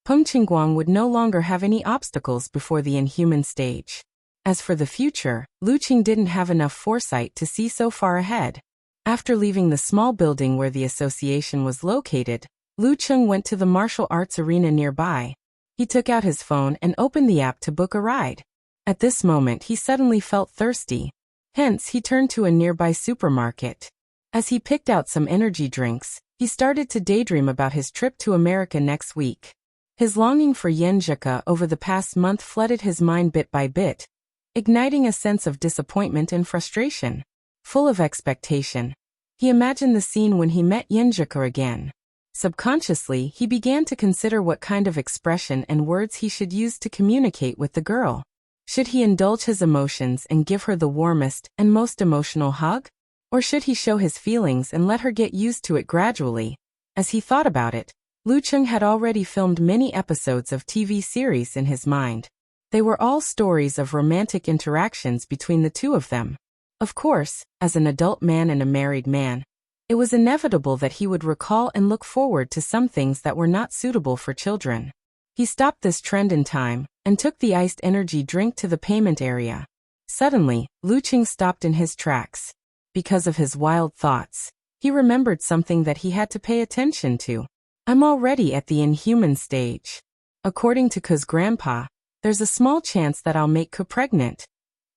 Peng Qingguang would no longer have any obstacles before the inhuman stage. As for the future, Lu Qing didn't have enough foresight to see so far ahead. After leaving the small building where the association was located, Lu Qing went to the martial arts arena nearby. He took out his phone and opened the app to book a ride. At this moment he suddenly felt thirsty. Hence he turned to a nearby supermarket. As he picked out some energy drinks, he started to daydream about his trip to America next week. His longing for Yanzhika over the past month flooded his mind bit by bit, igniting a sense of disappointment and frustration. Full of expectation, he imagined the scene when he met Yanzhika again. Subconsciously, he began to consider what kind of expression and words he should use to communicate with the girl. Should he indulge his emotions and give her the warmest and most emotional hug? Or should he show his feelings and let her get used to it gradually? As he thought about it, Lu Qing had already filmed many episodes of TV series in his mind. They were all stories of romantic interactions between the two of them. Of course, as an adult man and a married man, it was inevitable that he would recall and look forward to some things that were not suitable for children. He stopped this trend in time and took the iced energy drink to the payment area. Suddenly, Lu Qing stopped in his tracks. Because of his wild thoughts, he remembered something that he had to pay attention to. I'm already at the inhuman stage. According to Ku's grandpa, there's a small chance that I'll make Ku pregnant.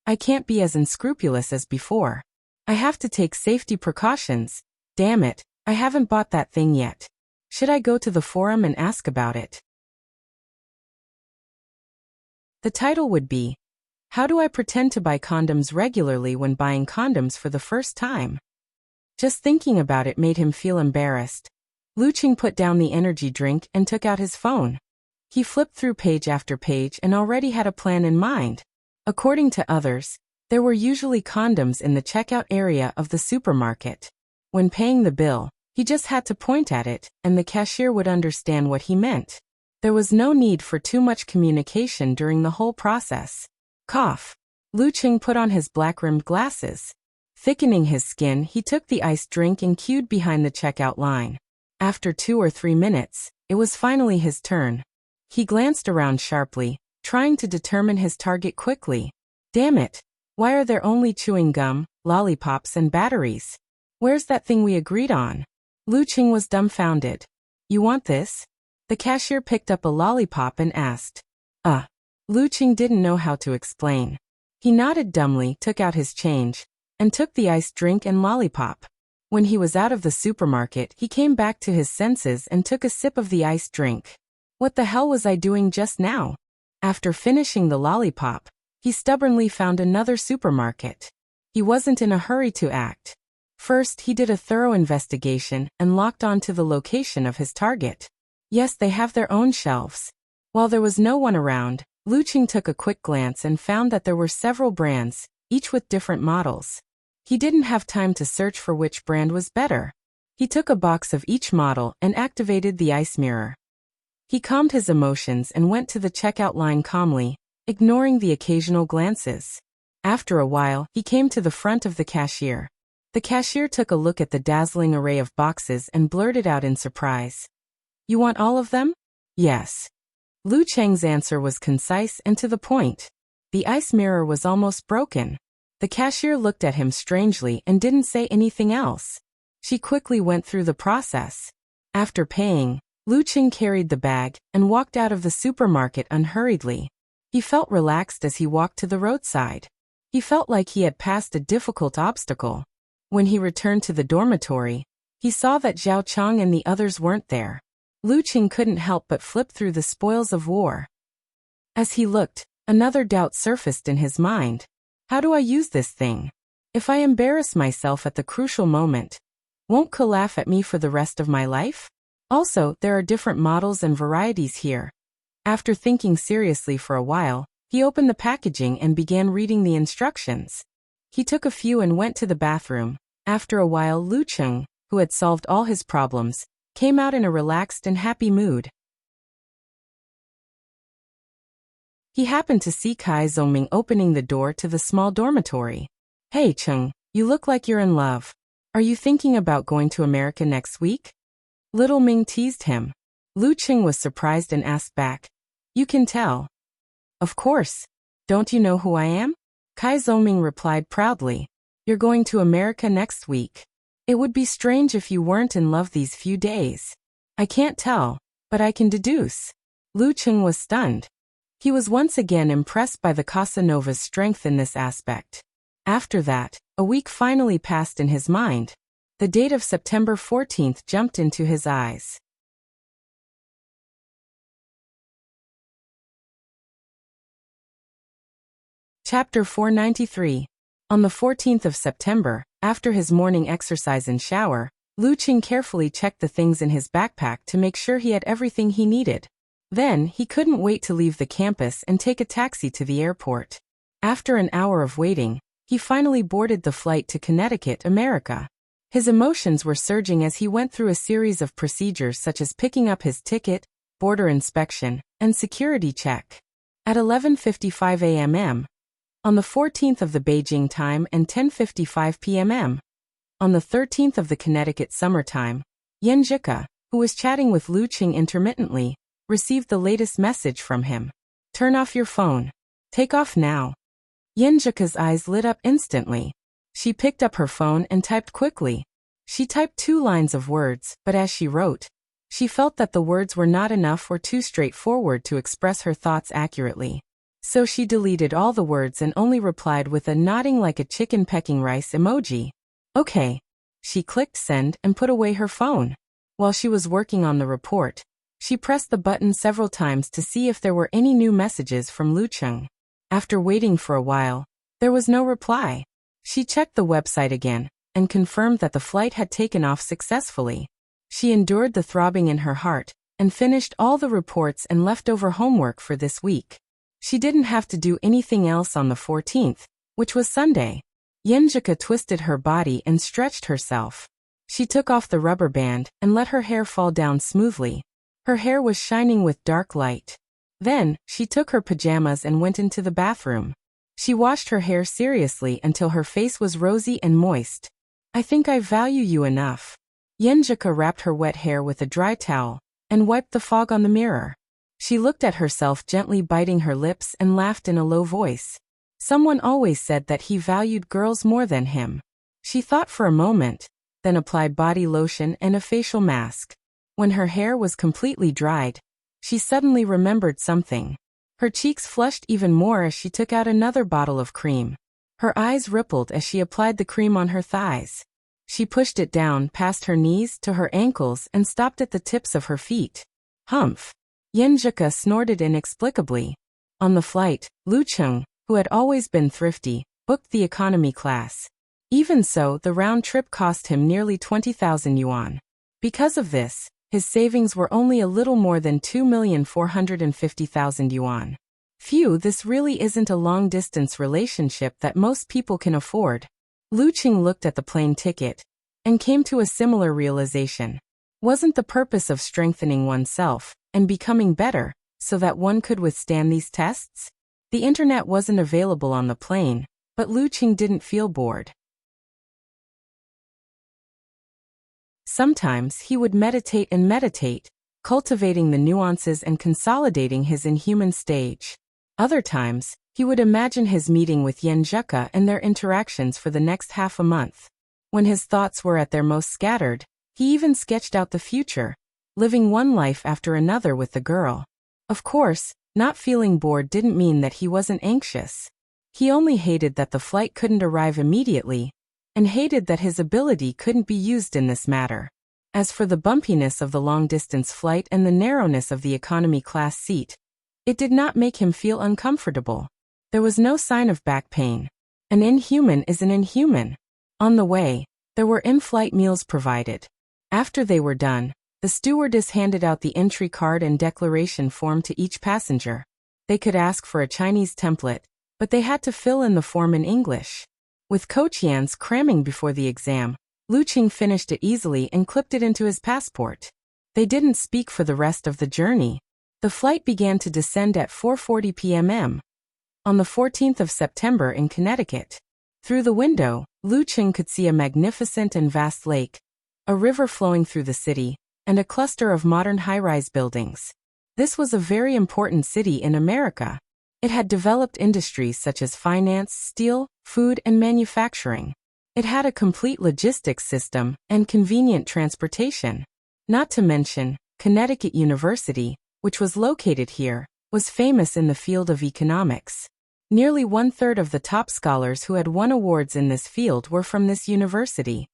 I can't be as unscrupulous as before. I have to take safety precautions. Damn it, I haven't bought that thing yet. Should I go to the forum and ask about it? The title would be, How do I pretend to buy condoms regularly when buying condoms for the first time? Just thinking about it made him feel embarrassed. Lu Qing put down the energy drink and took out his phone. He flipped through page after page and already had a plan in mind. According to others, there were usually condoms in the checkout area of the supermarket. When paying the bill, he just had to point at it, and the cashier would understand what he meant. There was no need for too much communication during the whole process. Cough. Lu Qing put on his black-rimmed glasses. Thickening his skin, he took the iced drink and queued behind the checkout line. After 2 or 3 minutes, it was finally his turn. He glanced around sharply, trying to determine his target quickly. Damn it! Why are there only chewing gum, lollipops and batteries? Where's that thing we agreed on? Lu Qing was dumbfounded. You want this? The cashier picked up a lollipop and asked. Lu Qing didn't know how to explain. He nodded dumbly, took out his change, and took the iced drink and lollipop. When he was out of the supermarket, he came back to his senses and took a sip of the iced drink. What the hell was I doing just now? After finishing the lollipop, he stubbornly found another supermarket. He wasn't in a hurry to act. First, he did a thorough investigation and locked on to the location of his target. Yes, they have their own shelves. While there was no one around, Lu Qing took a quick glance and found that there were several brands, each with different models. He didn't have time to search for which brand was better. He took a box of each model and activated the ice mirror. He calmed his emotions and went to the checkout line calmly, ignoring the occasional glances. After a while, he came to the front of the cashier. The cashier took a look at the dazzling array of boxes and blurted out in surprise. You want all of them? Yes. Lu Cheng's answer was concise and to the point. The ice mirror was almost broken. The cashier looked at him strangely and didn't say anything else. She quickly went through the process. After paying, Lu Qing carried the bag and walked out of the supermarket unhurriedly. He felt relaxed as he walked to the roadside. He felt like he had passed a difficult obstacle. When he returned to the dormitory, he saw that Zhao Chang and the others weren't there. Lu Qing couldn't help but flip through the spoils of war. As he looked, another doubt surfaced in his mind. How do I use this thing? If I embarrass myself at the crucial moment, won't Ku laugh at me for the rest of my life? Also, there are different models and varieties here. After thinking seriously for a while, he opened the packaging and began reading the instructions. He took a few and went to the bathroom. After a while, Lu Qing, who had solved all his problems, came out in a relaxed and happy mood. He happened to see Kai Zongming opening the door to the small dormitory. Hey Cheng, you look like you're in love. Are you thinking about going to America next week? Little Ming teased him. Lu Qing was surprised and asked back, "You can tell." "Of course. Don't you know who I am?" Kai Zoming replied proudly. "You're going to America next week. It would be strange if you weren't in love these few days." "I can't tell, but I can deduce." Lu Qing was stunned. He was once again impressed by the Casanova's strength in this aspect. After that, a week finally passed in his mind. The date of September 14th jumped into his eyes. Chapter 493. On the 14th of September, after his morning exercise and shower, Lu Qing carefully checked the things in his backpack to make sure he had everything he needed. Then, he couldn't wait to leave the campus and take a taxi to the airport. After an hour of waiting, he finally boarded the flight to Connecticut, America. His emotions were surging as he went through a series of procedures such as picking up his ticket, border inspection, and security check. At 11:55 a.m. on the 14th of the Beijing time and 10:55 p.m. on the 13th of the Connecticut summertime, Yan Zhika, who was chatting with Lu Qing intermittently, received the latest message from him. "Turn off your phone. Take off now." Yan Zhika's eyes lit up instantly. She picked up her phone and typed quickly. She typed 2 lines of words, but as she wrote, she felt that the words were not enough or too straightforward to express her thoughts accurately. So she deleted all the words and only replied with a nodding like a chicken pecking rice emoji. "Okay." She clicked send and put away her phone. While she was working on the report, she pressed the button several times to see if there were any new messages from Lu Qing. After waiting for a while, there was no reply. She checked the website again and confirmed that the flight had taken off successfully. She endured the throbbing in her heart and finished all the reports and leftover homework for this week. She didn't have to do anything else on the 14th, which was Sunday. Yenjika twisted her body and stretched herself. She took off the rubber band and let her hair fall down smoothly. Her hair was shining with dark light. Then, she took her pajamas and went into the bathroom. She washed her hair seriously until her face was rosy and moist. "I think I value you enough." Yenjika wrapped her wet hair with a dry towel and wiped the fog on the mirror. She looked at herself, gently biting her lips, and laughed in a low voice. Someone always said that he valued girls more than him. She thought for a moment, then applied body lotion and a facial mask. When her hair was completely dried, she suddenly remembered something. Her cheeks flushed even more as she took out another bottle of cream. Her eyes rippled as she applied the cream on her thighs. She pushed it down past her knees to her ankles and stopped at the tips of her feet. Humph! Yenjika snorted inexplicably. On the flight, Lu Qing, who had always been thrifty, booked the economy class. Even so, the round trip cost him nearly 20,000 yuan. Because of this, his savings were only a little more than 2,450,000 yuan. Phew, this really isn't a long-distance relationship that most people can afford. Lu Qing looked at the plane ticket and came to a similar realization. Wasn't the purpose of strengthening oneself and becoming better so that one could withstand these tests? The internet wasn't available on the plane, but Lu Qing didn't feel bored. Sometimes he would meditate and meditate, cultivating the nuances and consolidating his inhuman stage. Other times, he would imagine his meeting with Yenjika and their interactions for the next half a month. When his thoughts were at their most scattered, he even sketched out the future, living one life after another with the girl. Of course, not feeling bored didn't mean that he wasn't anxious. He only hated that the flight couldn't arrive immediately, and hated that his ability couldn't be used in this matter. As for the bumpiness of the long-distance flight and the narrowness of the economy class seat, it did not make him feel uncomfortable. There was no sign of back pain. An inhuman is an inhuman. On the way, there were in-flight meals provided. After they were done, the stewardess handed out the entry card and declaration form to each passenger. They could ask for a Chinese template, but they had to fill in the form in English. With Coach Yan's cramming before the exam, Lu Qing finished it easily and clipped it into his passport. They didn't speak for the rest of the journey. The flight began to descend at 4:40 p.m. on the 14th of September in Connecticut. Through the window, Lu Qing could see a magnificent and vast lake, a river flowing through the city, and a cluster of modern high-rise buildings. This was a very important city in America. It had developed industries such as finance, steel, food, and manufacturing. It had a complete logistics system and convenient transportation. Not to mention, Connecticut University, which was located here, was famous in the field of economics. Nearly one-third of the top scholars who had won awards in this field were from this university.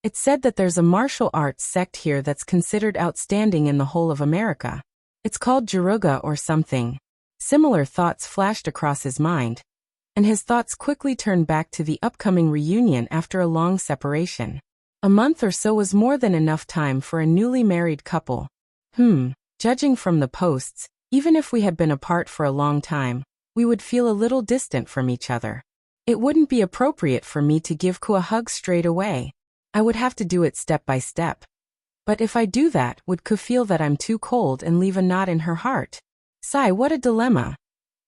It's said that there's a martial arts sect here that's considered outstanding in the whole of America. It's called Jiruga or something. Similar thoughts flashed across his mind, and his thoughts quickly turned back to the upcoming reunion after a long separation. A month or so was more than enough time for a newly married couple. Judging from the posts, even if we had been apart for a long time, we would feel a little distant from each other. It wouldn't be appropriate for me to give Ku a hug straight away. I would have to do it step by step. But if I do that, would Ku feel that I'm too cold and leave a knot in her heart? Sigh, what a dilemma.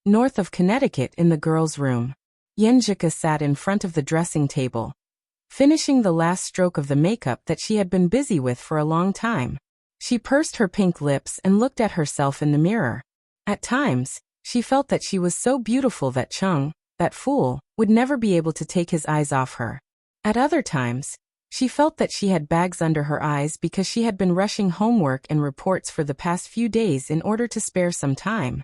North of Connecticut in the girls' room, Yenjika sat in front of the dressing table, finishing the last stroke of the makeup that she had been busy with for a long time. She pursed her pink lips and looked at herself in the mirror. At times, she felt that she was so beautiful that Chung, that fool, would never be able to take his eyes off her. At other times, she felt that she had bags under her eyes because she had been rushing homework and reports for the past few days in order to spare some time.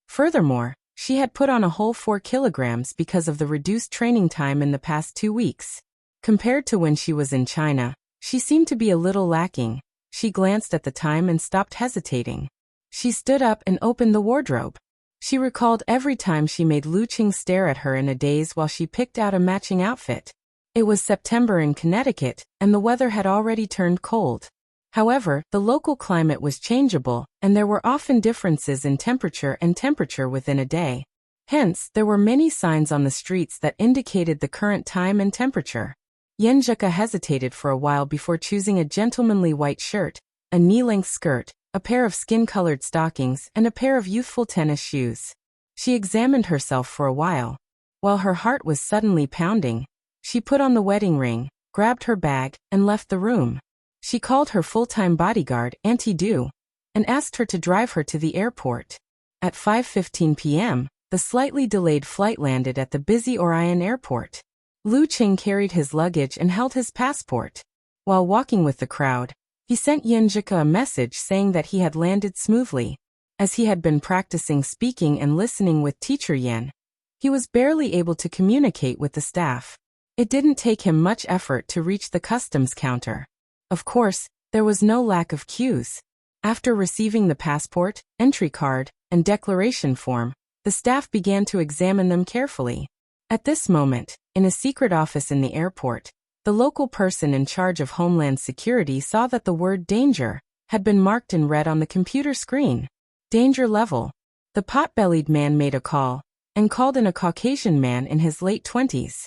Furthermore, she had put on a whole 4 kilograms because of the reduced training time in the past 2 weeks. Compared to when she was in China, she seemed to be a little lacking. She glanced at the time and stopped hesitating. She stood up and opened the wardrobe. She recalled every time she made Lu Qing stare at her in a daze while she picked out a matching outfit. It was September in Connecticut, and the weather had already turned cold. However, the local climate was changeable, and there were often differences in temperature within a day. Hence, there were many signs on the streets that indicated the current time and temperature. Yenjika hesitated for a while before choosing a gentlemanly white shirt, a knee-length skirt, a pair of skin-colored stockings, and a pair of youthful tennis shoes. She examined herself for a while. While her heart was suddenly pounding, she put on the wedding ring, grabbed her bag, and left the room. She called her full-time bodyguard, Auntie Du, and asked her to drive her to the airport. At 5:15 p.m., the slightly delayed flight landed at the busy Orion airport. Lu Qing carried his luggage and held his passport. While walking with the crowd, he sent Yenjika a message saying that he had landed smoothly. As he had been practicing speaking and listening with Teacher Yen, he was barely able to communicate with the staff. It didn't take him much effort to reach the customs counter. Of course, there was no lack of queues. After receiving the passport, entry card, and declaration form, the staff began to examine them carefully. At this moment, in a secret office in the airport, the local person in charge of Homeland Security saw that the word danger had been marked in red on the computer screen. Danger level. The pot-bellied man made a call, and called in a Caucasian man in his late 20s.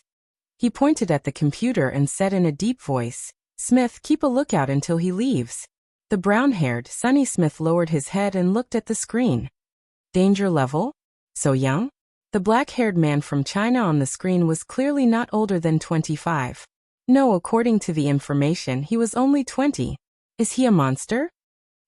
He pointed at the computer and said in a deep voice, "Smith, keep a lookout until he leaves." The brown-haired, Sonny Smith lowered his head and looked at the screen. Danger level? So young? The black-haired man from China on the screen was clearly not older than 25. No, according to the information, he was only 20. Is he a monster?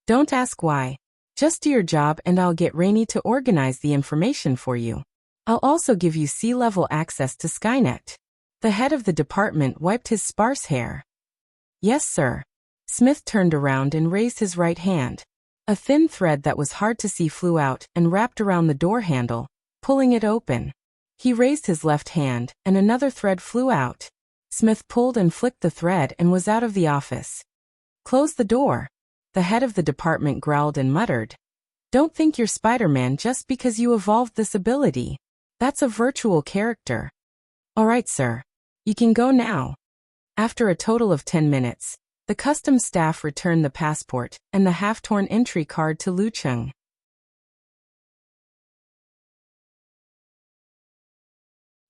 Don't ask why. Just do your job and I'll get Rainey to organize the information for you. I'll also give you sea-level access to Skynet. The head of the department wiped his sparse hair. Yes, sir. Smith turned around and raised his right hand. A thin thread that was hard to see flew out and wrapped around the door handle, pulling it open. He raised his left hand, and another thread flew out. Smith pulled and flicked the thread and was out of the office. Close the door. The head of the department growled and muttered. Don't think you're Spider-Man just because you evolved this ability. That's a virtual character. All right, sir. You can go now. After a total of 10 minutes, the customs staff returned the passport and the half-torn entry card to Lu Qing.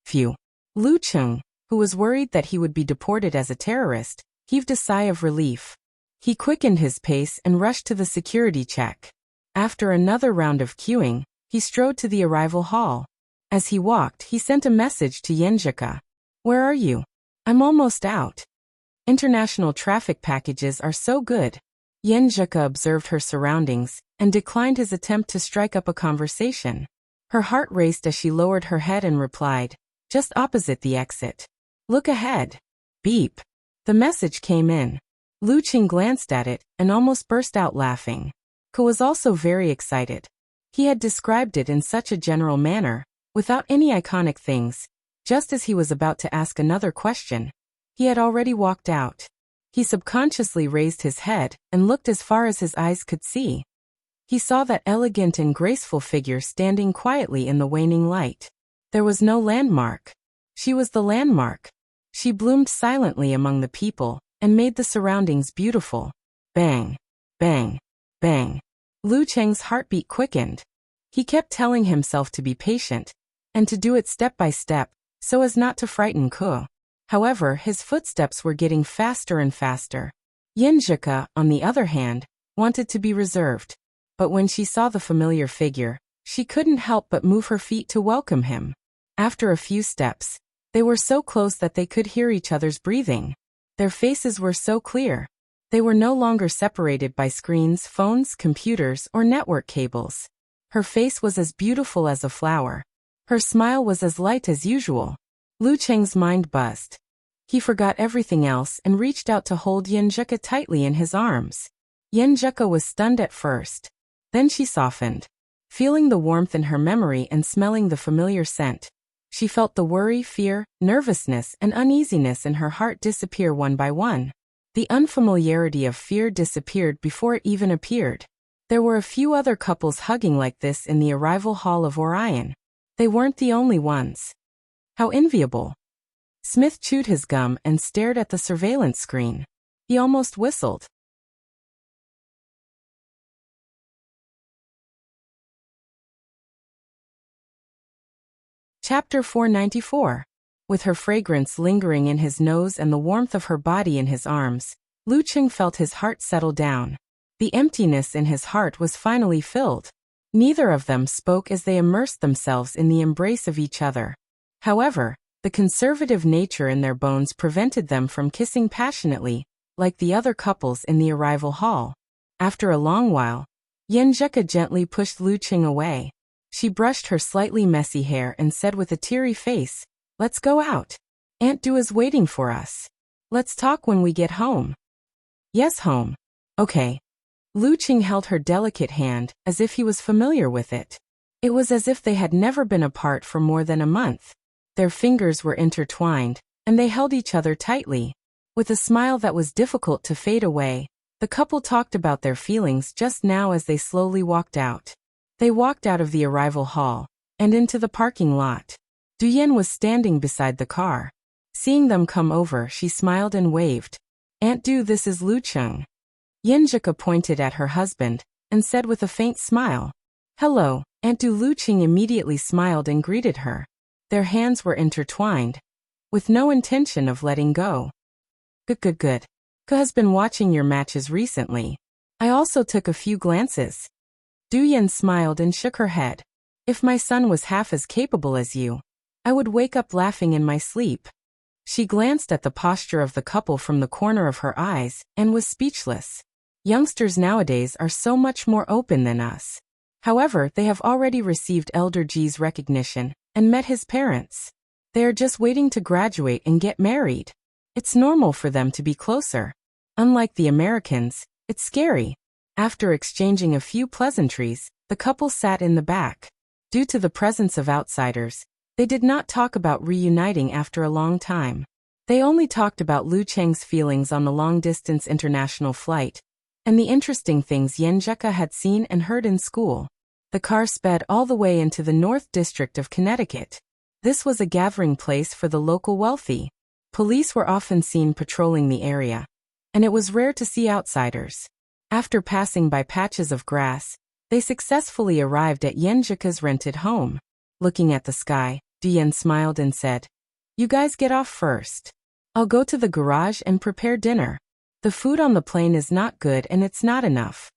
Phew. Lu Qing, who was worried that he would be deported as a terrorist, heaved a sigh of relief. He quickened his pace and rushed to the security check. After another round of queuing, he strode to the arrival hall. As he walked, he sent a message to Yenjika. Where are you? I'm almost out. International traffic packages are so good. Yen Zhika observed her surroundings and declined his attempt to strike up a conversation. Her heart raced as she lowered her head and replied, just opposite the exit. Look ahead. Beep. The message came in. Lu Qing glanced at it and almost burst out laughing. Ke was also very excited. He had described it in such a general manner, without any iconic things. Just as he was about to ask another question, he had already walked out. He subconsciously raised his head and looked as far as his eyes could see. He saw that elegant and graceful figure standing quietly in the waning light. There was no landmark. She was the landmark. She bloomed silently among the people and made the surroundings beautiful. Bang, bang, bang. Lu Cheng's heartbeat quickened. He kept telling himself to be patient and to do it step by step so as not to frighten Ke. However, his footsteps were getting faster and faster. Yen Zhika, on the other hand, wanted to be reserved. But when she saw the familiar figure, she couldn't help but move her feet to welcome him. After a few steps, they were so close that they could hear each other's breathing. Their faces were so clear. They were no longer separated by screens, phones, computers, or network cables. Her face was as beautiful as a flower. Her smile was as light as usual. Lu Cheng's mind buzzed. He forgot everything else and reached out to hold Yen Zhika tightly in his arms. Yen Zhika was stunned at first. Then she softened. Feeling the warmth in her memory and smelling the familiar scent, she felt the worry, fear, nervousness, and uneasiness in her heart disappear one by one. The unfamiliarity of fear disappeared before it even appeared. There were a few other couples hugging like this in the arrival hall of Orion. They weren't the only ones. How enviable. Smith chewed his gum and stared at the surveillance screen. He almost whistled. Chapter 494. With her fragrance lingering in his nose and the warmth of her body in his arms, Lu Qing felt his heart settle down. The emptiness in his heart was finally filled. Neither of them spoke as they immersed themselves in the embrace of each other. However, the conservative nature in their bones prevented them from kissing passionately, like the other couples in the arrival hall. After a long while, Yen Zhika gently pushed Lu Qing away. She brushed her slightly messy hair and said with a teary face, "Let's go out. Aunt Du is waiting for us. Let's talk when we get home." "Yes, home." "Okay." Lu Qing held her delicate hand as if he was familiar with it. It was as if they had never been apart for more than a month. Their fingers were intertwined, and they held each other tightly. With a smile that was difficult to fade away, the couple talked about their feelings just now as they slowly walked out. They walked out of the arrival hall and into the parking lot. Du Yen was standing beside the car. Seeing them come over, she smiled and waved. "Aunt Du, this is Lu Qing." Yen Zhika pointed at her husband and said with a faint smile, "Hello, Aunt Du." Lu Qing immediately smiled and greeted her. Their hands were intertwined, with no intention of letting go. Good. Ke has been watching your matches recently. I also took a few glances." Du Yen smiled and shook her head. "If my son was half as capable as you, I would wake up laughing in my sleep." She glanced at the posture of the couple from the corner of her eyes and was speechless. Youngsters nowadays are so much more open than us. However, they have already received Elder G's recognition and met his parents. They are just waiting to graduate and get married. It's normal for them to be closer. Unlike the Americans, it's scary. After exchanging a few pleasantries, the couple sat in the back. Due to the presence of outsiders, they did not talk about reuniting after a long time. They only talked about Lu Cheng's feelings on the long-distance international flight, and the interesting things Yen Zhika had seen and heard in school. The car sped all the way into the North District of Connecticut. This was a gathering place for the local wealthy. Police were often seen patrolling the area, and it was rare to see outsiders. After passing by patches of grass, they successfully arrived at Yen Zhika's rented home. Looking at the sky, Du Yen smiled and said, "You guys get off first. I'll go to the garage and prepare dinner. The food on the plane is not good and it's not enough."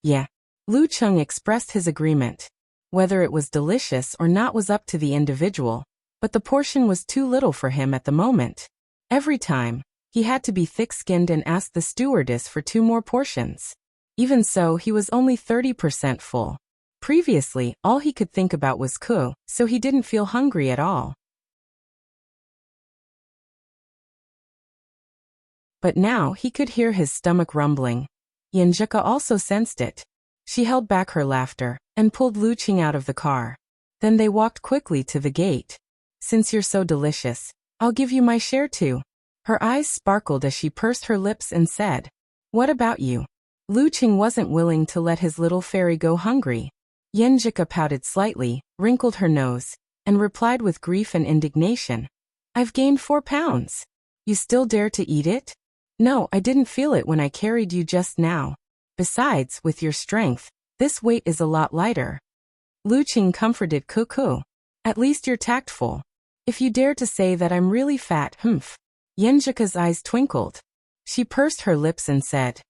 "Yeah." Lu Qing expressed his agreement. Whether it was delicious or not was up to the individual, but the portion was too little for him at the moment. Every time, He had to be thick-skinned and ask the stewardess for 2 more portions. Even so, he was only 30% full. Previously, all he could think about was ku, so he didn't feel hungry at all. But now he could hear his stomach rumbling. Yanjika also sensed it. She held back her laughter and pulled Lu Qing out of the car. Then they walked quickly to the gate. Since you're so delicious, I'll give you my share too. Her eyes sparkled as she pursed her lips and said, "What about you?" Lu Qing wasn't willing to let his little fairy go hungry. Yanjika pouted slightly, wrinkled her nose, and replied with grief and indignation, "I've gained 4 pounds. You still dare to eat it?" "No, I didn't feel it when I carried you just now. Besides, with your strength, this weight is a lot lighter." Lu Qing comforted Cuckoo. "At least you're tactful. If you dare to say that I'm really fat, humph." Yanjika's eyes twinkled. She pursed her lips and said,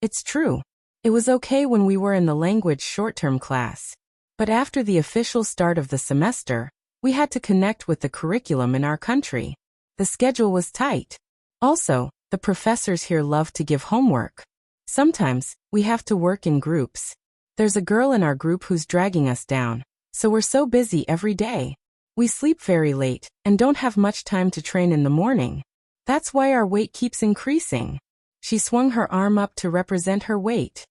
"It's true. It was okay when we were in the language short-term class. But after the official start of the semester, we had to connect with the curriculum in our country. The schedule was tight. Also, the professors here love to give homework. Sometimes, we have to work in groups. There's a girl in our group who's dragging us down, so we're so busy every day. We sleep very late and don't have much time to train in the morning. That's why our weight keeps increasing." She swung her arm up to represent her weight.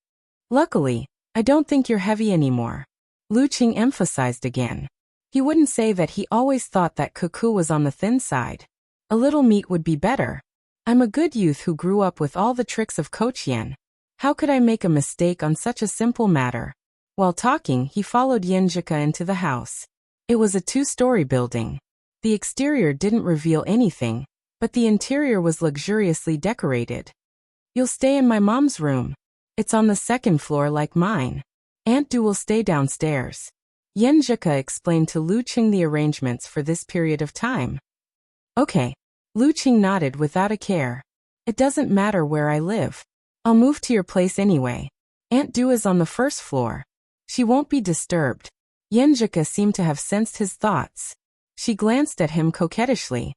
"Luckily, I don't think you're heavy anymore," Lu Qing emphasized again. He wouldn't say that he always thought that Cuckoo was on the thin side. A little meat would be better. "I'm a good youth who grew up with all the tricks of Kochien. How could I make a mistake on such a simple matter?" While talking, he followed Yanjika into the house. It was a 2-story building. The exterior didn't reveal anything, but the interior was luxuriously decorated. "You'll stay in my mom's room. It's on the 2nd floor like mine. Aunt Du will stay downstairs." Yanjika explained to Lu Qing the arrangements for this period of time. "Okay." Lu Qing nodded without a care. "It doesn't matter where I live. I'll move to your place anyway. Aunt Du is on the 1st floor. She won't be disturbed." Yanjika seemed to have sensed his thoughts. She glanced at him coquettishly.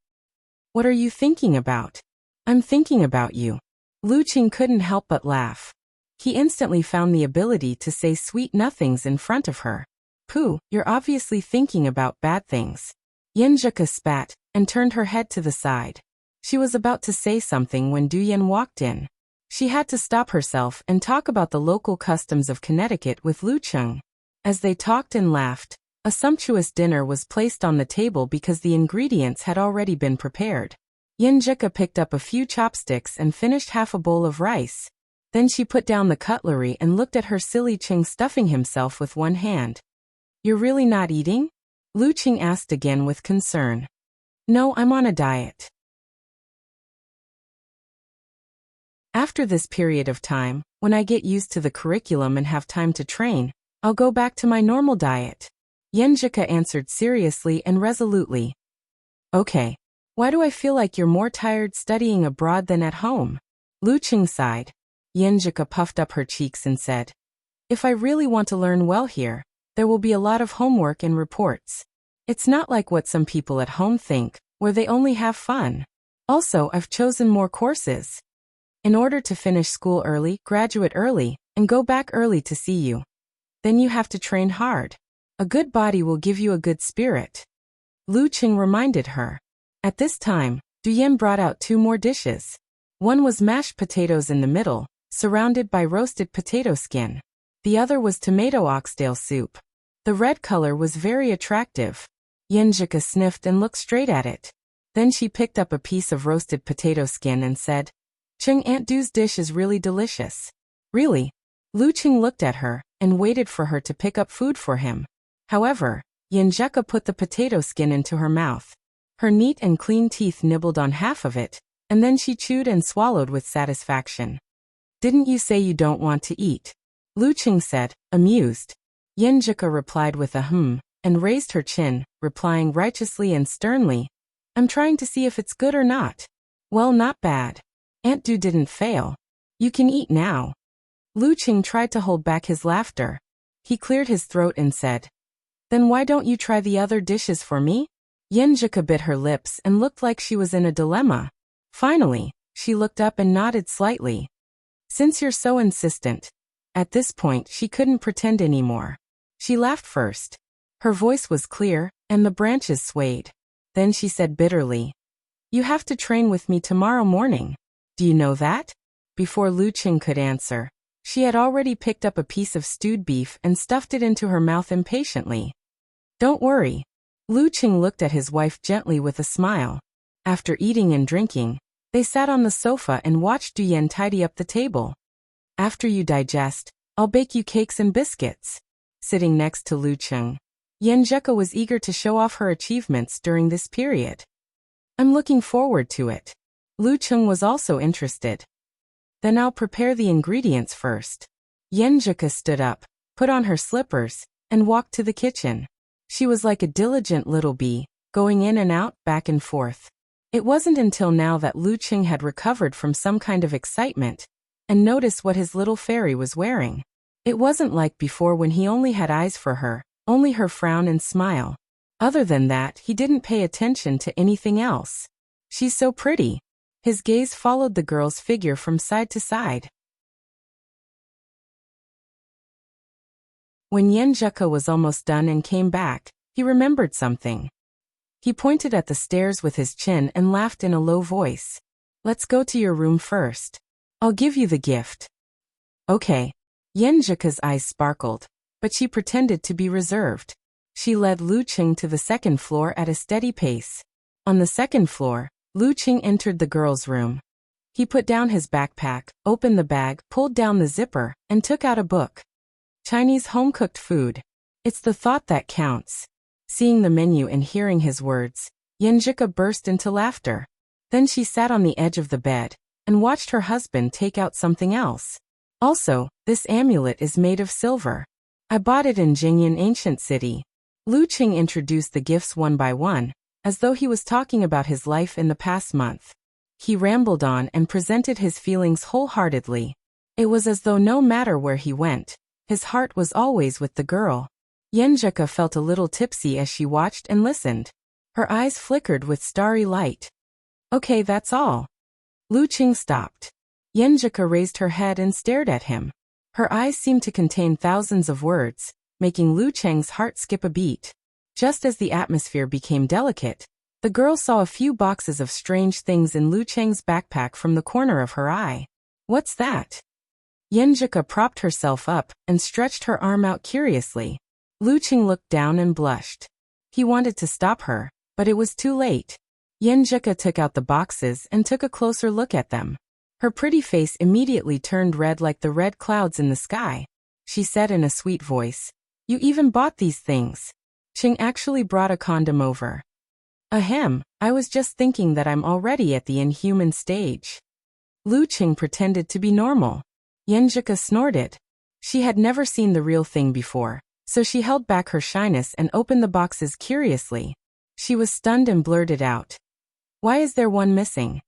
"What are you thinking about?" "I'm thinking about you." Lu Qing couldn't help but laugh. He instantly found the ability to say sweet nothings in front of her. "Pooh, you're obviously thinking about bad things." Yanjika spat and turned her head to the side. She was about to say something when Duyan walked in. She had to stop herself and talk about the local customs of Connecticut with Lu Qing. As they talked and laughed, a sumptuous dinner was placed on the table because the ingredients had already been prepared. Yanjika picked up a few chopsticks and finished half a bowl of rice. Then she put down the cutlery and looked at her silly Qing stuffing himself with one hand. "You're really not eating?" Lu Qing asked again with concern. "No, I'm on a diet." "After this period of time, when I get used to the curriculum and have time to train, I'll go back to my normal diet," Yanjika answered seriously and resolutely. "Okay. Why do I feel like you're more tired studying abroad than at home?" Lu Qing sighed. Yanjika puffed up her cheeks and said, "If I really want to learn well here, there will be a lot of homework and reports. It's not like what some people at home think, where they only have fun. Also, I've chosen more courses. In order to finish school early, graduate early, and go back early to see you. Then you have to train hard. A good body will give you a good spirit." Lu Qing reminded her. At this time, Duyan brought out 2 more dishes. One was mashed potatoes in the middle, surrounded by roasted potato skin. The other was tomato oxtail soup. The red color was very attractive. Yanjika sniffed and looked straight at it. Then she picked up a piece of roasted potato skin and said, "Qing, Aunt Du's dish is really delicious." "Really?" Lu Qing looked at her and waited for her to pick up food for him. However, Yanjika put the potato skin into her mouth. Her neat and clean teeth nibbled on half of it, and then she chewed and swallowed with satisfaction. "Didn't you say you don't want to eat?" Lu Qing said, amused. Yanjika replied with a and raised her chin, replying righteously and sternly, "I'm trying to see if it's good or not." "Well, not bad. Aunt Du didn't fail. You can eat now." Lu Qing tried to hold back his laughter. He cleared his throat and said, "Then why don't you try the other dishes for me?" Yanjika bit her lips and looked like she was in a dilemma. Finally, She looked up and nodded slightly. Since you're so insistent. At this point, she couldn't pretend anymore. She laughed first. Her voice was clear, and the branches swayed. Then she said bitterly, "You have to train with me tomorrow morning. Do you know that?" Before Lu Qing could answer, she had already picked up a piece of stewed beef and stuffed it into her mouth impatiently. "Don't worry." Lu Qing looked at his wife gently with a smile. After eating and drinking, they sat on the sofa and watched Du Yan tidy up the table. "After you digest, I'll bake you cakes and biscuits." Sitting next to Lu Qing, Yanjika was eager to show off her achievements during this period. "I'm looking forward to it." Lu Qing was also interested. "Then I'll prepare the ingredients first." Yanjika stood up, put on her slippers, and walked to the kitchen. She was like a diligent little bee, going in and out, back and forth. It wasn't until now that Lu Qing had recovered from some kind of excitement and noticed what his little fairy was wearing. It wasn't like before when he only had eyes for her, only her frown and smile. Other than that, he didn't pay attention to anything else. "She's so pretty." His gaze followed the girl's figure from side to side. When Yanjika was almost done and came back, he remembered something. He pointed at the stairs with his chin and laughed in a low voice. "Let's go to your room first. I'll give you the gift." "Okay." Yanjika's eyes sparkled, but she pretended to be reserved. She led Lu Qing to the second floor at a steady pace. On the second floor, Lu Qing entered the girl's room. He put down his backpack, opened the bag, pulled down the zipper, and took out a book. Chinese home-cooked food. It's the thought that counts. Seeing the menu and hearing his words, Yanjika burst into laughter. Then she sat on the edge of the bed and watched her husband take out something else. "Also, this amulet is made of silver. I bought it in Jingyan Ancient City." Lu Qing introduced the gifts one by one, as though he was talking about his life in the past month. He rambled on and presented his feelings wholeheartedly. It was as though no matter where he went, his heart was always with the girl. Yanjika felt a little tipsy as she watched and listened. Her eyes flickered with starry light. "Okay, that's all." Lu Qing stopped. Yanjika raised her head and stared at him. Her eyes seemed to contain thousands of words, making Lu Qing's heart skip a beat. Just as the atmosphere became delicate, the girl saw a few boxes of strange things in Lu Qing's backpack from the corner of her eye. "What's that?" Yanjika propped herself up and stretched her arm out curiously. Lu Qing looked down and blushed. He wanted to stop her, but it was too late. Yanjika took out the boxes and took a closer look at them. Her pretty face immediately turned red like the red clouds in the sky. She said in a sweet voice, "You even bought these things." Qing actually brought a condom over. "Ahem, I was just thinking that I'm already at the inhuman stage." Lu Qing pretended to be normal. Yanjika snorted. She had never seen the real thing before, so she held back her shyness and opened the boxes curiously. She was stunned and blurted out, "Why is there one missing?"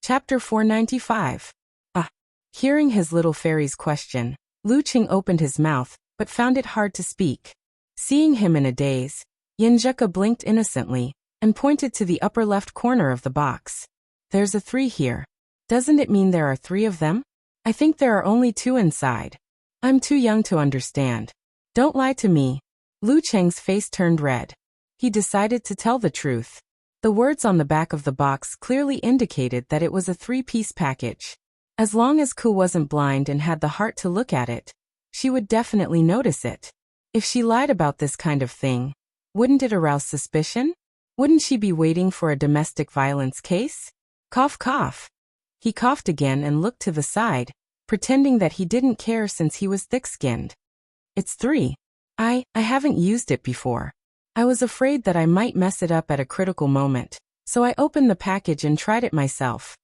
Chapter 495. Hearing his little fairy's question, Lu Qing opened his mouth, but found it hard to speak. Seeing him in a daze, Yanjika blinked innocently and pointed to the upper left corner of the box. "There's a 3 here. Doesn't it mean there are 3 of them? I think there are only 2 inside. I'm too young to understand. Don't lie to me." Lu Qing's face turned red. He decided to tell the truth. The words on the back of the box clearly indicated that it was a 3-piece package. As long as Ku wasn't blind and had the heart to look at it, she would definitely notice it. If she lied about this kind of thing, wouldn't it arouse suspicion? Wouldn't she be waiting for a domestic violence case? Cough, cough. He coughed again and looked to the side, pretending that he didn't care since he was thick-skinned. "It's 3. I haven't used it before. I was afraid that I might mess it up at a critical moment, so I opened the package and tried it myself."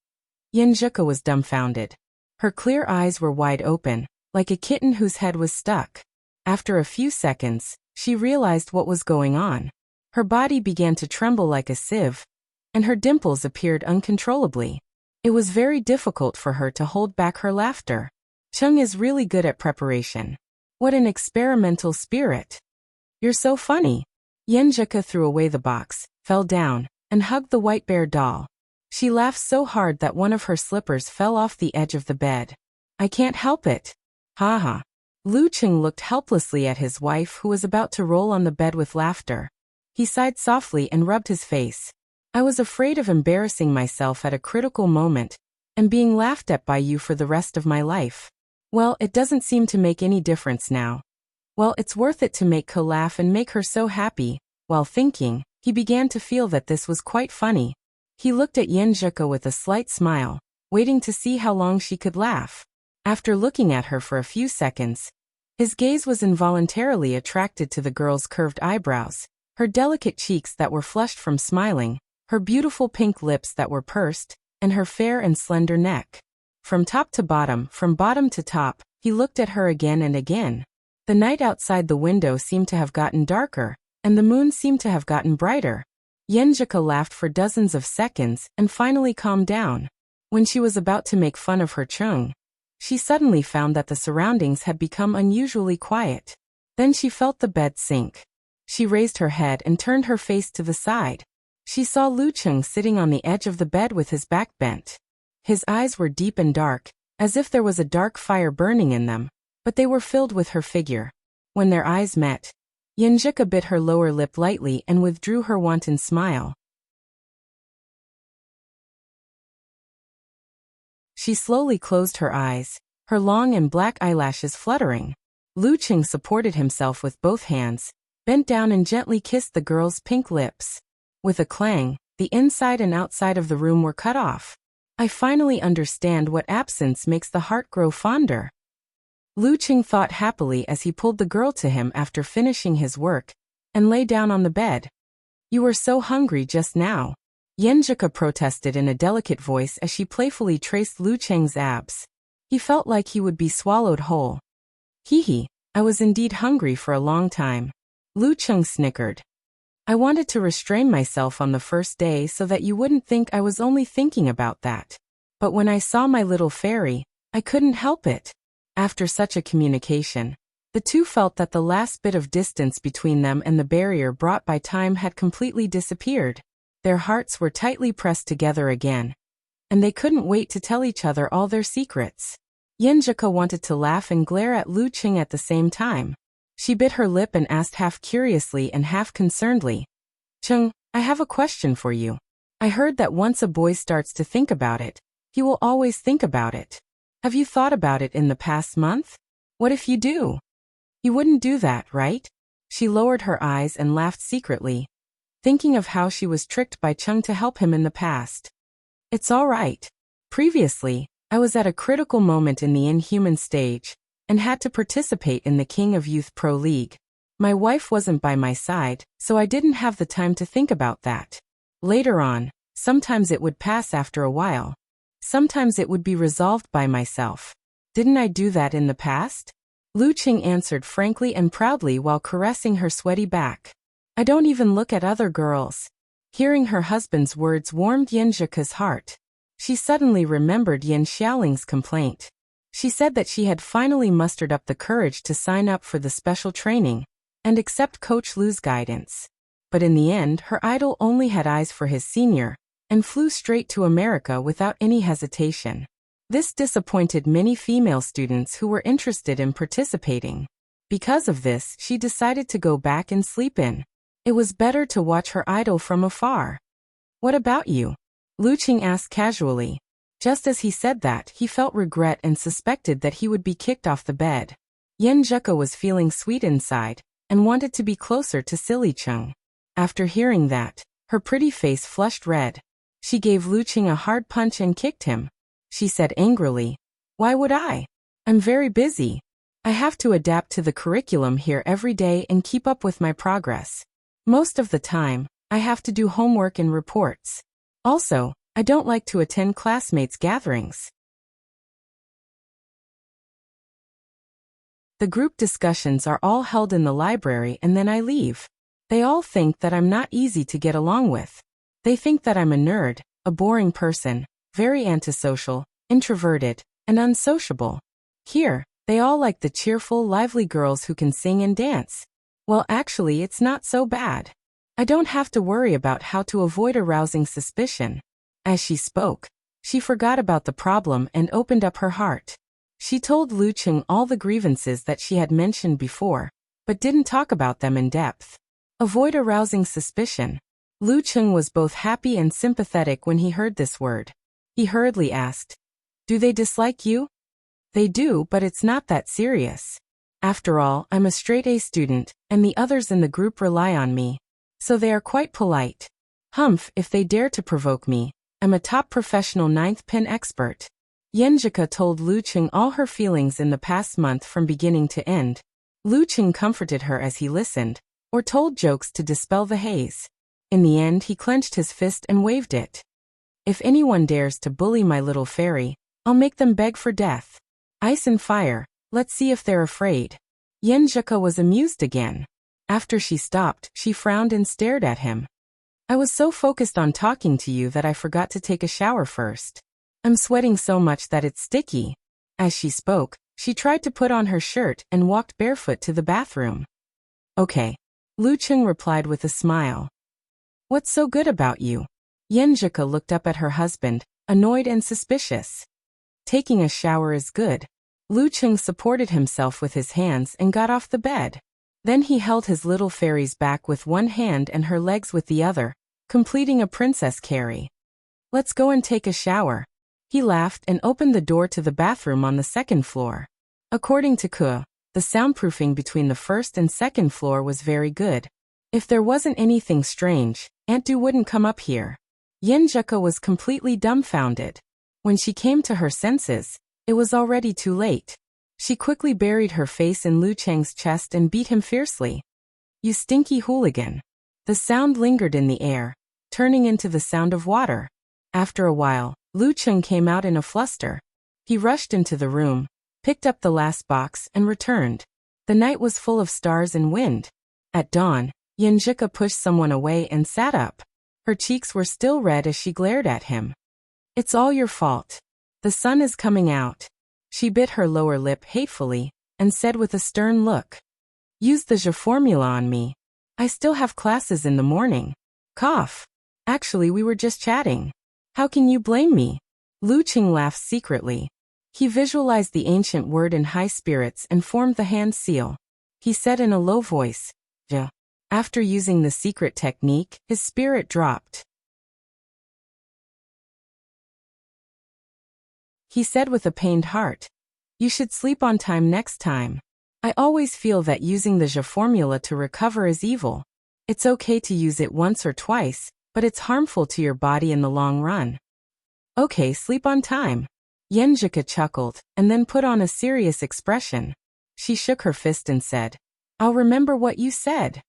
Yanjika was dumbfounded. Her clear eyes were wide open, like a kitten whose head was stuck. After a few seconds, she realized what was going on. Her body began to tremble like a sieve, and her dimples appeared uncontrollably. It was very difficult for her to hold back her laughter. Chung is really good at preparation. What an experimental spirit. You're so funny. Yenjika threw away the box, fell down, and hugged the white bear doll. She laughed so hard that one of her slippers fell off the edge of the bed. I can't help it. Ha ha. Lu Cheng looked helplessly at his wife who was about to roll on the bed with laughter. He sighed softly and rubbed his face. I was afraid of embarrassing myself at a critical moment and being laughed at by you for the rest of my life. Well, it doesn't seem to make any difference now. Well, it's worth it to make Ko laugh and make her so happy. While thinking, he began to feel that this was quite funny. He looked at Yenjika with a slight smile, waiting to see how long she could laugh. After looking at her for a few seconds, his gaze was involuntarily attracted to the girl's curved eyebrows, her delicate cheeks that were flushed from smiling, her beautiful pink lips that were pursed, and her fair and slender neck. From top to bottom, from bottom to top, he looked at her again and again. The night outside the window seemed to have gotten darker, and the moon seemed to have gotten brighter. Yenjika laughed for dozens of seconds and finally calmed down. When she was about to make fun of her Chung, she suddenly found that the surroundings had become unusually quiet. Then she felt the bed sink. She raised her head and turned her face to the side. She saw Lu Cheng sitting on the edge of the bed with his back bent. His eyes were deep and dark, as if there was a dark fire burning in them, but they were filled with her figure. When their eyes met, Yenjika bit her lower lip lightly and withdrew her wanton smile. She slowly closed her eyes, her long and black eyelashes fluttering. Lu Cheng supported himself with both hands, bent down and gently kissed the girl's pink lips. With a clang, the inside and outside of the room were cut off. I finally understand what absence makes the heart grow fonder. Lu Cheng thought happily as he pulled the girl to him after finishing his work, and lay down on the bed. You were so hungry just now. Yenjika protested in a delicate voice as she playfully traced Lu Cheng's abs. He felt like he would be swallowed whole. Hee, I was indeed hungry for a long time. Lu Cheng snickered. I wanted to restrain myself on the first day so that you wouldn't think I was only thinking about that. But when I saw my little fairy, I couldn't help it. After such a communication, the two felt that the last bit of distance between them and the barrier brought by time had completely disappeared. Their hearts were tightly pressed together again, and they couldn't wait to tell each other all their secrets. Yenjika wanted to laugh and glare at Lu Cheng at the same time. She bit her lip and asked half curiously and half concernedly, Cheng, I have a question for you. I heard that once a boy starts to think about it, he will always think about it. Have you thought about it in the past month? What if you do? You wouldn't do that, right? She lowered her eyes and laughed secretly, thinking of how she was tricked by Cheng to help him in the past. It's all right. Previously, I was at a critical moment in the inhuman stage, and had to participate in the King of Youth Pro League. My wife wasn't by my side, so I didn't have the time to think about that. Later on, sometimes it would pass after a while. Sometimes it would be resolved by myself. Didn't I do that in the past? Lu Cheng answered frankly and proudly while caressing her sweaty back. I don't even look at other girls. Hearing her husband's words warmed Yenjika's heart. She suddenly remembered Yen Xiaoling's complaint. She said that she had finally mustered up the courage to sign up for the special training and accept Coach Lu's guidance. But in the end, her idol only had eyes for his senior and flew straight to America without any hesitation. This disappointed many female students who were interested in participating. Because of this, she decided to go back and sleep in. It was better to watch her idol from afar. What about you? Lu Cheng asked casually. Just as he said that, he felt regret and suspected that he would be kicked off the bed. Yenjika was feeling sweet inside and wanted to be closer to Silly Cheng. After hearing that, her pretty face flushed red. She gave Lu Cheng a hard punch and kicked him. She said angrily, Why would I? I'm very busy. I have to adapt to the curriculum here every day and keep up with my progress. Most of the time, I have to do homework and reports. Also, I don't like to attend classmates' gatherings. The group discussions are all held in the library and then I leave. They all think that I'm not easy to get along with. They think that I'm a nerd, a boring person, very antisocial, introverted, and unsociable. Here, they all like the cheerful, lively girls who can sing and dance. Well, actually, it's not so bad. I don't have to worry about how to avoid arousing suspicion. As she spoke, she forgot about the problem and opened up her heart. She told Lu Cheng all the grievances that she had mentioned before, but didn't talk about them in depth. Avoid arousing suspicion. Lu Cheng was both happy and sympathetic when he heard this word. He hurriedly asked, "Do they dislike you?" "They do, but it's not that serious. After all, I'm a straight-A student, and the others in the group rely on me. So they are quite polite. Humph, if they dare to provoke me, I'm a top professional ninth pin expert." Yenjika told Lu Cheng all her feelings in the past month from beginning to end. Lu Cheng comforted her as he listened, or told jokes to dispel the haze. In the end, he clenched his fist and waved it. "If anyone dares to bully my little fairy, I'll make them beg for death. Ice and fire, let's see if they're afraid." Yenjika was amused again. After she stopped, she frowned and stared at him. "I was so focused on talking to you that I forgot to take a shower first. I'm sweating so much that it's sticky." As she spoke, she tried to put on her shirt and walked barefoot to the bathroom. "Okay," Lu Cheng replied with a smile. "What's so good about you?" Yenjika looked up at her husband, annoyed and suspicious. "Taking a shower is good." Lu Cheng supported himself with his hands and got off the bed. Then he held his little fairy's back with one hand and her legs with the other, completing a princess carry. "Let's go and take a shower." He laughed and opened the door to the bathroom on the second floor. According to Ke, the soundproofing between the first and second floor was very good. If there wasn't anything strange, Aunt Du wouldn't come up here. Yenjika was completely dumbfounded. When she came to her senses, it was already too late. She quickly buried her face in Lu Cheng's chest and beat him fiercely. "You stinky hooligan." The sound lingered in the air, turning into the sound of water. After a while, Lu Cheng came out in a fluster. He rushed into the room, picked up the last box, and returned. The night was full of stars and wind. At dawn, Yenjika pushed someone away and sat up. Her cheeks were still red as she glared at him. "It's all your fault. The sun is coming out." She bit her lower lip hatefully, and said with a stern look, "Use the J formula on me. I still have classes in the morning." Cough. "Actually, we were just chatting. How can you blame me?" Lu Cheng laughed secretly. He visualized the ancient word in high spirits and formed the hand seal. He said in a low voice, "J." After using the secret technique, his spirit dropped. He said with a pained heart, "You should sleep on time next time. I always feel that using the J formula to recover is evil. It's okay to use it once or twice, but it's harmful to your body in the long run." "Okay, sleep on time." Yenjika chuckled, and then put on a serious expression. She shook her fist and said, "I'll remember what you said."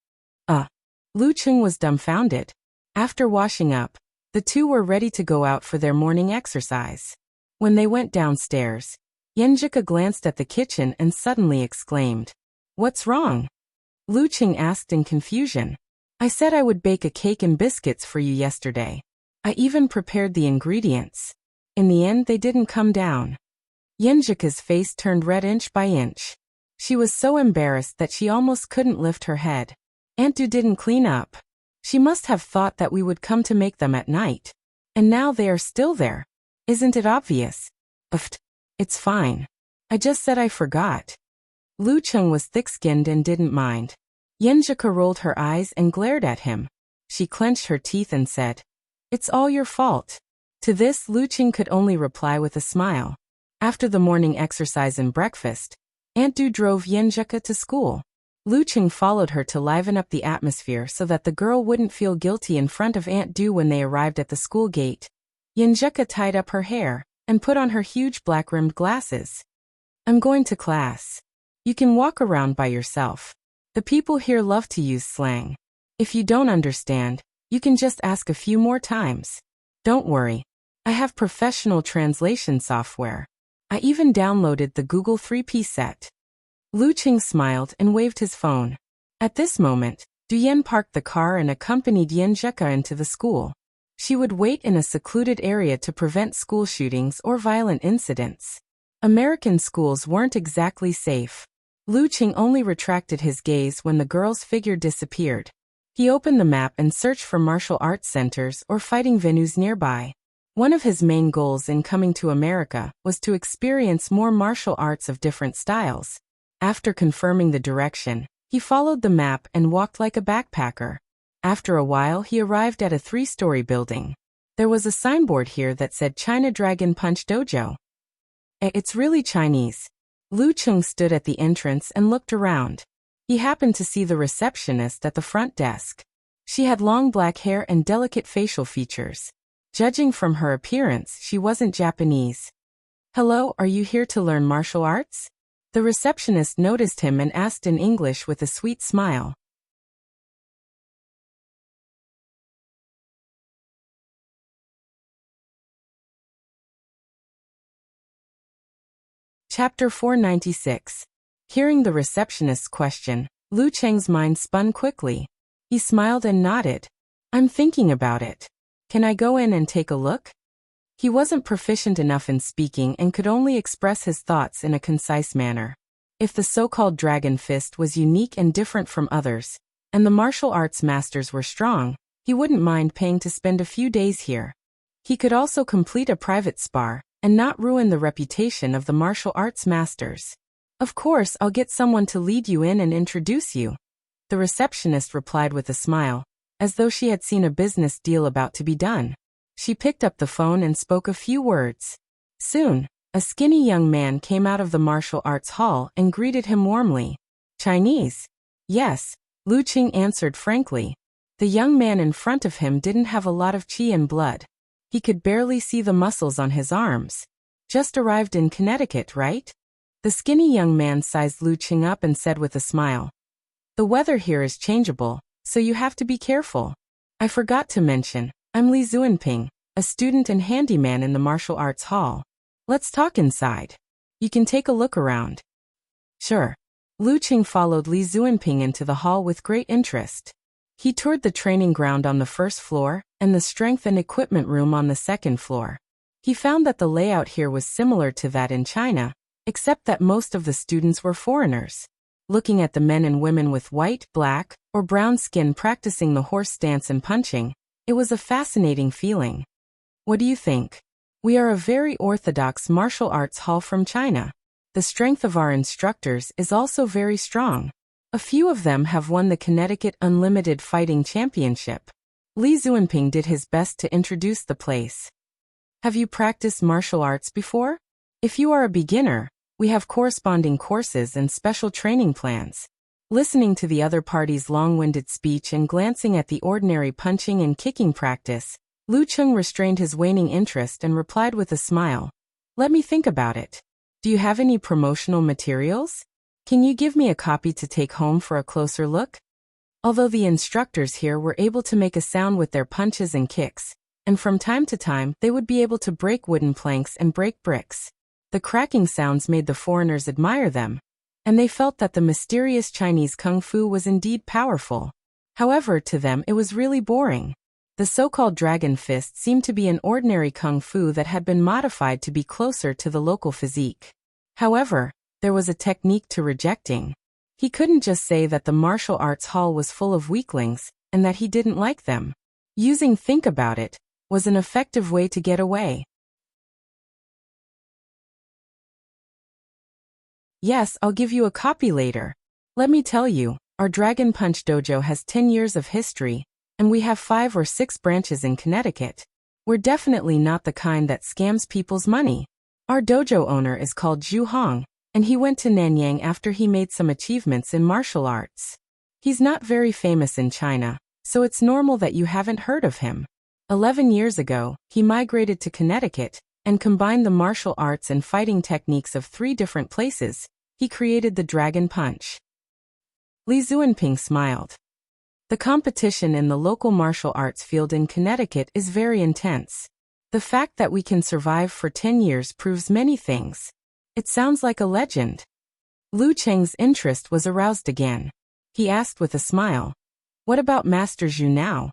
Lu Cheng was dumbfounded. After washing up, the two were ready to go out for their morning exercise. When they went downstairs, Yenjika glanced at the kitchen and suddenly exclaimed, "What's wrong?" Lu Cheng asked in confusion. "I said I would bake a cake and biscuits for you yesterday. I even prepared the ingredients. In the end, they didn't come down." Yenjika's face turned red inch by inch. She was so embarrassed that she almost couldn't lift her head. "Aunt Du didn't clean up. She must have thought that we would come to make them at night. And now they are still there. Isn't it obvious?" "Uft. It's fine. I just said I forgot." Lu Cheng was thick-skinned and didn't mind. Yenjika rolled her eyes and glared at him. She clenched her teeth and said, "It's all your fault." To this, Lu Cheng could only reply with a smile. After the morning exercise and breakfast, Aunt Du drove Yenjika to school. Lu Cheng followed her to liven up the atmosphere so that the girl wouldn't feel guilty in front of Aunt Du when they arrived at the school gate. Yenjika tied up her hair and put on her huge black-rimmed glasses. "I'm going to class. You can walk around by yourself. The people here love to use slang. If you don't understand, you can just ask a few more times. Don't worry. I have professional translation software. I even downloaded the Google 3P set." Lu Cheng smiled and waved his phone. At this moment, Duyen parked the car and accompanied Yenjika into the school. She would wait in a secluded area to prevent school shootings or violent incidents. American schools weren't exactly safe. Lu Qing only retracted his gaze when the girl's figure disappeared. He opened the map and searched for martial arts centers or fighting venues nearby. One of his main goals in coming to America was to experience more martial arts of different styles. After confirming the direction, he followed the map and walked like a backpacker. After a while, he arrived at a 3-story building. There was a signboard here that said China Dragon Punch Dojo. It's really Chinese. Lu Qing stood at the entrance and looked around. He happened to see the receptionist at the front desk. She had long black hair and delicate facial features. Judging from her appearance, she wasn't Japanese. "Hello, are you here to learn martial arts?" The receptionist noticed him and asked in English with a sweet smile. Chapter 496. Hearing the receptionist's question, Lu Cheng's mind spun quickly. He smiled and nodded. "I'm thinking about it. Can I go in and take a look?" He wasn't proficient enough in speaking and could only express his thoughts in a concise manner. If the so-called Dragon Fist was unique and different from others, and the martial arts masters were strong, he wouldn't mind paying to spend a few days here. He could also complete a private spar and not ruin the reputation of the martial arts masters. "Of course, I'll get someone to lead you in and introduce you," the receptionist replied with a smile, as though she had seen a business deal about to be done. She picked up the phone and spoke a few words. Soon, a skinny young man came out of the martial arts hall and greeted him warmly. "Chinese?" "Yes," Lu Qing answered frankly. The young man in front of him didn't have a lot of qi and blood. He could barely see the muscles on his arms. "Just arrived in Connecticut, right?" The skinny young man sized Lu Qing up and said with a smile. "The weather here is changeable, so you have to be careful. I forgot to mention, I'm Li Zuanping, a student and handyman in the martial arts hall. Let's talk inside. You can take a look around." "Sure." Lu Qing followed Li Zuanping into the hall with great interest. He toured the training ground on the first floor and the strength and equipment room on the second floor. He found that the layout here was similar to that in China, except that most of the students were foreigners. Looking at the men and women with white, black, or brown skin practicing the horse stance and punching, it was a fascinating feeling. "What do you think? We are a very orthodox martial arts hall from China. The strength of our instructors is also very strong. A few of them have won the Connecticut Unlimited Fighting Championship." Li Zuanping did his best to introduce the place. "Have you practiced martial arts before? If you are a beginner, we have corresponding courses and special training plans." Listening to the other party's long-winded speech and glancing at the ordinary punching and kicking practice, Lu Qing restrained his waning interest and replied with a smile. "Let me think about it. Do you have any promotional materials? Can you give me a copy to take home for a closer look?" Although the instructors here were able to make a sound with their punches and kicks, and from time to time they would be able to break wooden planks and break bricks, the cracking sounds made the foreigners admire them, and they felt that the mysterious Chinese kung fu was indeed powerful. However, to them it was really boring. The so-called Dragon Fist seemed to be an ordinary kung fu that had been modified to be closer to the local physique. However, there was a technique to rejecting. He couldn't just say that the martial arts hall was full of weaklings, and that he didn't like them. Using "think about it" was an effective way to get away. "Yes, I'll give you a copy later. Let me tell you, our Dragon Punch Dojo has 10 years of history, and we have 5 or 6 branches in Connecticut. We're definitely not the kind that scams people's money. Our dojo owner is called Zhu Hong, and he went to Nanyang after he made some achievements in martial arts. He's not very famous in China, so it's normal that you haven't heard of him. 11 years ago, he migrated to Connecticut and combined the martial arts and fighting techniques of 3 different places. He created the Dragon Punch." Li Zuanping smiled. The competition in the local martial arts field in Connecticut is very intense. The fact that we can survive for 10 years proves many things. It sounds like a legend. Lu Cheng's interest was aroused again. He asked with a smile, "What about Master Zhu now?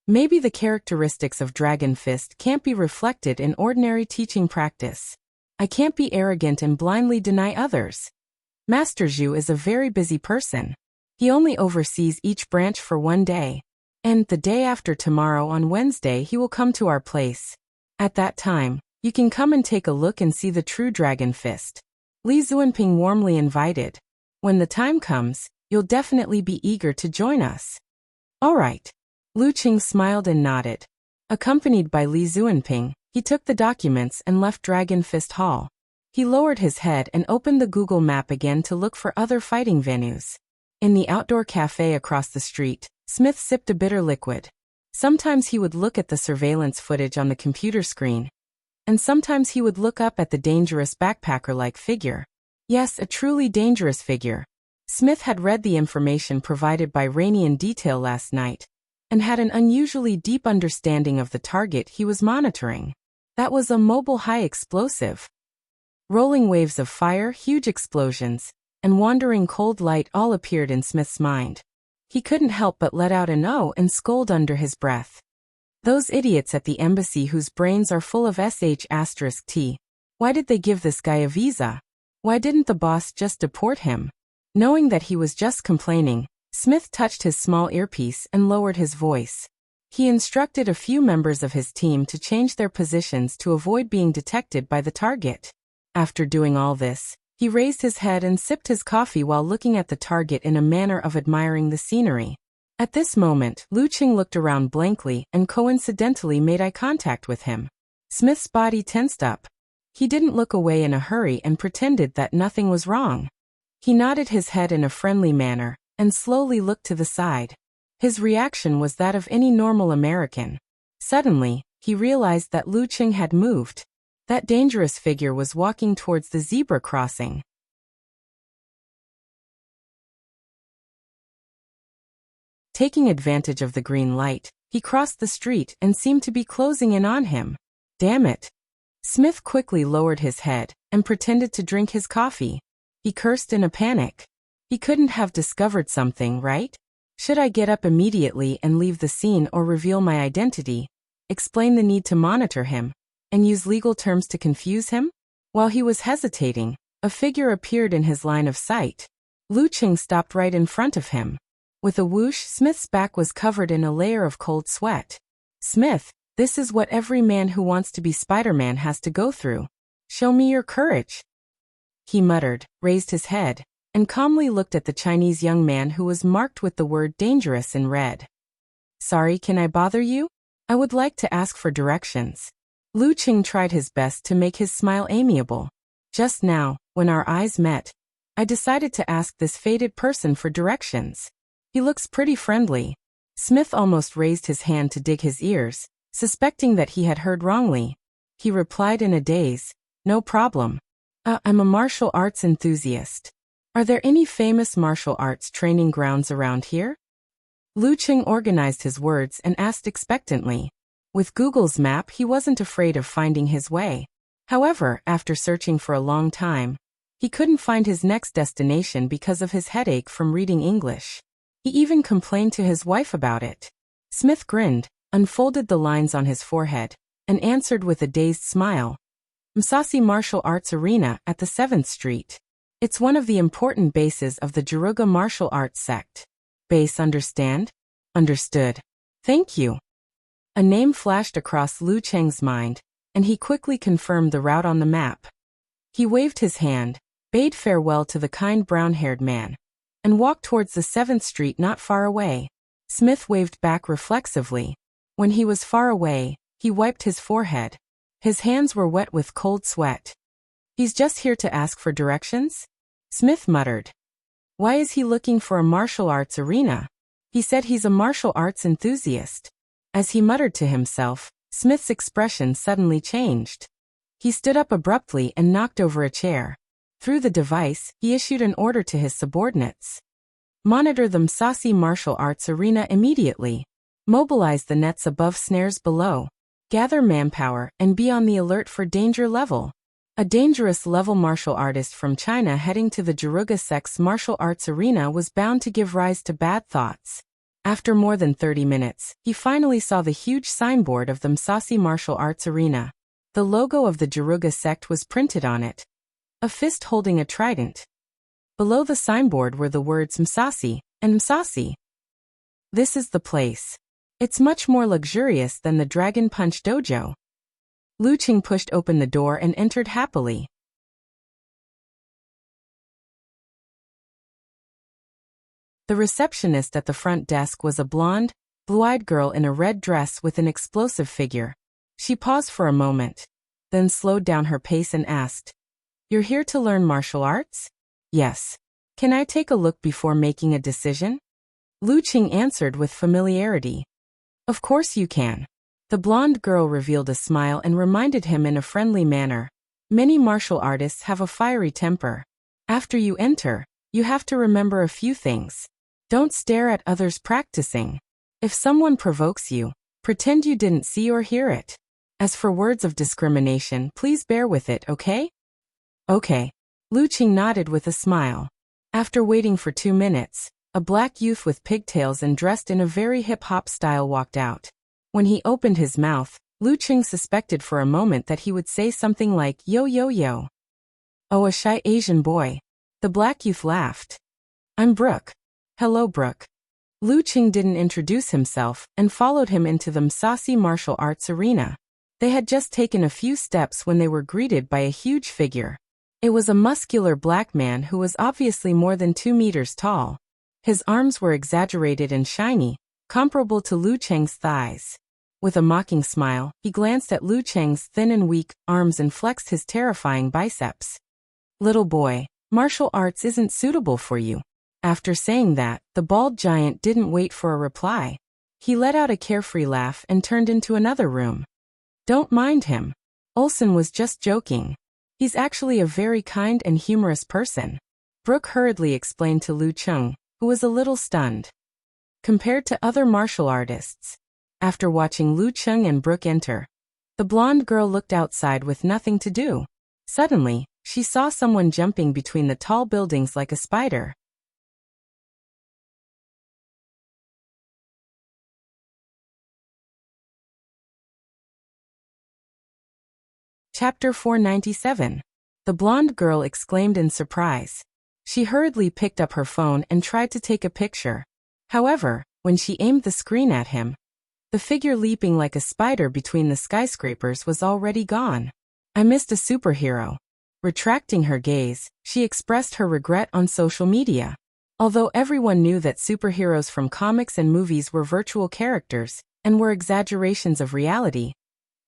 Maybe the characteristics of Dragon Fist can't be reflected in ordinary teaching practice. I can't be arrogant and blindly deny others." Master Zhu is a very busy person. He only oversees each branch for one day. And the day after tomorrow on Wednesday he will come to our place. At that time, you can come and take a look and see the true Dragon Fist. Li Zuanping warmly invited. When the time comes, you'll definitely be eager to join us. All right. Lu Qing smiled and nodded. Accompanied by Li Zuanping, he took the documents and left Dragon Fist Hall. He lowered his head and opened the Google map again to look for other fighting venues. In the outdoor cafe across the street, Smith sipped a bitter liquid. Sometimes he would look at the surveillance footage on the computer screen. And sometimes he would look up at the dangerous backpacker-like figure. Yes, a truly dangerous figure. Smith had read the information provided by Rainey in detail last night, and had an unusually deep understanding of the target he was monitoring. That was a mobile high explosive. Rolling waves of fire, huge explosions, and wandering cold light all appeared in Smith's mind. He couldn't help but let out an "oh" and scold under his breath. Those idiots at the embassy whose brains are full of sh*t. Why did they give this guy a visa? Why didn't the boss just deport him? Knowing that he was just complaining, Smith touched his small earpiece and lowered his voice. He instructed a few members of his team to change their positions to avoid being detected by the target. After doing all this, he raised his head and sipped his coffee while looking at the target in a manner of admiring the scenery. At this moment, Lu Qing looked around blankly and coincidentally made eye contact with him. Smith's body tensed up. He didn't look away in a hurry and pretended that nothing was wrong. He nodded his head in a friendly manner and slowly looked to the side. His reaction was that of any normal American. Suddenly, he realized that Lu Qing had moved. That dangerous figure was walking towards the zebra crossing. Taking advantage of the green light, he crossed the street and seemed to be closing in on him. Damn it. Smith quickly lowered his head and pretended to drink his coffee. He cursed in a panic. He couldn't have discovered something, right? Should I get up immediately and leave the scene or reveal my identity, explain the need to monitor him, and use legal terms to confuse him? While he was hesitating, a figure appeared in his line of sight. Lu Qing stopped right in front of him. With a whoosh, Smith's back was covered in a layer of cold sweat. Smith, this is what every man who wants to be Spider-Man has to go through. Show me your courage. He muttered, raised his head, and calmly looked at the Chinese young man who was marked with the word dangerous in red. Sorry, can I bother you? I would like to ask for directions. Lu Qing tried his best to make his smile amiable. Just now, when our eyes met, I decided to ask this faded person for directions. He looks pretty friendly. Smith almost raised his hand to dig his ears, suspecting that he had heard wrongly. He replied in a daze, no problem. I'm a martial arts enthusiast. Are there any famous martial arts training grounds around here? Lu Qing organized his words and asked expectantly. With Google's map, he wasn't afraid of finding his way. However, after searching for a long time, he couldn't find his next destination because of his headache from reading English. He even complained to his wife about it. Smith grinned, unfolded the lines on his forehead, and answered with a dazed smile. Msasi Martial Arts Arena at the 7th Street. It's one of the important bases of the Jiruga martial arts sect. Base, understand? Understood. Thank you. A name flashed across Lu Qing's mind, and he quickly confirmed the route on the map. He waved his hand, bade farewell to the kind brown-haired man, and walked towards the 7th Street not far away. Smith waved back reflexively. When he was far away, he wiped his forehead. His hands were wet with cold sweat. He's just here to ask for directions? Smith muttered. Why is he looking for a martial arts arena? He said he's a martial arts enthusiast. As he muttered to himself, Smith's expression suddenly changed. He stood up abruptly and knocked over a chair. Through the device, he issued an order to his subordinates. Monitor the Msasi Martial Arts Arena immediately. Mobilize the nets above, snares below. Gather manpower and be on the alert for danger level. A dangerous level martial artist from China heading to the Jiruga sect's martial arts arena was bound to give rise to bad thoughts. After more than 30 minutes, he finally saw the huge signboard of the Msasi Martial Arts Arena. The logo of the Jiruga sect was printed on it. A fist holding a trident. Below the signboard were the words Msasi and Msasi. This is the place. It's much more luxurious than the Dragon Punch Dojo. Lu Qing pushed open the door and entered happily. The receptionist at the front desk was a blonde, blue-eyed girl in a red dress with an explosive figure. She paused for a moment, then slowed down her pace and asked, "You're here to learn martial arts?" "Yes. Can I take a look before making a decision?" Lu Qing answered with familiarity. "Of course you can." The blonde girl revealed a smile and reminded him in a friendly manner, "Many martial artists have a fiery temper. After you enter, you have to remember a few things. Don't stare at others practicing. If someone provokes you, pretend you didn't see or hear it. As for words of discrimination, please bear with it, okay?" "Okay." Lu Qing nodded with a smile. After waiting for 2 minutes, a black youth with pigtails and dressed in a very hip-hop style walked out. When he opened his mouth, Lu Qing suspected for a moment that he would say something like, "Yo yo yo." "Oh, a shy Asian boy." The black youth laughed. "I'm Brooke." "Hello, Brooke." Lu Qing didn't introduce himself and followed him into the Msasi martial arts arena. They had just taken a few steps when they were greeted by a huge figure. It was a muscular black man who was obviously more than 2 meters tall. His arms were exaggerated and shiny, comparable to Lu Cheng's thighs. With a mocking smile, he glanced at Lu Cheng's thin and weak arms and flexed his terrifying biceps. "Little boy, martial arts isn't suitable for you." After saying that, the bald giant didn't wait for a reply. He let out a carefree laugh and turned into another room. "Don't mind him. Olsen was just joking. He's actually a very kind and humorous person," Brooke hurriedly explained to Lu Qing, who was a little stunned. Compared to other martial artists. After watching Lu Qing and Brooke enter, the blonde girl looked outside with nothing to do. Suddenly, she saw someone jumping between the tall buildings like a spider. Chapter 497. The blonde girl exclaimed in surprise. She hurriedly picked up her phone and tried to take a picture. However, when she aimed the screen at him, the figure leaping like a spider between the skyscrapers was already gone. "I missed a superhero." Retracting her gaze, she expressed her regret on social media. Although everyone knew that superheroes from comics and movies were virtual characters and were exaggerations of reality,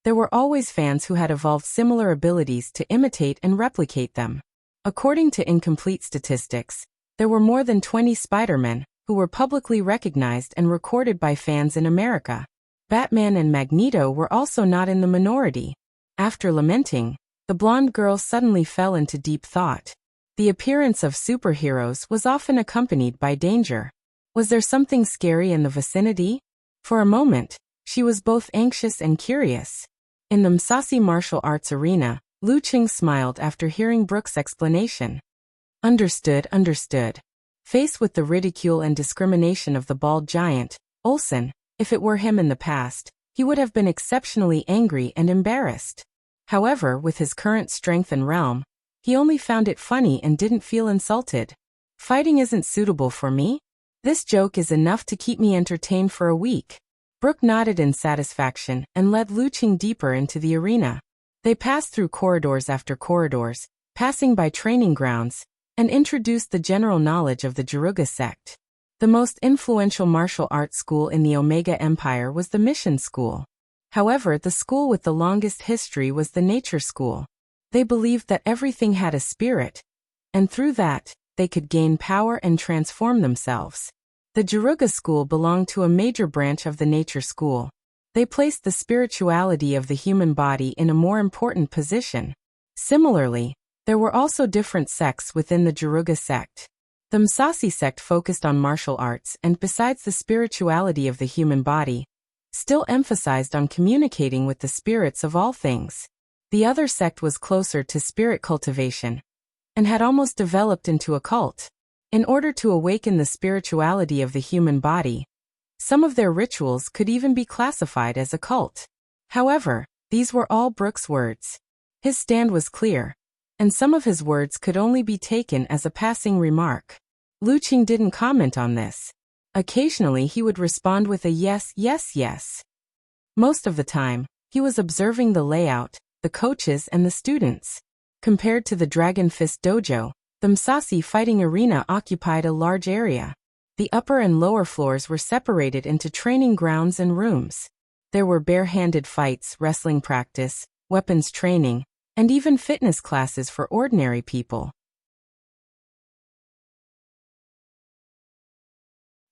there were always fans who had evolved similar abilities to imitate and replicate them. According to incomplete statistics, there were more than 20 Spider-Men who were publicly recognized and recorded by fans in America. Batman and Magneto were also not in the minority. After lamenting, the blonde girl suddenly fell into deep thought. The appearance of superheroes was often accompanied by danger. Was there something scary in the vicinity? For a moment, she was both anxious and curious. In the Msasi martial arts arena, Lu Qing smiled after hearing Brooke's explanation. Understood. Faced with the ridicule and discrimination of the bald giant, Olsen, if it were him in the past, he would have been exceptionally angry and embarrassed. However, with his current strength and realm, he only found it funny and didn't feel insulted. "Fighting isn't suitable for me? This joke is enough to keep me entertained for a week." Brooke nodded in satisfaction and led Lu Qing deeper into the arena. They passed through corridors after corridors, passing by training grounds, and introduced the general knowledge of the Jiruga sect. The most influential martial arts school in the Omega Empire was the Mission School. However, the school with the longest history was the Nature School. They believed that everything had a spirit, and through that, they could gain power and transform themselves. The Jiruga school belonged to a major branch of the Nature School. They placed the spirituality of the human body in a more important position. Similarly, there were also different sects within the Jiruga sect. The Msasi sect focused on martial arts and, besides the spirituality of the human body, still emphasized on communicating with the spirits of all things. The other sect was closer to spirit cultivation and had almost developed into a cult. In order to awaken the spirituality of the human body, some of their rituals could even be classified as a cult. However, these were all Brooke's words. His stand was clear. and some of his words could only be taken as a passing remark. Lu Qing didn't comment on this. Occasionally he would respond with a yes, yes, yes. Most of the time, he was observing the layout, the coaches and the students. Compared to the Dragon Fist Dojo, the Musashi fighting arena occupied a large area. The upper and lower floors were separated into training grounds and rooms. There were bare-handed fights, wrestling practice, weapons training, and even fitness classes for ordinary people.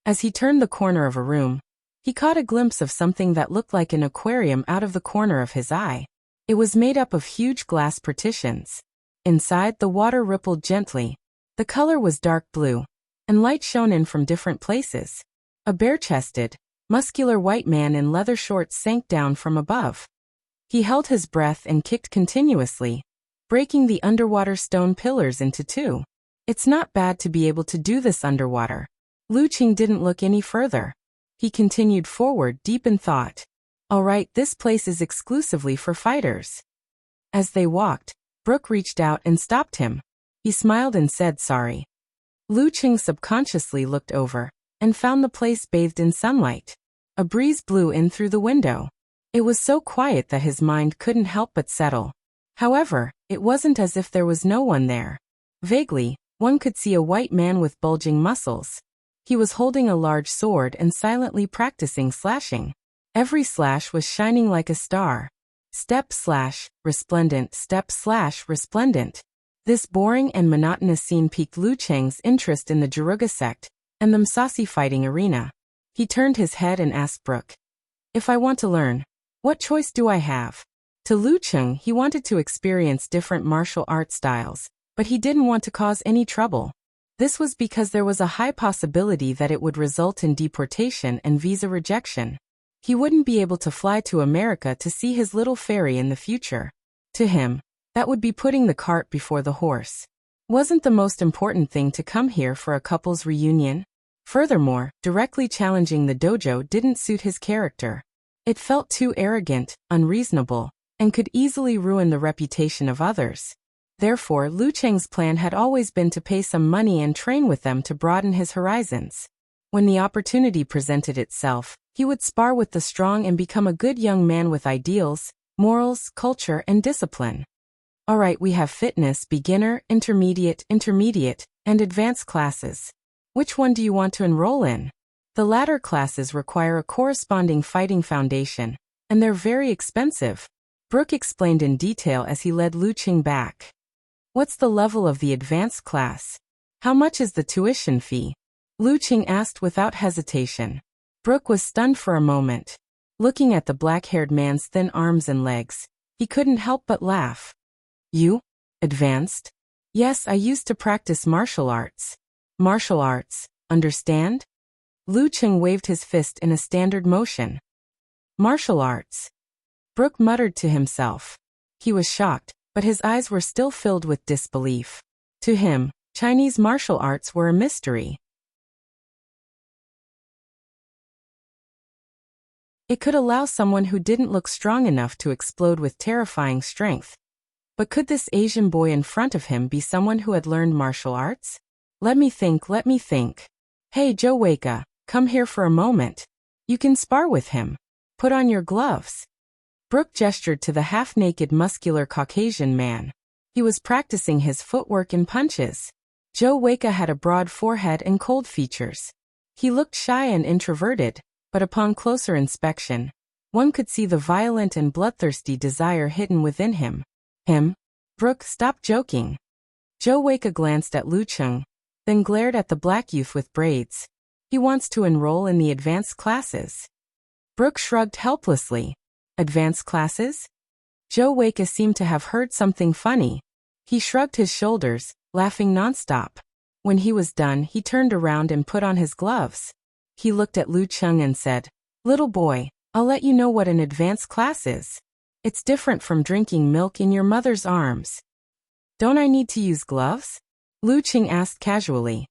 As he turned the corner of a room, he caught a glimpse of something that looked like an aquarium out of the corner of his eye. It was made up of huge glass partitions. Inside, the water rippled gently. The color was dark blue, and light shone in from different places. A bare-chested, muscular white man in leather shorts sank down from above. He held his breath and kicked continuously, breaking the underwater stone pillars into two. It's not bad to be able to do this underwater. Lu Qing didn't look any further. He continued forward, deep in thought. All right, this place is exclusively for fighters. As they walked, Brooke reached out and stopped him. He smiled and said sorry. Lu Qing subconsciously looked over and found the place bathed in sunlight. A breeze blew in through the window. It was so quiet that his mind couldn't help but settle. However, it wasn't as if there was no one there. Vaguely, one could see a white man with bulging muscles. He was holding a large sword and silently practicing slashing. Every slash was shining like a star. Step slash, resplendent, step slash, resplendent. This boring and monotonous scene piqued Lu Qing's interest in the Jiruga sect and the Musashi fighting arena. He turned his head and asked Brooke, "If I want to learn, what choice do I have?" To Lu Qing, he wanted to experience different martial art styles, but he didn't want to cause any trouble. This was because there was a high possibility that it would result in deportation and visa rejection. He wouldn't be able to fly to America to see his little fairy in the future. To him, that would be putting the cart before the horse. Wasn't the most important thing to come here for a couple's reunion? Furthermore, directly challenging the dojo didn't suit his character. It felt too arrogant, unreasonable, and could easily ruin the reputation of others. Therefore, Lu Qing's plan had always been to pay some money and train with them to broaden his horizons. When the opportunity presented itself, he would spar with the strong and become a good young man with ideals, morals, culture, and discipline. All right, we have fitness, beginner, intermediate, and advanced classes. Which one do you want to enroll in? The latter classes require a corresponding fighting foundation, and they're very expensive. Brooke explained in detail as he led Lu Qing back. What's the level of the advanced class? How much is the tuition fee? Lu Qing asked without hesitation. Brooke was stunned for a moment. Looking at the black-haired man's thin arms and legs, he couldn't help but laugh. You? Advanced? Yes, I used to practice martial arts. Martial arts, understand? Lu Qing waved his fist in a standard motion. Martial arts. Brooke muttered to himself. He was shocked, but his eyes were still filled with disbelief. To him, Chinese martial arts were a mystery. It could allow someone who didn't look strong enough to explode with terrifying strength. But could this Asian boy in front of him be someone who had learned martial arts? Let me think. Hey Joe Waika, come here for a moment. You can spar with him. Put on your gloves. Brooke gestured to the half-naked muscular Caucasian man. He was practicing his footwork and punches. Joe Waika had a broad forehead and cold features. He looked shy and introverted, but upon closer inspection, one could see the violent and bloodthirsty desire hidden within him. Him? Brooke, stop joking. Joe Waika glanced at Lu Qing, then glared at the black youth with braids. He wants to enroll in the advanced classes. Brooke shrugged helplessly. Advanced classes? Joe Waika seemed to have heard something funny. He shrugged his shoulders, laughing nonstop. When he was done, he turned around and put on his gloves. He looked at Lu Qing and said, "Little boy, I'll let you know what an advanced class is. It's different from drinking milk in your mother's arms." "Don't I need to use gloves?" Lu Qing asked casually.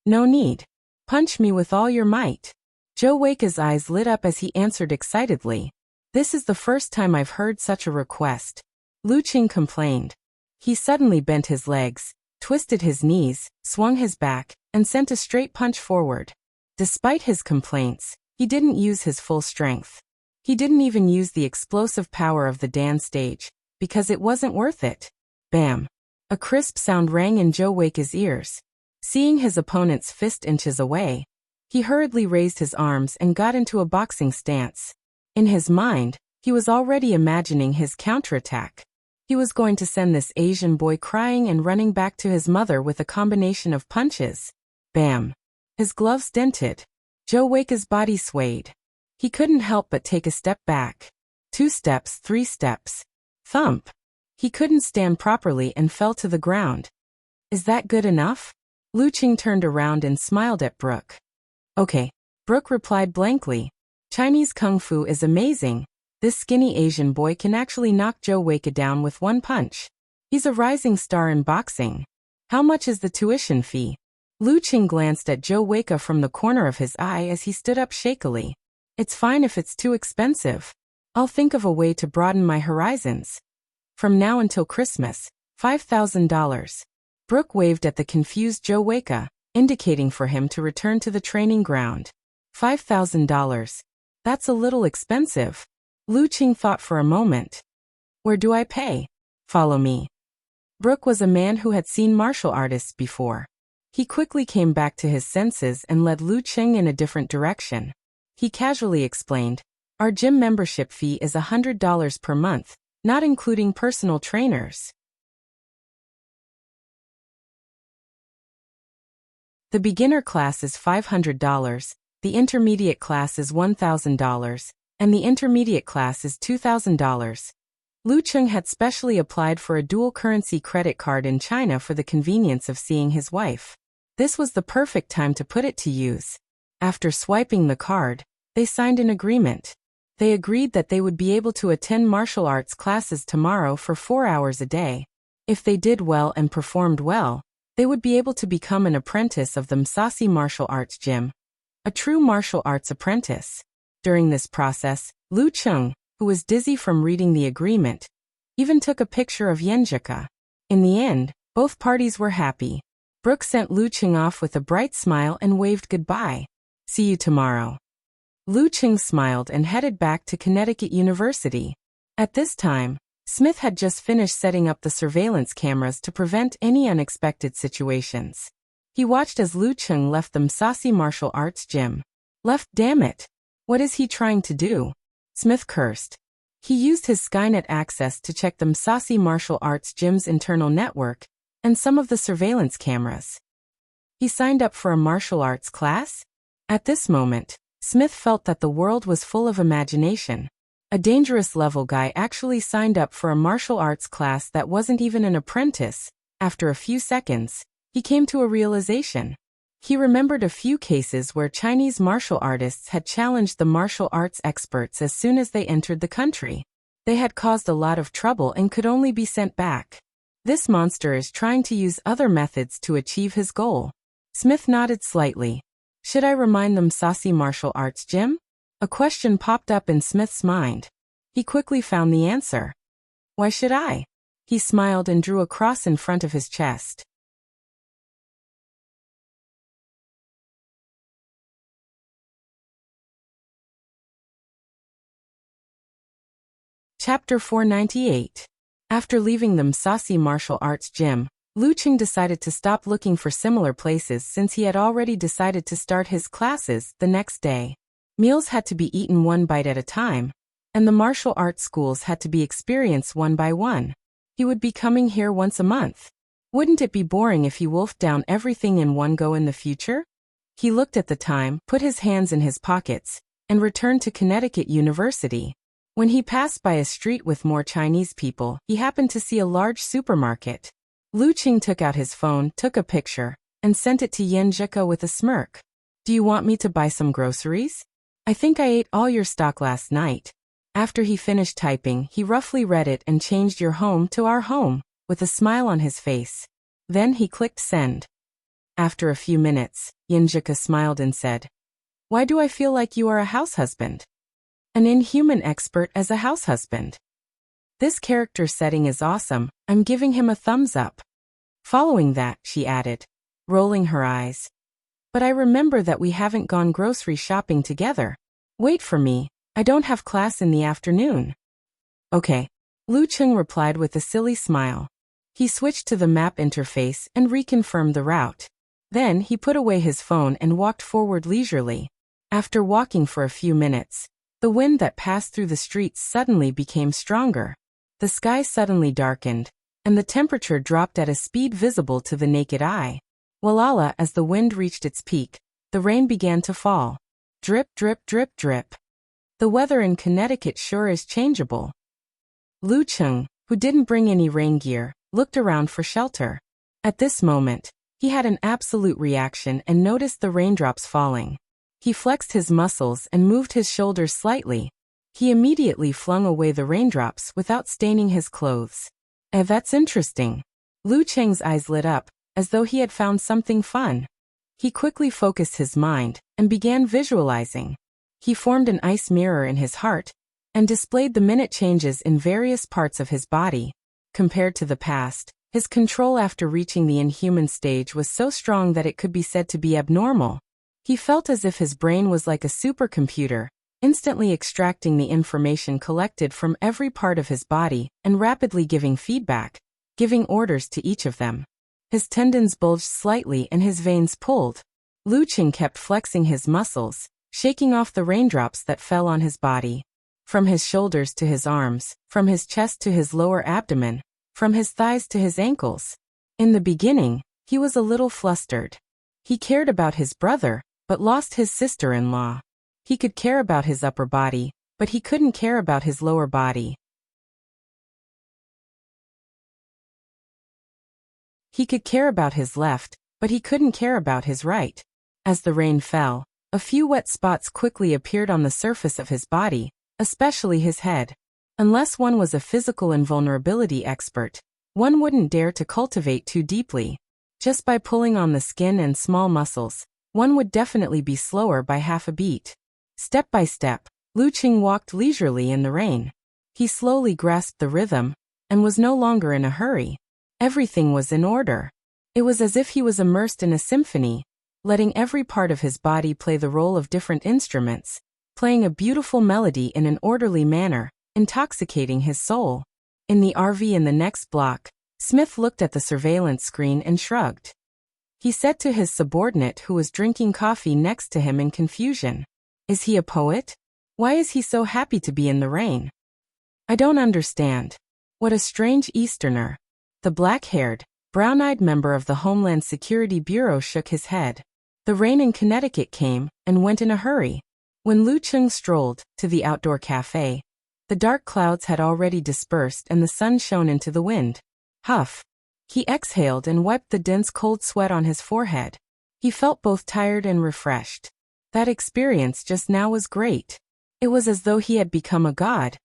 "No need. Punch me with all your might." Joe Waika's eyes lit up as he answered excitedly. "This is the first time I've heard such a request." Lu Qing complained. He suddenly bent his legs, twisted his knees, swung his back, and sent a straight punch forward. Despite his complaints, he didn't use his full strength. He didn't even use the explosive power of the dance stage, because it wasn't worth it. Bam! A crisp sound rang in Joe Wake's ears. Seeing his opponent's fist inches away, he hurriedly raised his arms and got into a boxing stance. In his mind, he was already imagining his counterattack. He was going to send this Asian boy crying and running back to his mother with a combination of punches. Bam! His gloves dented. Joe Wake's body swayed. He couldn't help but take a step back. 2 steps, 3 steps. Thump! He couldn't stand properly and fell to the ground. Is that good enough? Lu Qing turned around and smiled at Brooke. Okay. Brooke replied blankly. Chinese Kung Fu is amazing. This skinny Asian boy can actually knock Joe Wake down with one punch. He's a rising star in boxing. How much is the tuition fee? Lu Qing glanced at Joe Wake from the corner of his eye as he stood up shakily. It's fine if it's too expensive. I'll think of a way to broaden my horizons. From now until Christmas, $5,000. Brooke waved at the confused Joe Wake, indicating for him to return to the training ground. $5,000. That's a little expensive. Lu Qing thought for a moment. Where do I pay? Follow me. Brooke was a man who had seen martial artists before. He quickly came back to his senses and led Lu Qing in a different direction. He casually explained, our gym membership fee is $100 per month, not including personal trainers. The beginner class is $500, the intermediate class is $1,000, and the intermediate class is $2,000. Lu Qing had specially applied for a dual-currency credit card in China for the convenience of seeing his wife. This was the perfect time to put it to use. After swiping the card, they signed an agreement. They agreed that they would be able to attend martial arts classes tomorrow for 4 hours a day. If they did well and performed well, they would be able to become an apprentice of the Msasi Martial Arts Gym. A true martial arts apprentice. During this process, Lu Qing, who was dizzy from reading the agreement, even took a picture of Yenjika. In the end, both parties were happy. Brooke sent Lu Qing off with a bright smile and waved goodbye. See you tomorrow. Lu Qing smiled and headed back to Connecticut University. At this time, Smith had just finished setting up the surveillance cameras to prevent any unexpected situations. He watched as Lu Qing left the Msasi Martial Arts Gym. Left, damn it. What is he trying to do? Smith cursed. He used his Skynet access to check the Msasi Martial Arts Gym's internal network and some of the surveillance cameras. He signed up for a martial arts class? At this moment, Smith felt that the world was full of imagination. A dangerous level guy actually signed up for a martial arts class that wasn't even an apprentice. After a few seconds, he came to a realization. He remembered a few cases where Chinese martial artists had challenged the martial arts experts as soon as they entered the country. They had caused a lot of trouble and could only be sent back. This monster is trying to use other methods to achieve his goal. Smith nodded slightly. Should I remind them Msasi Martial Arts Gym? A question popped up in Smith's mind. He quickly found the answer. Why should I? He smiled and drew a cross in front of his chest. Chapter 498. After leaving the Msasi Martial Arts Gym, Lu Qing decided to stop looking for similar places since he had already decided to start his classes the next day. Meals had to be eaten one bite at a time, and the martial arts schools had to be experienced one by one. He would be coming here once a month. Wouldn't it be boring if he wolfed down everything in one go in the future? He looked at the time, put his hands in his pockets, and returned to Connecticut University. When he passed by a street with more Chinese people, he happened to see a large supermarket. Lu Qing took out his phone, took a picture, and sent it to Yenjika with a smirk. Do you want me to buy some groceries? I think I ate all your stock last night. After he finished typing, he roughly read it and changed your home to our home, with a smile on his face. Then he clicked send. After a few minutes, Yenjika smiled and said, Why do I feel like you are a house husband? An inhuman expert as a house husband. This character setting is awesome, I'm giving him a thumbs up. Following that, she added, rolling her eyes. But I remember that we haven't gone grocery shopping together. Wait for me, I don't have class in the afternoon. Okay. Lu Cheng replied with a silly smile. He switched to the map interface and reconfirmed the route. Then he put away his phone and walked forward leisurely. After walking for a few minutes, the wind that passed through the streets suddenly became stronger. The sky suddenly darkened, and the temperature dropped at a speed visible to the naked eye. Walala, as the wind reached its peak, the rain began to fall. Drip, drip, drip, drip. The weather in Connecticut sure is changeable. Lu Cheng, who didn't bring any rain gear, looked around for shelter. At this moment, he had an absolute reaction and noticed the raindrops falling. He flexed his muscles and moved his shoulders slightly. He immediately flung away the raindrops without staining his clothes. That's interesting. Lu Cheng's eyes lit up, as though he had found something fun. He quickly focused his mind and began visualizing. He formed an ice mirror in his heart and displayed the minute changes in various parts of his body. Compared to the past, his control after reaching the inhuman stage was so strong that it could be said to be abnormal. He felt as if his brain was like a supercomputer, instantly extracting the information collected from every part of his body and rapidly giving feedback, giving orders to each of them. His tendons bulged slightly and his veins pulled. Lu Cheng kept flexing his muscles, shaking off the raindrops that fell on his body. From his shoulders to his arms, from his chest to his lower abdomen, from his thighs to his ankles. In the beginning, he was a little flustered. He cared about his brother, but lost his sister-in-law. He could care about his upper body, but he couldn't care about his lower body. He could care about his left, but he couldn't care about his right. As the rain fell, a few wet spots quickly appeared on the surface of his body, especially his head. Unless one was a physical invulnerability expert, one wouldn't dare to cultivate too deeply. Just by pulling on the skin and small muscles, one would definitely be slower by half a beat. Step by step, Lu Cheng walked leisurely in the rain. He slowly grasped the rhythm, and was no longer in a hurry. Everything was in order. It was as if he was immersed in a symphony, letting every part of his body play the role of different instruments, playing a beautiful melody in an orderly manner, intoxicating his soul. In the RV in the next block, Smith looked at the surveillance screen and shrugged. He said to his subordinate who was drinking coffee next to him in confusion, "Is he a poet? Why is he so happy to be in the rain? I don't understand. What a strange Easterner." The black-haired, brown-eyed member of the Homeland Security Bureau shook his head. The rain in Connecticut came and went in a hurry. When Lu Cheng strolled to the outdoor cafe, the dark clouds had already dispersed and the sun shone into the wind. Huff. He exhaled and wiped the dense cold sweat on his forehead. He felt both tired and refreshed. That experience just now was great. It was as though he had become a god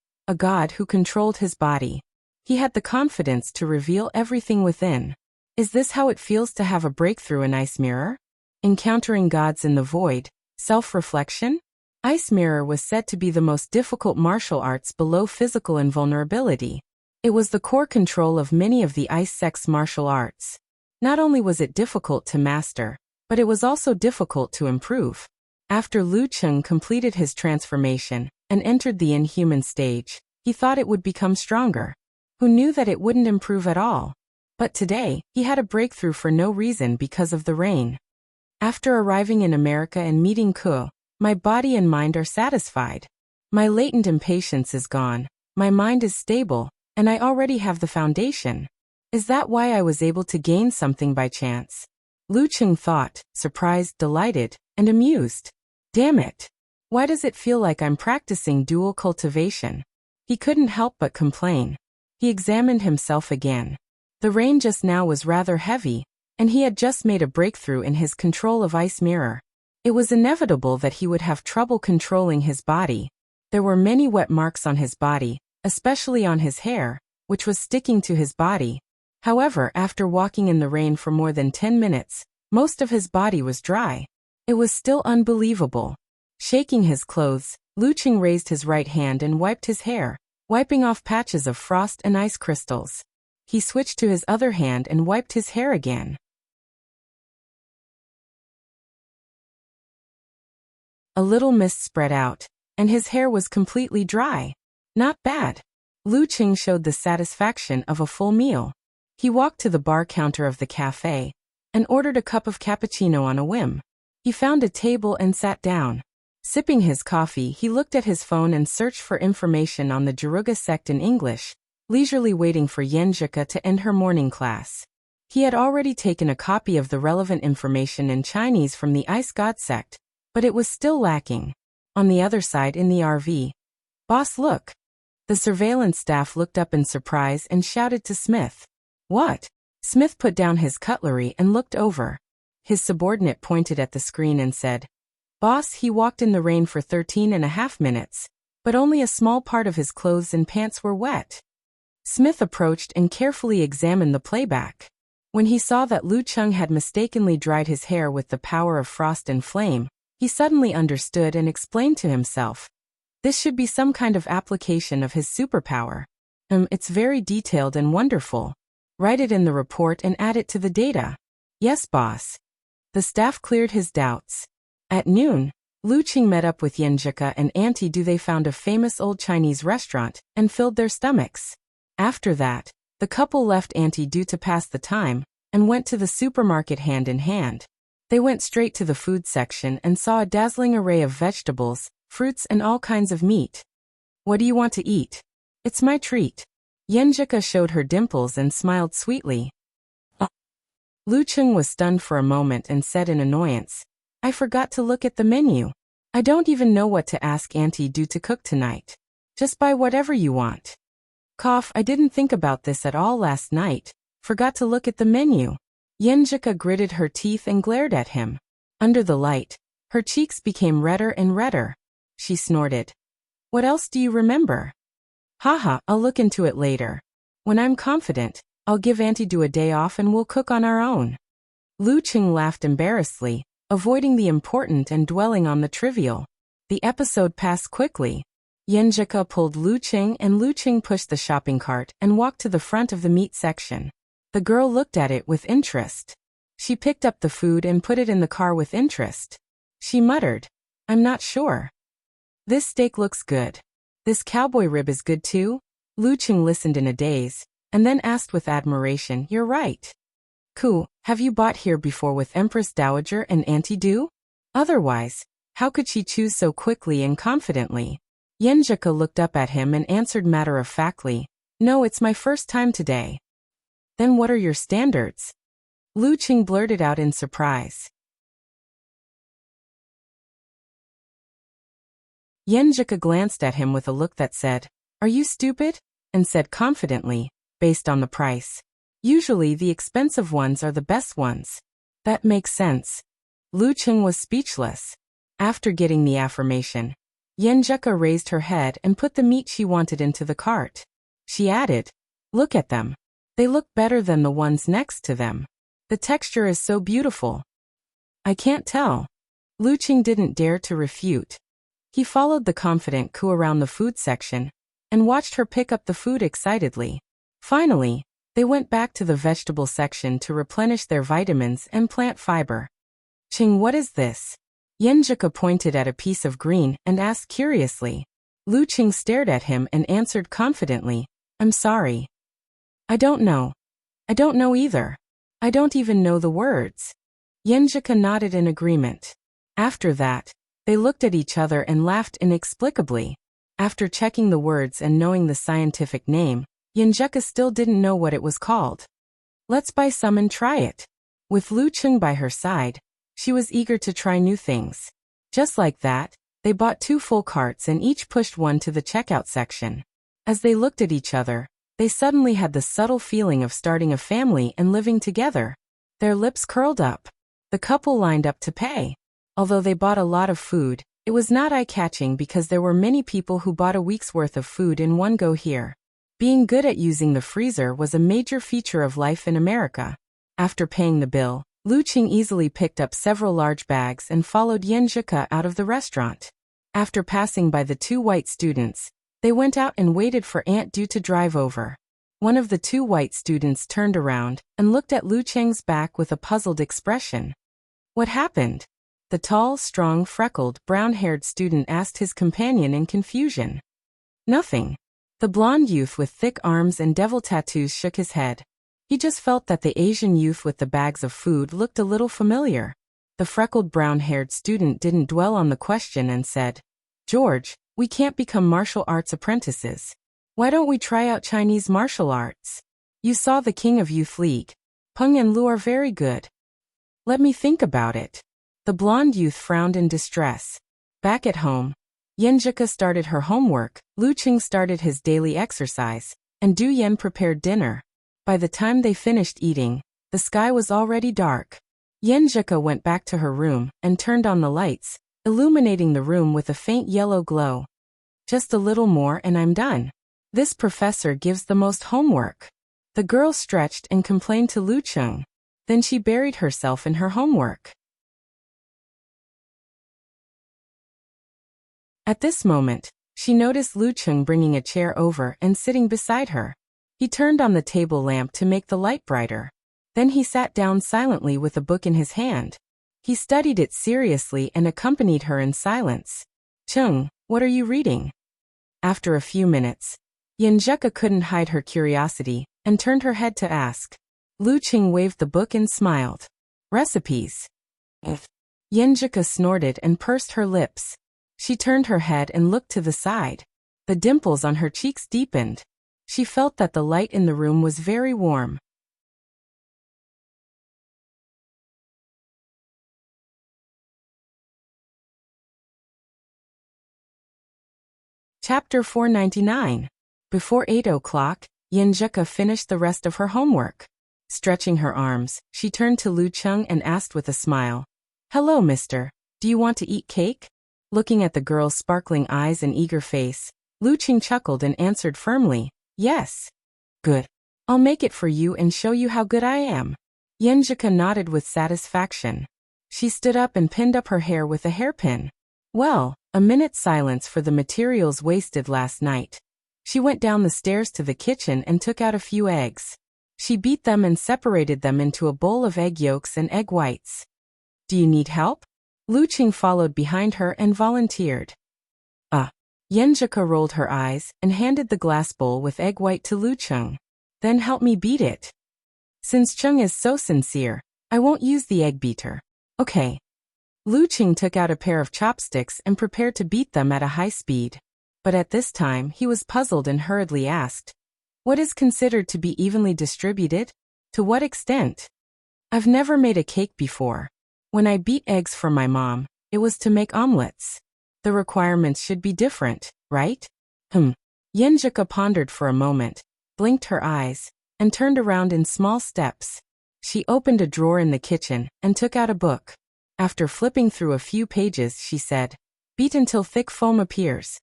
who controlled his body. He had the confidence to reveal everything within. Is this how it feels to have a breakthrough in Ice Mirror? Encountering gods in the void, self-reflection? Ice Mirror was said to be the most difficult martial arts below physical invulnerability. It was the core control of many of the ice sex martial arts. Not only was it difficult to master, but it was also difficult to improve. After Lu Cheng completed his transformation and entered the inhuman stage, he thought it would become stronger. Who knew that it wouldn't improve at all? But today, he had a breakthrough for no reason because of the rain. After arriving in America and meeting Ke, my body and mind are satisfied. My latent impatience is gone, my mind is stable, and I already have the foundation. Is that why I was able to gain something by chance? Lu Cheng thought, surprised, delighted, and amused. Damn it! Why does it feel like I'm practicing dual cultivation? He couldn't help but complain. He examined himself again. The rain just now was rather heavy, and he had just made a breakthrough in his control of Ice Mirror. It was inevitable that he would have trouble controlling his body. There were many wet marks on his body, especially on his hair, which was sticking to his body. However, after walking in the rain for more than 10 minutes, most of his body was dry. It was still unbelievable. Shaking his clothes, Lu Cheng raised his right hand and wiped his hair, wiping off patches of frost and ice crystals. He switched to his other hand and wiped his hair again. A little mist spread out, and his hair was completely dry. Not bad. Lu Qing showed the satisfaction of a full meal. He walked to the bar counter of the cafe and ordered a cup of cappuccino on a whim. He found a table and sat down. Sipping his coffee, he looked at his phone and searched for information on the Jiruga sect in English, leisurely waiting for Yenjika to end her morning class. He had already taken a copy of the relevant information in Chinese from the Ice God sect, but it was still lacking. On the other side in the RV. "Boss, look." The surveillance staff looked up in surprise and shouted to Smith. "What?" Smith put down his cutlery and looked over. His subordinate pointed at the screen and said, "Boss, he walked in the rain for 13.5 minutes, but only a small part of his clothes and pants were wet." Smith approached and carefully examined the playback. When he saw that Lu Qing had mistakenly dried his hair with the power of frost and flame, he suddenly understood and explained to himself. This should be some kind of application of his superpower. It's very detailed and wonderful. Write it in the report and add it to the data. Yes, boss. The staff cleared his doubts. At noon, Lu Qing met up with Yenjika and Auntie Du. They found a famous old Chinese restaurant and filled their stomachs. After that, the couple left Auntie Du to pass the time and went to the supermarket hand in hand. They went straight to the food section and saw a dazzling array of vegetables, fruits and all kinds of meat. "What do you want to eat?" "It's my treat." Yenjika showed her dimples and smiled sweetly. Lu Qing was stunned for a moment and said in annoyance, "I forgot to look at the menu. I don't even know what to ask Auntie Du to cook tonight. Just buy whatever you want." Cough, "I didn't think about this at all last night. Forgot to look at the menu." Yenjika gritted her teeth and glared at him. Under the light, her cheeks became redder and redder. She snorted. "What else do you remember?" "Haha, I'll look into it later. When I'm confident, I'll give Auntie Du a day off and we'll cook on our own." Lu Qing laughed embarrassedly, avoiding the important and dwelling on the trivial. The episode passed quickly. Yenjika pulled Lu Qing and Lu Qing pushed the shopping cart and walked to the front of the meat section. The girl looked at it with interest. She picked up the food and put it in the car with interest. She muttered, "I'm not sure. This steak looks good. This cowboy rib is good too." Lu Qing listened in a daze, and then asked with admiration, "You're right. Ku, have you bought here before with Empress Dowager and Auntie Du? Otherwise, how could she choose so quickly and confidently?" Yenjika looked up at him and answered matter-of-factly, "No, it's my first time today." "Then what are your standards?" Lu Qing blurted out in surprise. Yenjika glanced at him with a look that said, "Are you stupid?" and said confidently, "Based on the price. Usually the expensive ones are the best ones." "That makes sense." Lu Qing was speechless. After getting the affirmation, Yenjika raised her head and put the meat she wanted into the cart. She added, "Look at them. They look better than the ones next to them. The texture is so beautiful." "I can't tell." Lu Qing didn't dare to refute. He followed the confident Ku around the food section and watched her pick up the food excitedly. Finally, they went back to the vegetable section to replenish their vitamins and plant fiber. "Qing, what is this?" Yenjika pointed at a piece of green and asked curiously. Lu Qing stared at him and answered confidently, "I'm sorry. I don't know. I don't know either. I don't even know the words." Yenjika nodded in agreement. After that, they looked at each other and laughed inexplicably. After checking the words and knowing the scientific name, Yenjika still didn't know what it was called. "Let's buy some and try it." With Lu Qing by her side, she was eager to try new things. Just like that, they bought 2 full carts and each pushed one to the checkout section. As they looked at each other, they suddenly had the subtle feeling of starting a family and living together. Their lips curled up. The couple lined up to pay. Although they bought a lot of food, it was not eye-catching because there were many people who bought a week's worth of food in one go here. Being good at using the freezer was a major feature of life in America. After paying the bill, Lu Qing easily picked up several large bags and followed Yenjika out of the restaurant. After passing by the 2 white students, They went out and waited for Aunt Du to drive over. One of the two white students turned around and looked at Lu Cheng's back with a puzzled expression. What happened? The tall, strong, freckled, brown-haired student asked his companion in confusion. Nothing. The blonde youth with thick arms and devil tattoos shook his head. He just felt that the Asian youth with the bags of food looked a little familiar. The freckled brown-haired student didn't dwell on the question and said, George, we can't become martial arts apprentices. Why don't we try out Chinese martial arts? You saw the King of Youth League. Peng and Lu are very good. Let me think about it. The blonde youth frowned in distress. Back at home, Yenjika started her homework, Lu Cheng started his daily exercise, and Du Yen prepared dinner. By the time they finished eating, the sky was already dark. Yenjika went back to her room and turned on the lights, illuminating the room with a faint yellow glow. Just a little more and I'm done. This professor gives the most homework. The girl stretched and complained to Lu Cheng. Then she buried herself in her homework. At this moment, she noticed Lu Cheng bringing a chair over and sitting beside her. He turned on the table lamp to make the light brighter. Then he sat down silently with a book in his hand. He studied it seriously and accompanied her in silence. Cheng, what are you reading? After a few minutes, Yenjika couldn't hide her curiosity and turned her head to ask. Lu Cheng waved the book and smiled. Recipes. Yenjika snorted and pursed her lips. She turned her head and looked to the side. The dimples on her cheeks deepened. She felt that the light in the room was very warm. Chapter 499. Before 8 o'clock, Yenjika finished the rest of her homework. Stretching her arms, she turned to Lu Cheng and asked with a smile. Hello, mister. Do you want to eat cake? Looking at the girl's sparkling eyes and eager face, Lu Cheng chuckled and answered firmly, Yes. Good. I'll make it for you and show you how good I am. Yenjika nodded with satisfaction. She stood up and pinned up her hair with a hairpin. Well, a minute's silence for the materials wasted last night. She went down the stairs to the kitchen and took out a few eggs. She beat them and separated them into a bowl of egg yolks and egg whites. Do you need help? Lu Cheng followed behind her and volunteered. Yenjika rolled her eyes and handed the glass bowl with egg white to Lu Cheng. Then help me beat it. Since Cheng is so sincere, I won't use the egg beater. Okay. Lu Cheng took out a pair of chopsticks and prepared to beat them at a high speed. But at this time he was puzzled and hurriedly asked, What is considered to be evenly distributed? To what extent? I've never made a cake before. When I beat eggs for my mom, it was to make omelets. The requirements should be different, right? Yenjika pondered for a moment, blinked her eyes, and turned around in small steps. She opened a drawer in the kitchen and took out a book. After flipping through a few pages, she said, Beat until thick foam appears.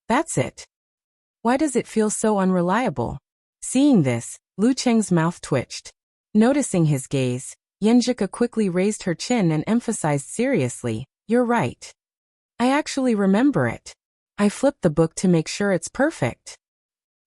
That's it. Why does it feel so unreliable? Seeing this, Lu Cheng's mouth twitched. Noticing his gaze, Yenjika quickly raised her chin and emphasized seriously, You're right. I actually remember it. I flipped the book to make sure it's perfect.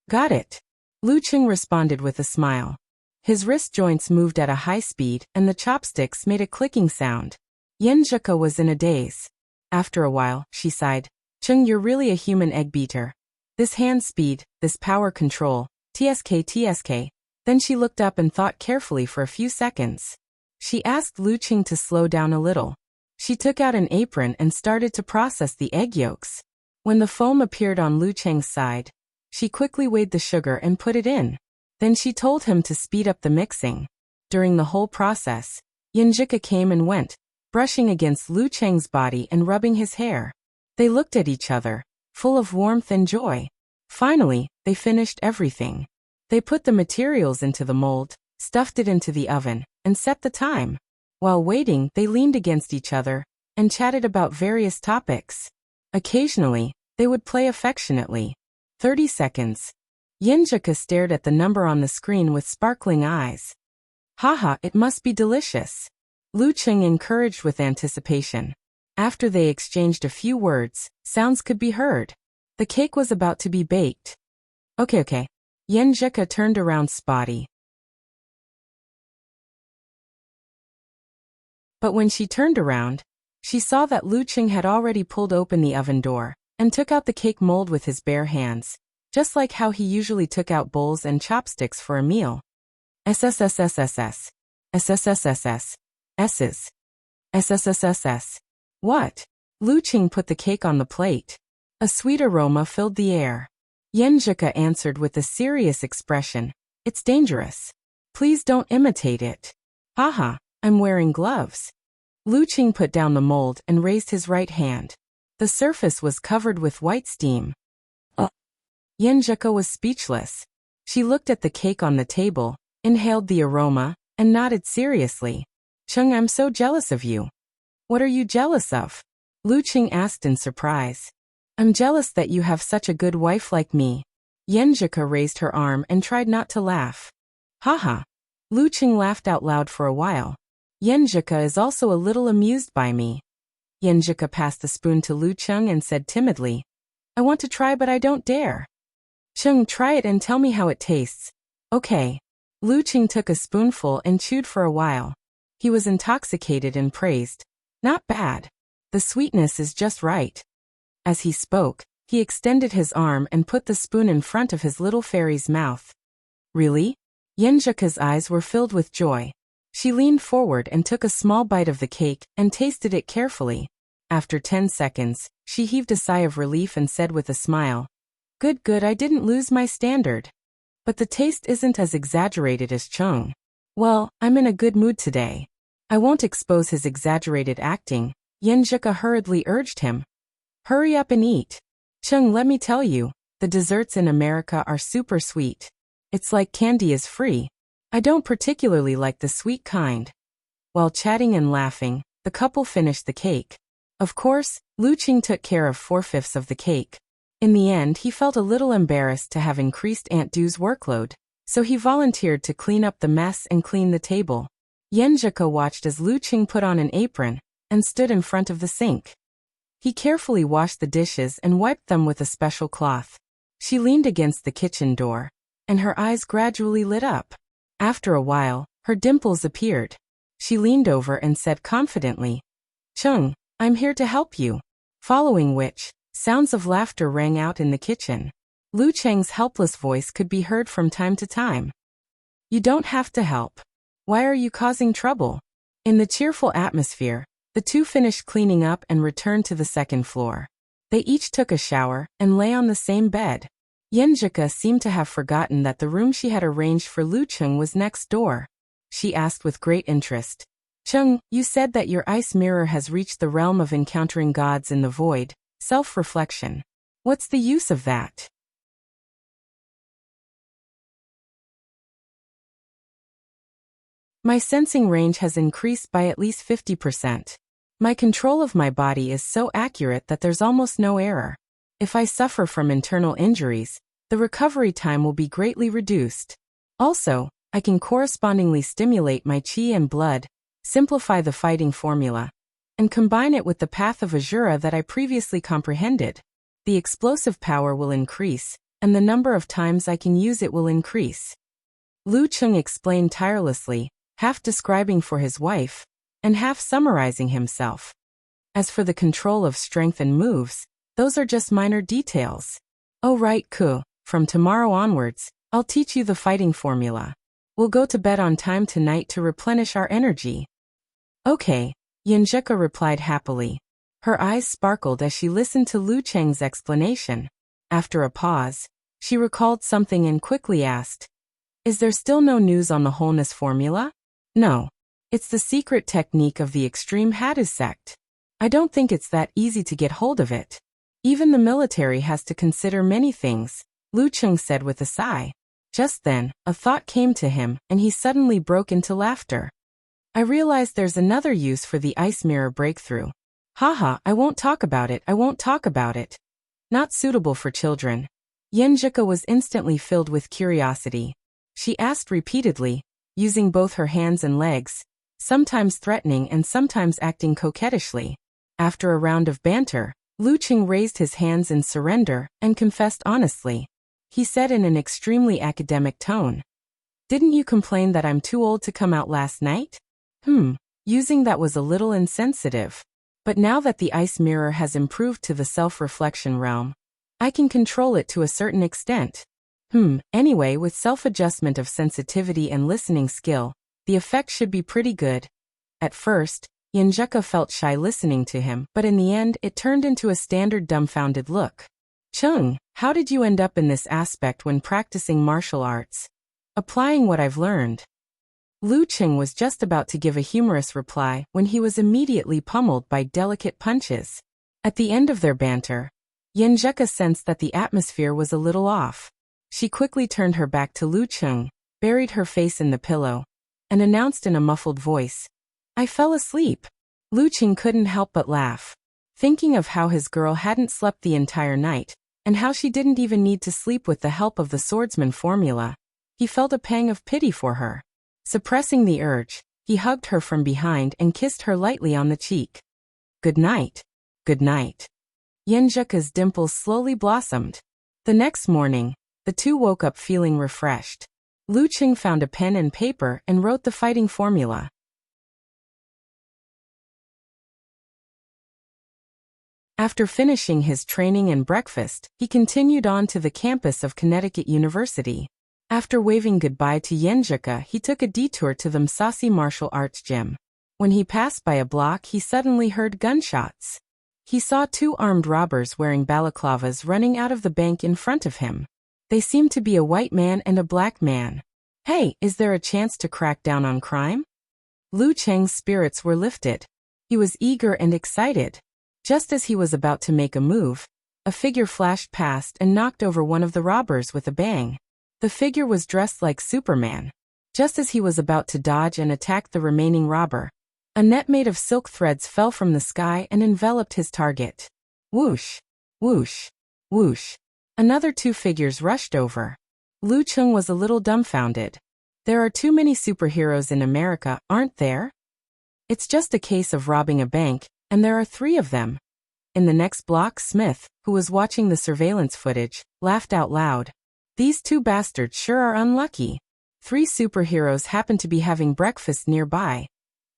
Got it. Lu Cheng responded with a smile. His wrist joints moved at a high speed and the chopsticks made a clicking sound. Yenjika was in a daze. After a while, she sighed. Cheng, you're really a human egg beater. This hand speed, this power control, TSK. Then she looked up and thought carefully for a few seconds. She asked Lu Cheng to slow down a little. She took out an apron and started to process the egg yolks. When the foam appeared on Lu Cheng's side, she quickly weighed the sugar and put it in. Then she told him to speed up the mixing. During the whole process, Yenjika came and went, brushing against Lu Cheng's body and rubbing his hair. They looked at each other, full of warmth and joy. Finally, they finished everything. They put the materials into the mold, stuffed it into the oven, and set the time. While waiting, they leaned against each other and chatted about various topics. Occasionally, they would play affectionately. 30 seconds. Yenjika stared at the number on the screen with sparkling eyes. Haha, it must be delicious. Lu Cheng encouraged with anticipation. After they exchanged a few words, sounds could be heard. The cake was about to be baked. Okay. Yenjika turned around spotty. But when she turned around, she saw that Luqing had already pulled open the oven door and took out the cake mold with his bare hands, just like how he usually took out bowls and chopsticks for a meal. SSSSSS. SSSSS. S's. SSSSS. What? Luqing put the cake on the plate. A sweet aroma filled the air. Yenjika answered with a serious expression. It's dangerous. Please don't imitate it. Haha, I'm wearing gloves. Luqing put down the mold and raised his right hand. The surface was covered with white steam. Yenjika was speechless. She looked at the cake on the table, inhaled the aroma, and nodded seriously. Chung, I'm so jealous of you. What are you jealous of? Luqing asked in surprise. I'm jealous that you have such a good wife like me. Yenjika raised her arm and tried not to laugh. Haha. Luqing laughed out loud for a while. Yenjika is also a little amused by me. Yenjika passed the spoon to Luqing and said timidly, I want to try but I don't dare. Chung, try it and tell me how it tastes. Okay. Luqing took a spoonful and chewed for a while. He was intoxicated and praised. Not bad. The sweetness is just right. As he spoke, he extended his arm and put the spoon in front of his little fairy's mouth. Really? Yenjika's eyes were filled with joy. She leaned forward and took a small bite of the cake and tasted it carefully. After 10 seconds, she heaved a sigh of relief and said with a smile, Good, I didn't lose my standard. But the taste isn't as exaggerated as Chung. Well, I'm in a good mood today. I won't expose his exaggerated acting, Yenjika hurriedly urged him. Hurry up and eat. Chung, let me tell you, the desserts in America are super sweet. It's like candy is free. I don't particularly like the sweet kind. While chatting and laughing, the couple finished the cake. Of course, Luqing took care of 4/5 of the cake. In the end, he felt a little embarrassed to have increased Aunt Du's workload, so he volunteered to clean up the mess and clean the table. Yenjika watched as Luqing put on an apron and stood in front of the sink. He carefully washed the dishes and wiped them with a special cloth. She leaned against the kitchen door, and her eyes gradually lit up. After a while, her dimples appeared. She leaned over and said confidently, Chung, I'm here to help you. Following which, sounds of laughter rang out in the kitchen. Luqing's helpless voice could be heard from time to time. You don't have to help. Why are you causing trouble? In the cheerful atmosphere, the two finished cleaning up and returned to the second floor. They each took a shower and lay on the same bed. Yenjika seemed to have forgotten that the room she had arranged for Luqing was next door. She asked with great interest, Chung, you said that your ice mirror has reached the realm of encountering gods in the void, self-reflection. What's the use of that? My sensing range has increased by at least 50%. My control of my body is so accurate that there's almost no error. If I suffer from internal injuries, the recovery time will be greatly reduced. Also, I can correspondingly stimulate my qi and blood, simplify the fighting formula, and combine it with the path of Azura that I previously comprehended. The explosive power will increase, and the number of times I can use it will increase. Luqing explained tirelessly, half describing for his wife, and half summarizing himself. As for the control of strength and moves, those are just minor details. Oh right, Ku, from tomorrow onwards, I'll teach you the fighting formula. We'll go to bed on time tonight to replenish our energy. Okay, Yenjika replied happily. Her eyes sparkled as she listened to Luqing's explanation. After a pause, she recalled something and quickly asked, Is there still no news on the wholeness formula? No. It's the secret technique of the extreme Hadu sect. I don't think it's that easy to get hold of it. Even the military has to consider many things, Luqing said with a sigh. Just then, a thought came to him, and he suddenly broke into laughter. I realized there's another use for the ice mirror breakthrough. Haha, I won't talk about it. Not suitable for children. Yenjika was instantly filled with curiosity. She asked repeatedly, using both her hands and legs, sometimes threatening and sometimes acting coquettishly. After a round of banter, Lu Qing raised his hands in surrender and confessed honestly. He said in an extremely academic tone. Didn't you complain that I'm too old to come out last night? Using that was a little insensitive. But now that the ice mirror has improved to the self-reflection realm, I can control it to a certain extent. Anyway, with self-adjustment of sensitivity and listening skill, the effect should be pretty good. At first, Yanjika felt shy listening to him, but in the end it turned into a standard dumbfounded look. Chung, how did you end up in this aspect when practicing martial arts? Applying what I've learned. Lu Qing was just about to give a humorous reply when he was immediately pummeled by delicate punches. At the end of their banter, Yanjika sensed that the atmosphere was a little off. She quickly turned her back to Lu Qing, buried her face in the pillow, and announced in a muffled voice, I fell asleep. Lu Qing couldn't help but laugh, thinking of how his girl hadn't slept the entire night, and how she didn't even need to sleep with the help of the swordsman formula. He felt a pang of pity for her. Suppressing the urge, he hugged her from behind and kissed her lightly on the cheek. Good night. Good night. Yanjika's dimples slowly blossomed. The next morning, the two woke up feeling refreshed. Lu Qing found a pen and paper and wrote the fighting formula. After finishing his training and breakfast, he continued on to the campus of Connecticut University. After waving goodbye to Yanjika, he took a detour to the Msasi martial arts gym. When he passed by a block, he suddenly heard gunshots. He saw two armed robbers wearing balaclavas running out of the bank in front of him. They seemed to be a white man and a black man. Hey, is there a chance to crack down on crime? Lu Qing's spirits were lifted. He was eager and excited. Just as he was about to make a move, a figure flashed past and knocked over one of the robbers with a bang. The figure was dressed like Superman. Just as he was about to dodge and attack the remaining robber, a net made of silk threads fell from the sky and enveloped his target. Whoosh! Whoosh! Whoosh! Another two figures rushed over. Lu Qing was a little dumbfounded. There are too many superheroes in America, aren't there? It's just a case of robbing a bank, and there are three of them. In the next block, Smith, who was watching the surveillance footage, laughed out loud. These two bastards sure are unlucky. Three superheroes happen to be having breakfast nearby.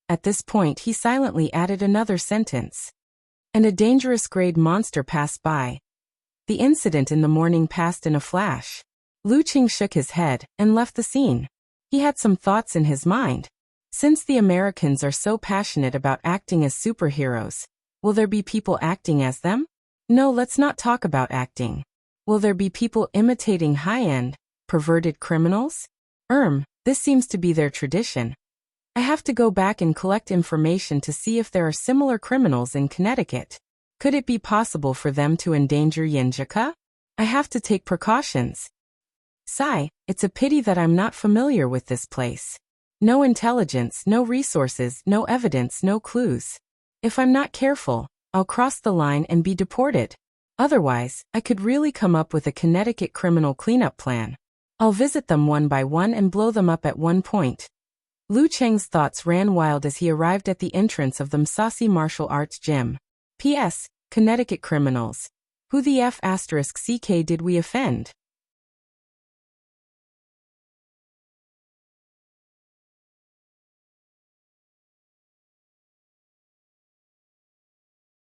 At this point, he silently added another sentence. And a dangerous grade monster passed by. The incident in the morning passed in a flash. Lu Qing shook his head and left the scene. He had some thoughts in his mind. Since the Americans are so passionate about acting as superheroes, will there be people acting as them? No, let's not talk about acting. Will there be people imitating high-end, perverted criminals? This seems to be their tradition. I have to go back and collect information to see if there are similar criminals in Connecticut. Could it be possible for them to endanger Yanjika? I have to take precautions. Sigh, it's a pity that I'm not familiar with this place. No intelligence, no resources, no evidence, no clues. If I'm not careful, I'll cross the line and be deported. Otherwise, I could really come up with a Connecticut criminal cleanup plan. I'll visit them one by one and blow them up at one point. Lu Qing's thoughts ran wild as he arrived at the entrance of the Msasi martial arts gym. P.S. Connecticut criminals. Who the F***ck did we offend?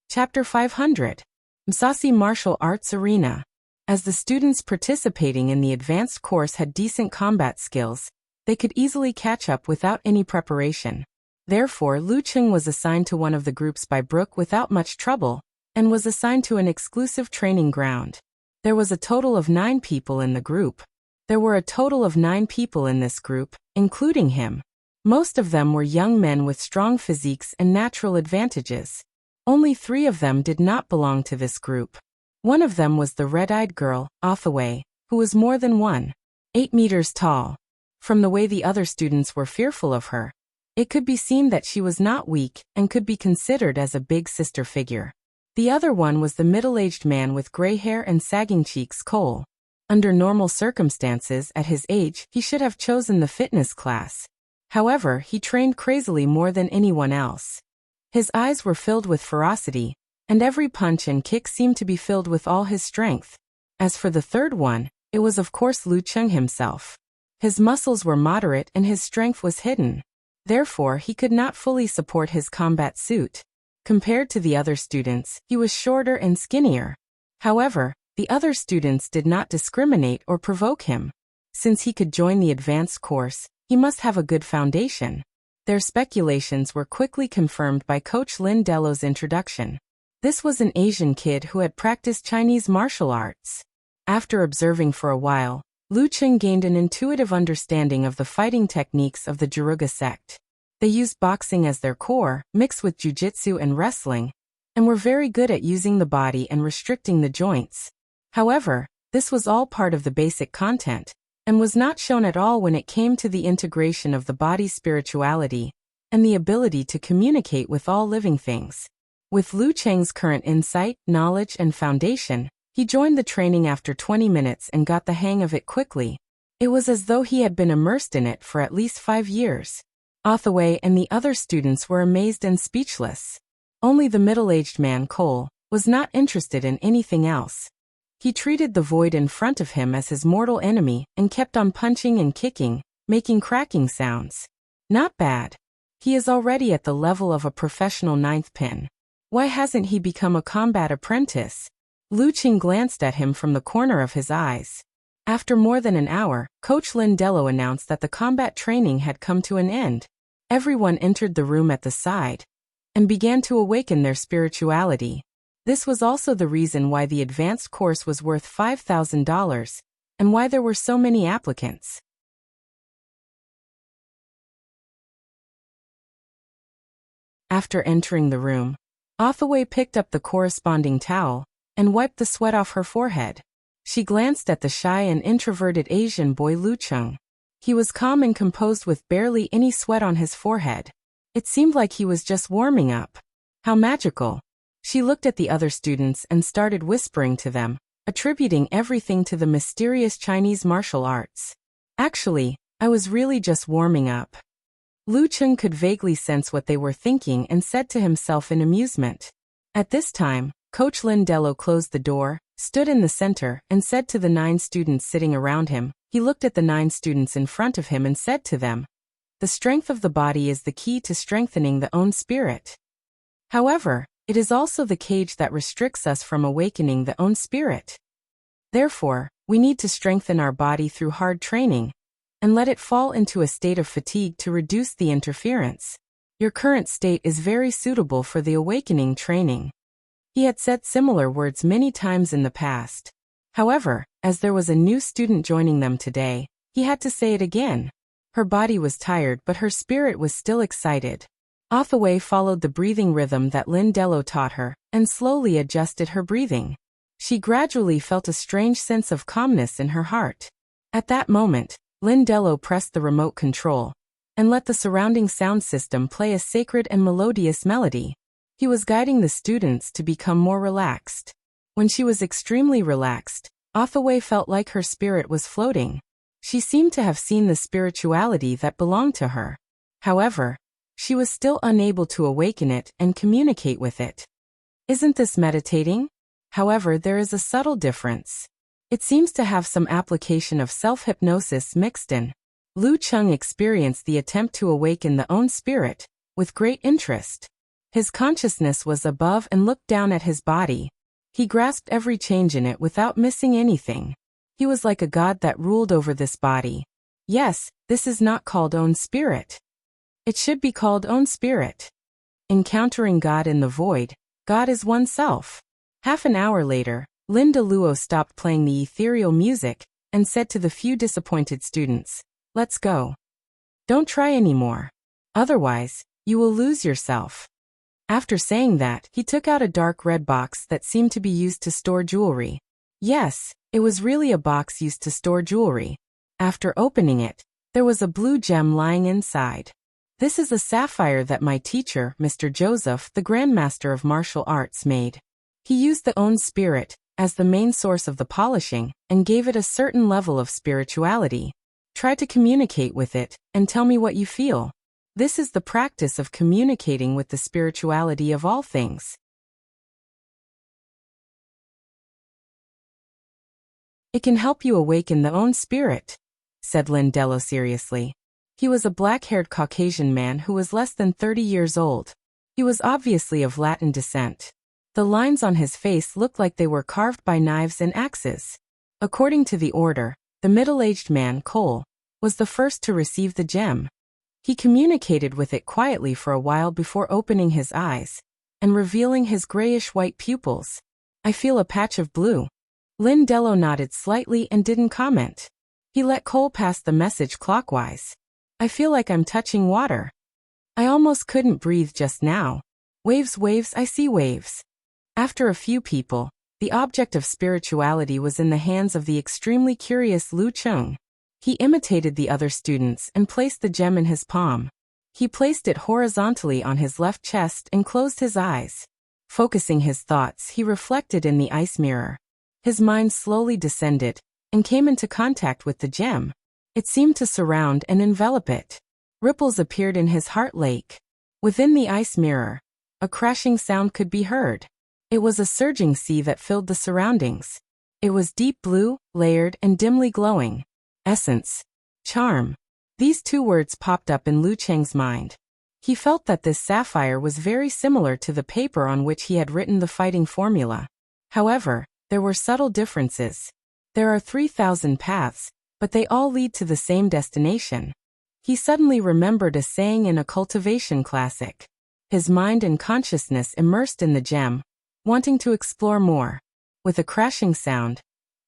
Chapter 500. Msasi Martial Arts Arena. As the students participating in the advanced course had decent combat skills, they could easily catch up without any preparation. Therefore, Lu Qing was assigned to one of the groups by Brook without much trouble, and was assigned to an exclusive training ground. There was a total of 9 people in the group. There were a total of 9 people in this group, including him. Most of them were young men with strong physiques and natural advantages. Only 3 of them did not belong to this group. One of them was the red-eyed girl, Othaway, who was more than 1.8 meters tall. From the way the other students were fearful of her, it could be seen that she was not weak and could be considered as a big sister figure. The other one was the middle-aged man with gray hair and sagging cheeks, Cole. Under normal circumstances at his age, he should have chosen the fitness class. However, he trained crazily more than anyone else. His eyes were filled with ferocity, and every punch and kick seemed to be filled with all his strength. As for the third one, it was of course Lu Cheng himself. His muscles were moderate and his strength was hidden. Therefore, he could not fully support his combat suit. Compared to the other students, he was shorter and skinnier. However, the other students did not discriminate or provoke him. Since he could join the advanced course, he must have a good foundation. Their speculations were quickly confirmed by Coach Lin Delo's introduction. This was an Asian kid who had practiced Chinese martial arts. After observing for a while, Lu Cheng gained an intuitive understanding of the fighting techniques of the Juruga sect. They used boxing as their core, mixed with jujitsu and wrestling, and were very good at using the body and restricting the joints. However, this was all part of the basic content, and was not shown at all when it came to the integration of the body's spirituality and the ability to communicate with all living things. With Lu Cheng's current insight, knowledge, and foundation, he joined the training after 20 minutes and got the hang of it quickly. It was as though he had been immersed in it for at least 5 years. Hathaway and the other students were amazed and speechless. Only the middle-aged man, Cole, was not interested in anything else. He treated the void in front of him as his mortal enemy and kept on punching and kicking, making cracking sounds. Not bad. He is already at the level of a professional ninth pin. Why hasn't he become a combat apprentice? Lu Cheng glanced at him from the corner of his eyes. After more than an hour, Coach Lin Delo announced that the combat training had come to an end. Everyone entered the room at the side and began to awaken their spirituality. This was also the reason why the advanced course was worth $5,000 and why there were so many applicants. After entering the room, Hathaway picked up the corresponding towel and wiped the sweat off her forehead. She glanced at the shy and introverted Asian boy Lu Cheng. He was calm and composed with barely any sweat on his forehead. It seemed like he was just warming up. How magical. She looked at the other students and started whispering to them, attributing everything to the mysterious Chinese martial arts. Actually, I was really just warming up. Lu Cheng could vaguely sense what they were thinking and said to himself in amusement. At this time, Coach Lin Delo closed the door, stood in the center, and said to the 9 students sitting around him. He looked at the 9 students in front of him and said to them, "The strength of the body is the key to strengthening the own spirit. However, it is also the cage that restricts us from awakening the own spirit. Therefore, we need to strengthen our body through hard training, and let it fall into a state of fatigue to reduce the interference. Your current state is very suitable for the awakening training." He had said similar words many times in the past. However, as there was a new student joining them today, he had to say it again. Her body was tired but her spirit was still excited. Hathaway followed the breathing rhythm that Lin Delo taught her, and slowly adjusted her breathing. She gradually felt a strange sense of calmness in her heart. At that moment, Lin Delo pressed the remote control and let the surrounding sound system play a sacred and melodious melody. He was guiding the students to become more relaxed. When she was extremely relaxed, Hathaway felt like her spirit was floating. She seemed to have seen the spirituality that belonged to her. However, she was still unable to awaken it and communicate with it. Isn't this meditating? However, there is a subtle difference. It seems to have some application of self-hypnosis mixed in. Lu Cheng experienced the attempt to awaken the own spirit with great interest. His consciousness was above and looked down at his body. He grasped every change in it without missing anything. He was like a god that ruled over this body. Yes, this is not called own spirit. It should be called own spirit. Encountering God in the void, God is oneself. Half an hour later, Linda Luo stopped playing the ethereal music and said to the few disappointed students, "Let's go. Don't try anymore. Otherwise, you will lose yourself." After saying that, he took out a dark red box that seemed to be used to store jewelry. Yes, it was really a box used to store jewelry. After opening it, there was a blue gem lying inside. "This is a sapphire that my teacher, Mr. Joseph, the Grandmaster of Martial Arts, made. He used the own spirit as the main source of the polishing and gave it a certain level of spirituality. Try to communicate with it and tell me what you feel. This is the practice of communicating with the spirituality of all things." It can help you awaken the own spirit, said Lindello seriously. He was a black-haired Caucasian man who was less than 30 years old. He was obviously of Latin descent. The lines on his face looked like they were carved by knives and axes. According to the order, the middle-aged man, Cole, was the first to receive the gem. He communicated with it quietly for a while before opening his eyes and revealing his grayish-white pupils. I feel a patch of blue. Lindello nodded slightly and didn't comment. He let Cole pass the message clockwise. I feel like I'm touching water. I almost couldn't breathe just now. Waves, waves, I see waves. After a few people, the object of spirituality was in the hands of the extremely curious Lu Cheng. He imitated the other students and placed the gem in his palm. He placed it horizontally on his left chest and closed his eyes. Focusing his thoughts, he reflected in the ice mirror. His mind slowly descended and came into contact with the gem. It seemed to surround and envelop it. Ripples appeared in his heart lake. Within the ice mirror, a crashing sound could be heard. It was a surging sea that filled the surroundings. It was deep blue, layered, and dimly glowing. Essence. Charm. These two words popped up in Lu Cheng's mind. He felt that this sapphire was very similar to the paper on which he had written the fighting formula. However, there were subtle differences. There are 3,000 paths, but they all lead to the same destination. He suddenly remembered a saying in a cultivation classic. His mind and consciousness immersed in the gem, wanting to explore more. With a crashing sound,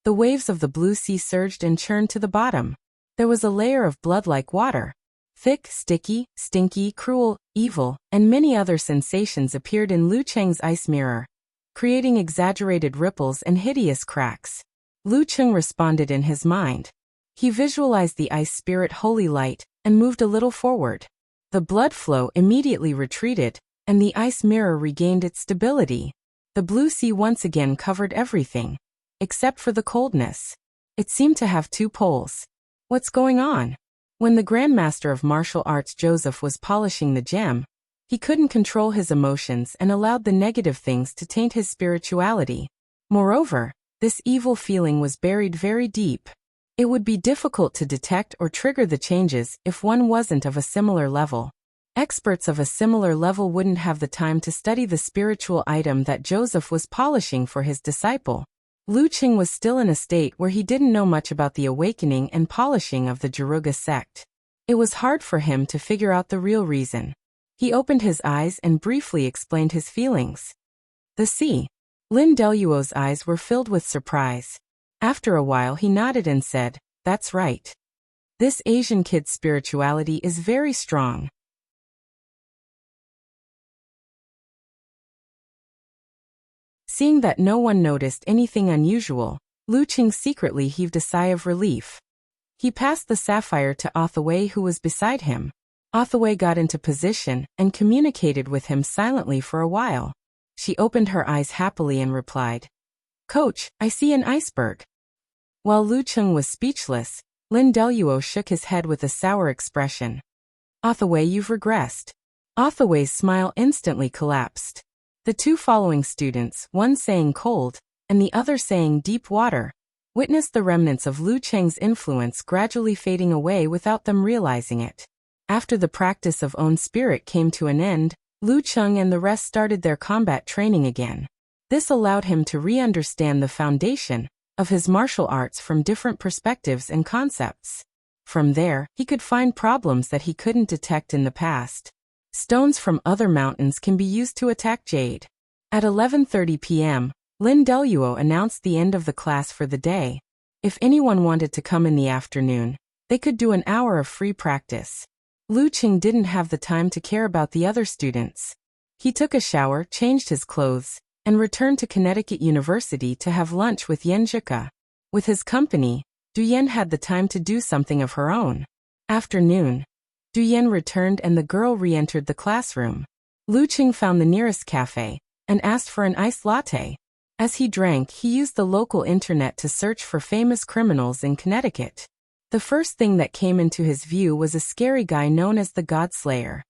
the waves of the blue sea surged and churned to the bottom. There was a layer of blood-like water. Thick, sticky, stinky, cruel, evil, and many other sensations appeared in Lu Cheng's ice mirror, creating exaggerated ripples and hideous cracks. Lu Cheng responded in his mind. He visualized the ice spirit holy light and moved a little forward. The blood flow immediately retreated, and the ice mirror regained its stability. The blue sea once again covered everything, except for the coldness. It seemed to have two poles. What's going on? When the Grandmaster of Martial Arts Joseph was polishing the gem, he couldn't control his emotions and allowed the negative things to taint his spirituality. Moreover, this evil feeling was buried very deep. It would be difficult to detect or trigger the changes if one wasn't of a similar level. Experts of a similar level wouldn't have the time to study the spiritual item that Joseph was polishing for his disciple. Lu Cheng was still in a state where he didn't know much about the awakening and polishing of the Juruga sect. It was hard for him to figure out the real reason. He opened his eyes and briefly explained his feelings. The sea. Lin Deluo's eyes were filled with surprise. After a while he nodded and said, "That's right. This Asian kid's spirituality is very strong." Seeing that no one noticed anything unusual, Lu Cheng secretly heaved a sigh of relief. He passed the sapphire to Othaway, who was beside him. Othaway got into position and communicated with him silently for a while. She opened her eyes happily and replied, "Coach, I see an iceberg." While Lu Cheng was speechless, Lin Deluo shook his head with a sour expression. "Othaway, you've regressed." Othaway's smile instantly collapsed. The two following students, one saying cold, and the other saying deep water, witnessed the remnants of Lu Cheng's influence gradually fading away without them realizing it. After the practice of own spirit came to an end, Lu Cheng and the rest started their combat training again. This allowed him to re-understand the foundation of his martial arts from different perspectives and concepts. From there, he could find problems that he couldn't detect in the past. Stones from other mountains can be used to attack jade. At 11:30 p.m., Lin Deluo announced the end of the class for the day. If anyone wanted to come in the afternoon, they could do an hour of free practice. Lu Cheng didn't have the time to care about the other students. He took a shower, changed his clothes, and returned to Connecticut University to have lunch with Yen Zhika. With his company, Duyen had the time to do something of her own. Afternoon. Duyen returned and the girl re-entered the classroom. Lu Cheng found the nearest cafe and asked for an iced latte. As he drank, he used the local internet to search for famous criminals in Connecticut. The first thing that came into his view was a scary guy known as the God Slayer.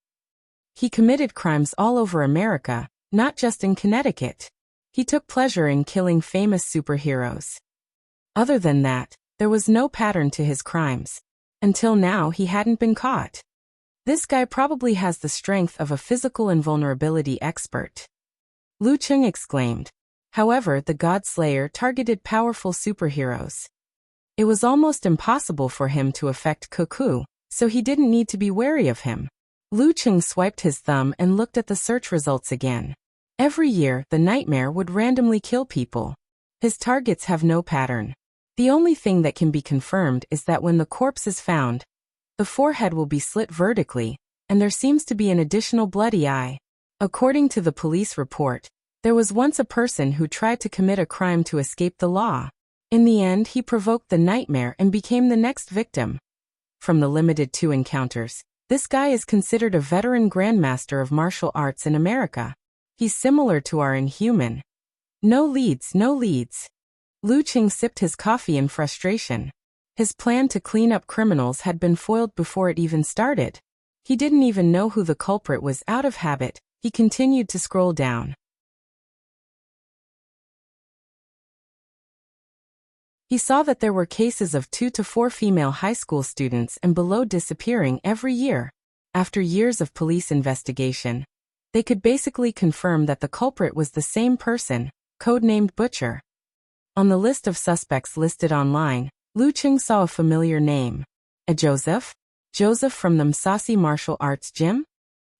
He committed crimes all over America, not just in Connecticut. He took pleasure in killing famous superheroes. Other than that, there was no pattern to his crimes. Until now he hadn't been caught. This guy probably has the strength of a physical invulnerability expert. Lu Cheng exclaimed. However, the God Slayer targeted powerful superheroes. It was almost impossible for him to affect Cuckoo, so he didn't need to be wary of him. Lu Cheng swiped his thumb and looked at the search results again. Every year, the nightmare would randomly kill people. His targets have no pattern. The only thing that can be confirmed is that when the corpse is found, the forehead will be slit vertically, and there seems to be an additional bloody eye. According to the police report, there was once a person who tried to commit a crime to escape the law. In the end, he provoked the nightmare and became the next victim. From the limited 2 encounters, this guy is considered a veteran grandmaster of martial arts in America. He's similar to our Inhuman. No leads, no leads. Lu Cheng sipped his coffee in frustration. His plan to clean up criminals had been foiled before it even started. He didn't even know who the culprit was. Out of habit, he continued to scroll down. He saw that there were cases of 2 to 4 female high school students and below disappearing every year. After years of police investigation, they could basically confirm that the culprit was the same person, codenamed Butcher. On the list of suspects listed online, Lu Cheng saw a familiar name. A Joseph? Joseph from the Msasi Martial Arts Gym?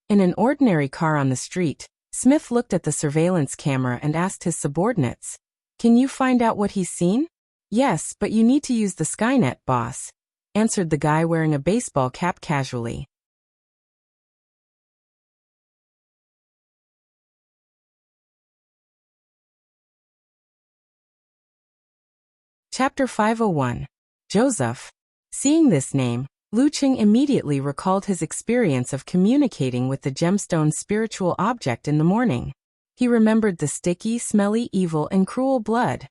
In an ordinary car on the street, Smith looked at the surveillance camera and asked his subordinates, "Can you find out what he's seen?" "Yes, but you need to use the Skynet, boss," answered the guy wearing a baseball cap casually. Chapter 501. Joseph. Seeing this name, Lu Cheng immediately recalled his experience of communicating with the gemstone spiritual object in the morning. He remembered the sticky, smelly, evil, and cruel blood.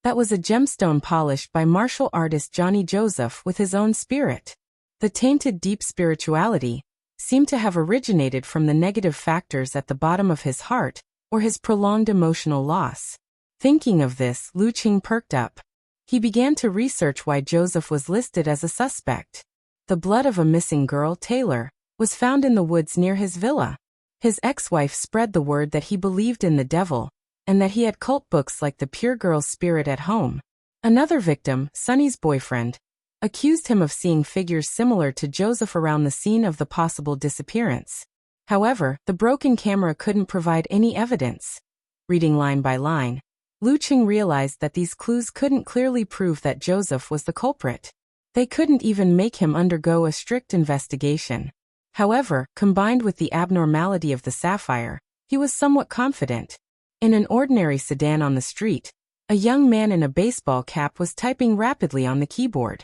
That was a gemstone polished by martial artist Johnny Joseph with his own spirit. The tainted deep spirituality seemed to have originated from the negative factors at the bottom of his heart, or his prolonged emotional loss. Thinking of this, Lu Cheng perked up. He began to research why Joseph was listed as a suspect. The blood of a missing girl, Taylor, was found in the woods near his villa. His ex-wife spread the word that he believed in the devil, and that he had cult books like the Pure Girl's Spirit at home. Another victim, Sonny's boyfriend, accused him of seeing figures similar to Joseph around the scene of the possible disappearance. However, the broken camera couldn't provide any evidence. Reading line by line, Lu Cheng realized that these clues couldn't clearly prove that Joseph was the culprit. They couldn't even make him undergo a strict investigation. However, combined with the abnormality of the sapphire, he was somewhat confident. In an ordinary sedan on the street, a young man in a baseball cap was typing rapidly on the keyboard.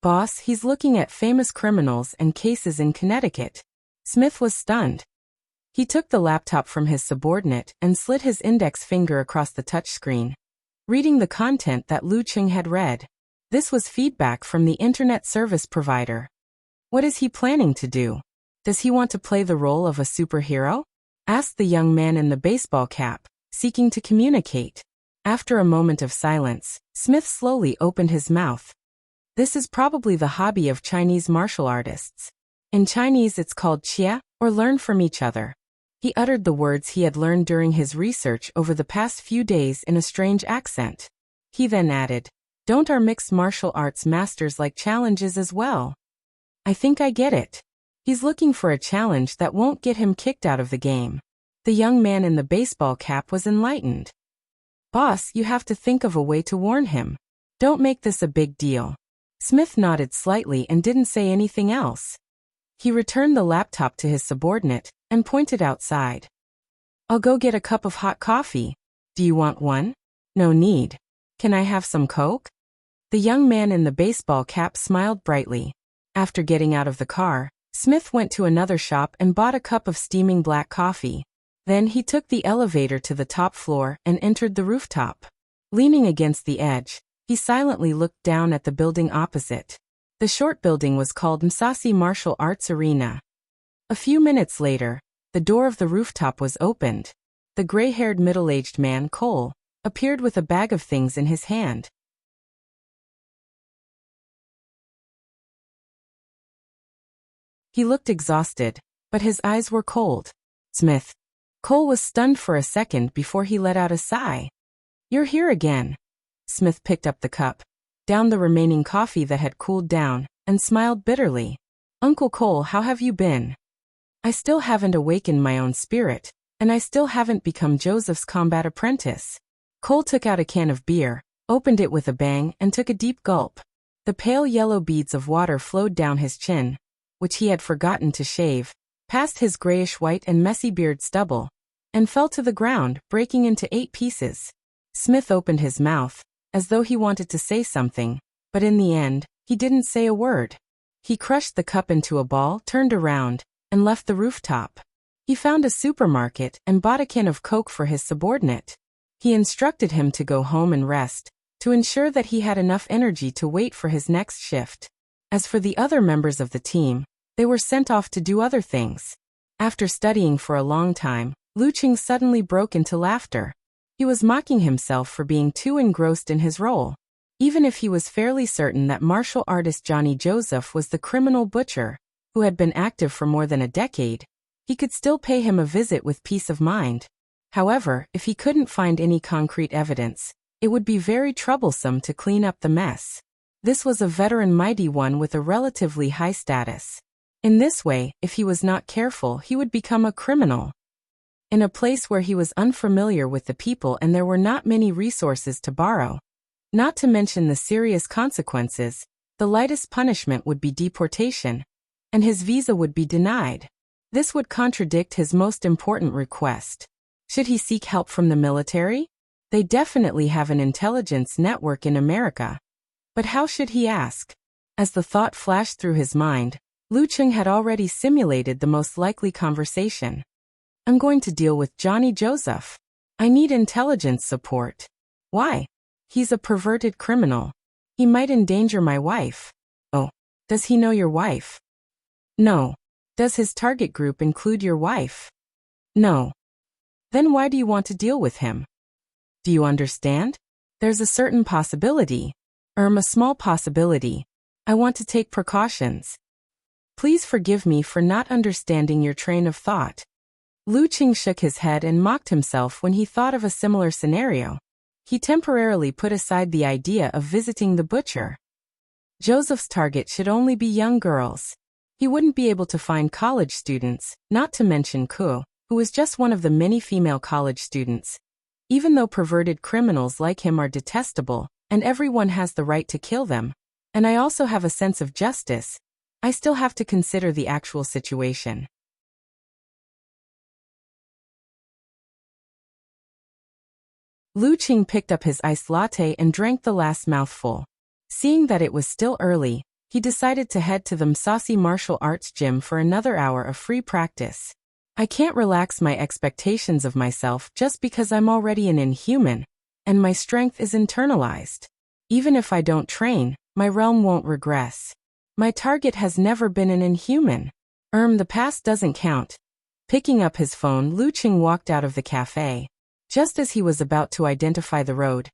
"Boss, he's looking at famous criminals and cases in Connecticut." Smith was stunned. He took the laptop from his subordinate and slid his index finger across the touchscreen, reading the content that Lu Cheng had read. This was feedback from the internet service provider. What is he planning to do? Does he want to play the role of a superhero? Asked the young man in the baseball cap, seeking to communicate. After a moment of silence, Smith slowly opened his mouth. This is probably the hobby of Chinese martial artists. In Chinese it's called qia, or learn from each other. He uttered the words he had learned during his research over the past few days in a strange accent. He then added, "Don't our mixed martial arts masters like challenges as well?" "I think I get it." He's looking for a challenge that won't get him kicked out of the game. The young man in the baseball cap was enlightened. "Boss, you have to think of a way to warn him. Don't make this a big deal." Smith nodded slightly and didn't say anything else. He returned the laptop to his subordinate and pointed outside. "I'll go get a cup of hot coffee. Do you want one?" "No need. Can I have some Coke?" The young man in the baseball cap smiled brightly. After getting out of the car, Smith went to another shop and bought a cup of steaming black coffee. Then he took the elevator to the top floor and entered the rooftop. Leaning against the edge, he silently looked down at the building opposite. The short building was called Msasi Martial Arts Arena. A few minutes later, the door of the rooftop was opened. The gray-haired middle-aged man, Cole, appeared with a bag of things in his hand. He looked exhausted, but his eyes were cold. Smith. Cole was stunned for a second before he let out a sigh. You're here again. Smith picked up the cup, downed the remaining coffee that had cooled down, and smiled bitterly. Uncle Cole, how have you been? I still haven't awakened my own spirit, and I still haven't become Joseph's combat apprentice. Cole took out a can of beer, opened it with a bang, and took a deep gulp. The pale yellow beads of water flowed down his chin, which he had forgotten to shave, past his grayish-white and messy beard stubble, and fell to the ground, breaking into 8 pieces. Smith opened his mouth, as though he wanted to say something, but in the end, he didn't say a word. He crushed the cup into a ball, turned around, and left the rooftop. He found a supermarket and bought a can of Coke for his subordinate. He instructed him to go home and rest, to ensure that he had enough energy to wait for his next shift. As for the other members of the team, they were sent off to do other things. After studying for a long time, Lu Qing suddenly broke into laughter. He was mocking himself for being too engrossed in his role. Even if he was fairly certain that martial artist Johnny Joseph was the criminal butcher, who had been active for more than a decade, he could still pay him a visit with peace of mind. However, if he couldn't find any concrete evidence, it would be very troublesome to clean up the mess. This was a veteran mighty one with a relatively high status. In this way, if he was not careful, he would become a criminal. In a place where he was unfamiliar with the people and there were not many resources to borrow, not to mention the serious consequences, the lightest punishment would be deportation, and his visa would be denied. This would contradict his most important request. Should he seek help from the military? They definitely have an intelligence network in America. But how should he ask? As the thought flashed through his mind, Lu Qing had already simulated the most likely conversation. I'm going to deal with Johnny Joseph. I need intelligence support. Why? He's a perverted criminal. He might endanger my wife. Oh, does he know your wife? No. Does his target group include your wife? No. Then why do you want to deal with him? Do you understand? There's a certain possibility. A small possibility. I want to take precautions. Please forgive me for not understanding your train of thought. Lu Qing shook his head and mocked himself when he thought of a similar scenario. He temporarily put aside the idea of visiting the butcher. Joseph's target should only be young girls. He wouldn't be able to find college students, not to mention Ku, who was just one of the many female college students. Even though perverted criminals like him are detestable, and everyone has the right to kill them, and I also have a sense of justice, I still have to consider the actual situation. Lu Qing picked up his iced latte and drank the last mouthful. Seeing that it was still early, he decided to head to the Msasi martial arts gym for another hour of free practice. I can't relax my expectations of myself just because I'm already an inhuman, and my strength is internalized. Even if I don't train, my realm won't regress. My target has never been an inhuman. The past doesn't count. Picking up his phone, Lu Qing walked out of the cafe. Just as he was about to identify the road,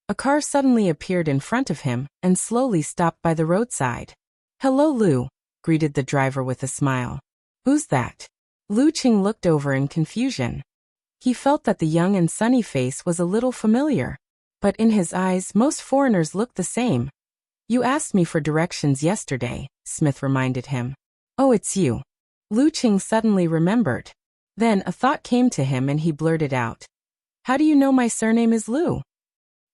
a car suddenly appeared in front of him and slowly stopped by the roadside. Hello, Lu, greeted the driver with a smile. Who's that? Lu Qing looked over in confusion. He felt that the young and sunny face was a little familiar, but in his eyes most foreigners looked the same. You asked me for directions yesterday, Smith reminded him. Oh, it's you. Lu Qing suddenly remembered. Then a thought came to him and he blurted out. How do you know my surname is Lu?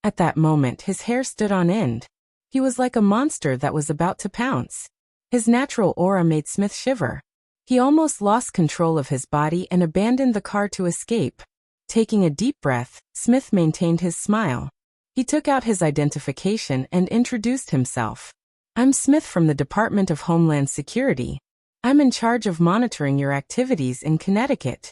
At that moment his hair stood on end. He was like a monster that was about to pounce. His natural aura made Smith shiver. He almost lost control of his body and abandoned the car to escape. Taking a deep breath, Smith maintained his smile. He took out his identification and introduced himself. I'm Smith from the Department of Homeland Security. I'm in charge of monitoring your activities in Connecticut.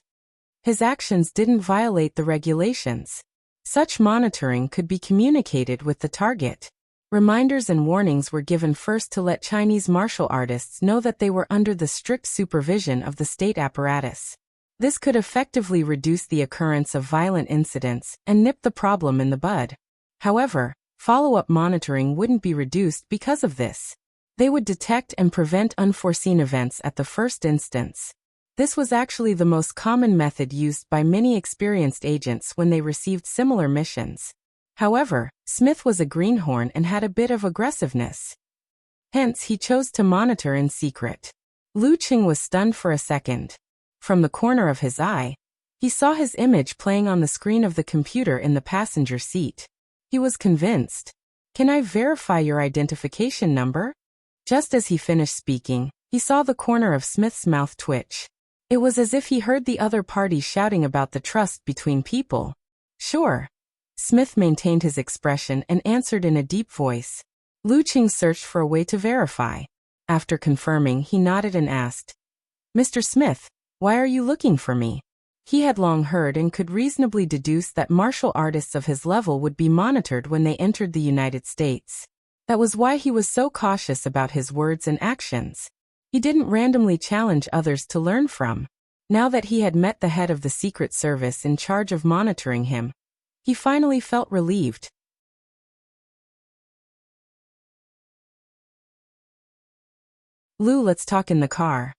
His actions didn't violate the regulations. Such monitoring could be communicated with the target. Reminders and warnings were given first to let Chinese martial artists know that they were under the strict supervision of the state apparatus. This could effectively reduce the occurrence of violent incidents and nip the problem in the bud. However, follow-up monitoring wouldn't be reduced because of this. They would detect and prevent unforeseen events at the first instance. This was actually the most common method used by many experienced agents when they received similar missions. However, Smith was a greenhorn and had a bit of aggressiveness. Hence, he chose to monitor in secret. Lu Qing was stunned for a second. From the corner of his eye, he saw his image playing on the screen of the computer in the passenger seat. He was convinced. "Can I verify your identification number?" Just as he finished speaking, he saw the corner of Smith's mouth twitch. It was as if he heard the other party shouting about the trust between people. "Sure." Smith maintained his expression and answered in a deep voice. Lu Qing searched for a way to verify. After confirming, he nodded and asked, "Mr. Smith, why are you looking for me?" He had long heard and could reasonably deduce that martial artists of his level would be monitored when they entered the United States. That was why he was so cautious about his words and actions. He didn't randomly challenge others to learn from. Now that he had met the head of the Secret Service in charge of monitoring him, he finally felt relieved. "Lou, let's talk in the car."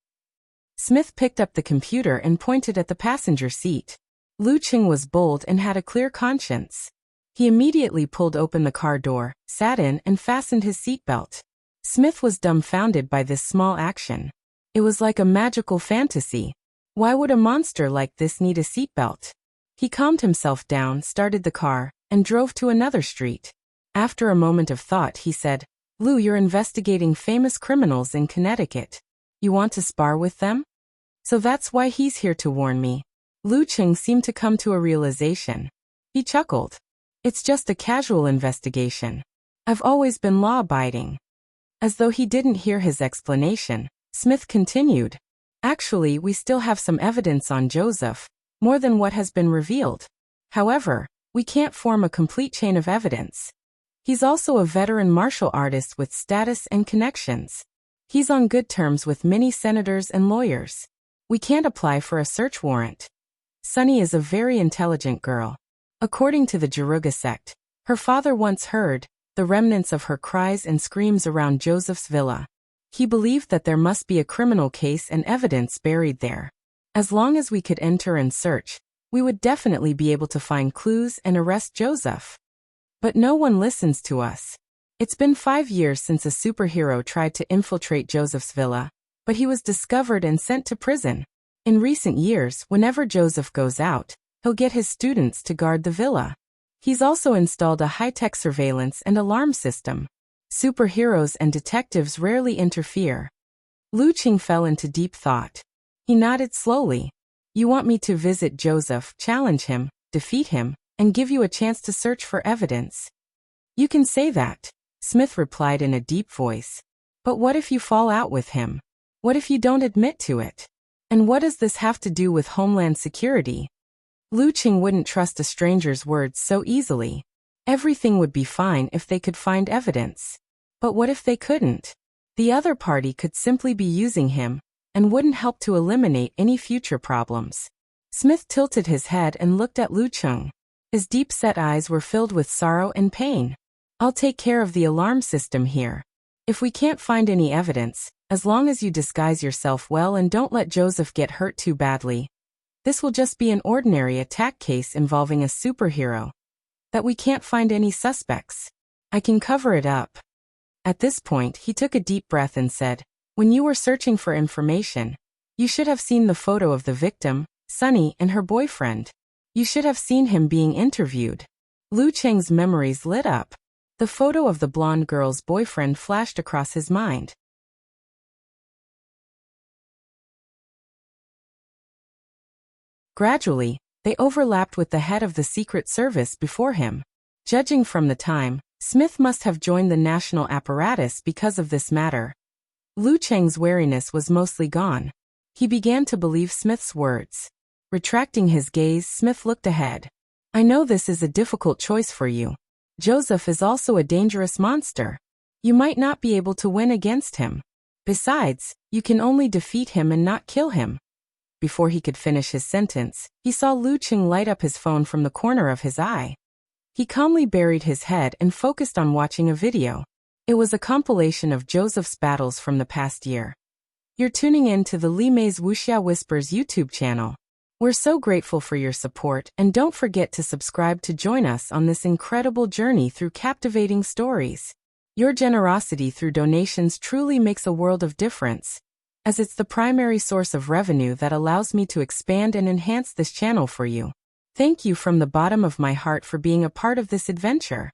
Smith picked up the computer and pointed at the passenger seat. Lu Qing was bold and had a clear conscience. He immediately pulled open the car door, sat in, and fastened his seatbelt. Smith was dumbfounded by this small action. It was like a magical fantasy. Why would a monster like this need a seatbelt? He calmed himself down, started the car, and drove to another street. After a moment of thought, he said, "Lou, you're investigating famous criminals in Connecticut. You want to spar with them? So that's why he's here to warn me." Lu Qing seemed to come to a realization. He chuckled. "It's just a casual investigation. I've always been law-abiding." As though he didn't hear his explanation, Smith continued, "Actually, we still have some evidence on Joseph, more than what has been revealed. However, we can't form a complete chain of evidence. He's also a veteran martial artist with status and connections. He's on good terms with many senators and lawyers. We can't apply for a search warrant. Sunny is a very intelligent girl. According to the Jaruga sect, her father once heard the remnants of her cries and screams around Joseph's villa. He believed that there must be a criminal case and evidence buried there. As long as we could enter and search, we would definitely be able to find clues and arrest Joseph. But no one listens to us. It's been 5 years since a superhero tried to infiltrate Joseph's villa, but he was discovered and sent to prison. In recent years, whenever Joseph goes out, he'll get his students to guard the villa. He's also installed a high-tech surveillance and alarm system. Superheroes and detectives rarely interfere." Lu Qing fell into deep thought. He nodded slowly. "You want me to visit Joseph, challenge him, defeat him, and give you a chance to search for evidence?" "You can say that," Smith replied in a deep voice. "But what if you fall out with him? What if you don't admit to it? And what does this have to do with Homeland Security?" Lu Qing wouldn't trust a stranger's words so easily. Everything would be fine if they could find evidence. But what if they couldn't? The other party could simply be using him, and wouldn't help to eliminate any future problems. Smith tilted his head and looked at Lu Qing. His deep-set eyes were filled with sorrow and pain. "I'll take care of the alarm system here. If we can't find any evidence, as long as you disguise yourself well and don't let Joseph get hurt too badly, this will just be an ordinary attack case involving a superhero. That we can't find any suspects. I can cover it up." At this point, he took a deep breath and said, "When you were searching for information, you should have seen the photo of the victim, Sunny, and her boyfriend. You should have seen him being interviewed." Lu Qing's memories lit up. The photo of the blonde girl's boyfriend flashed across his mind. Gradually, they overlapped with the head of the Secret Service before him. Judging from the time, Smith must have joined the national apparatus because of this matter. Lu Qing's wariness was mostly gone. He began to believe Smith's words. Retracting his gaze, Smith looked ahead. "I know this is a difficult choice for you. Joseph is also a dangerous monster. You might not be able to win against him. Besides, you can only defeat him and not kill him." Before he could finish his sentence, he saw Lu Qing light up his phone from the corner of his eye. He calmly buried his head and focused on watching a video. It was a compilation of Joseph's battles from the past year. You're tuning in to the Li Mei's Wuxia Whispers YouTube channel. We're so grateful for your support, and don't forget to subscribe to join us on this incredible journey through captivating stories. Your generosity through donations truly makes a world of difference, as it's the primary source of revenue that allows me to expand and enhance this channel for you. Thank you from the bottom of my heart for being a part of this adventure.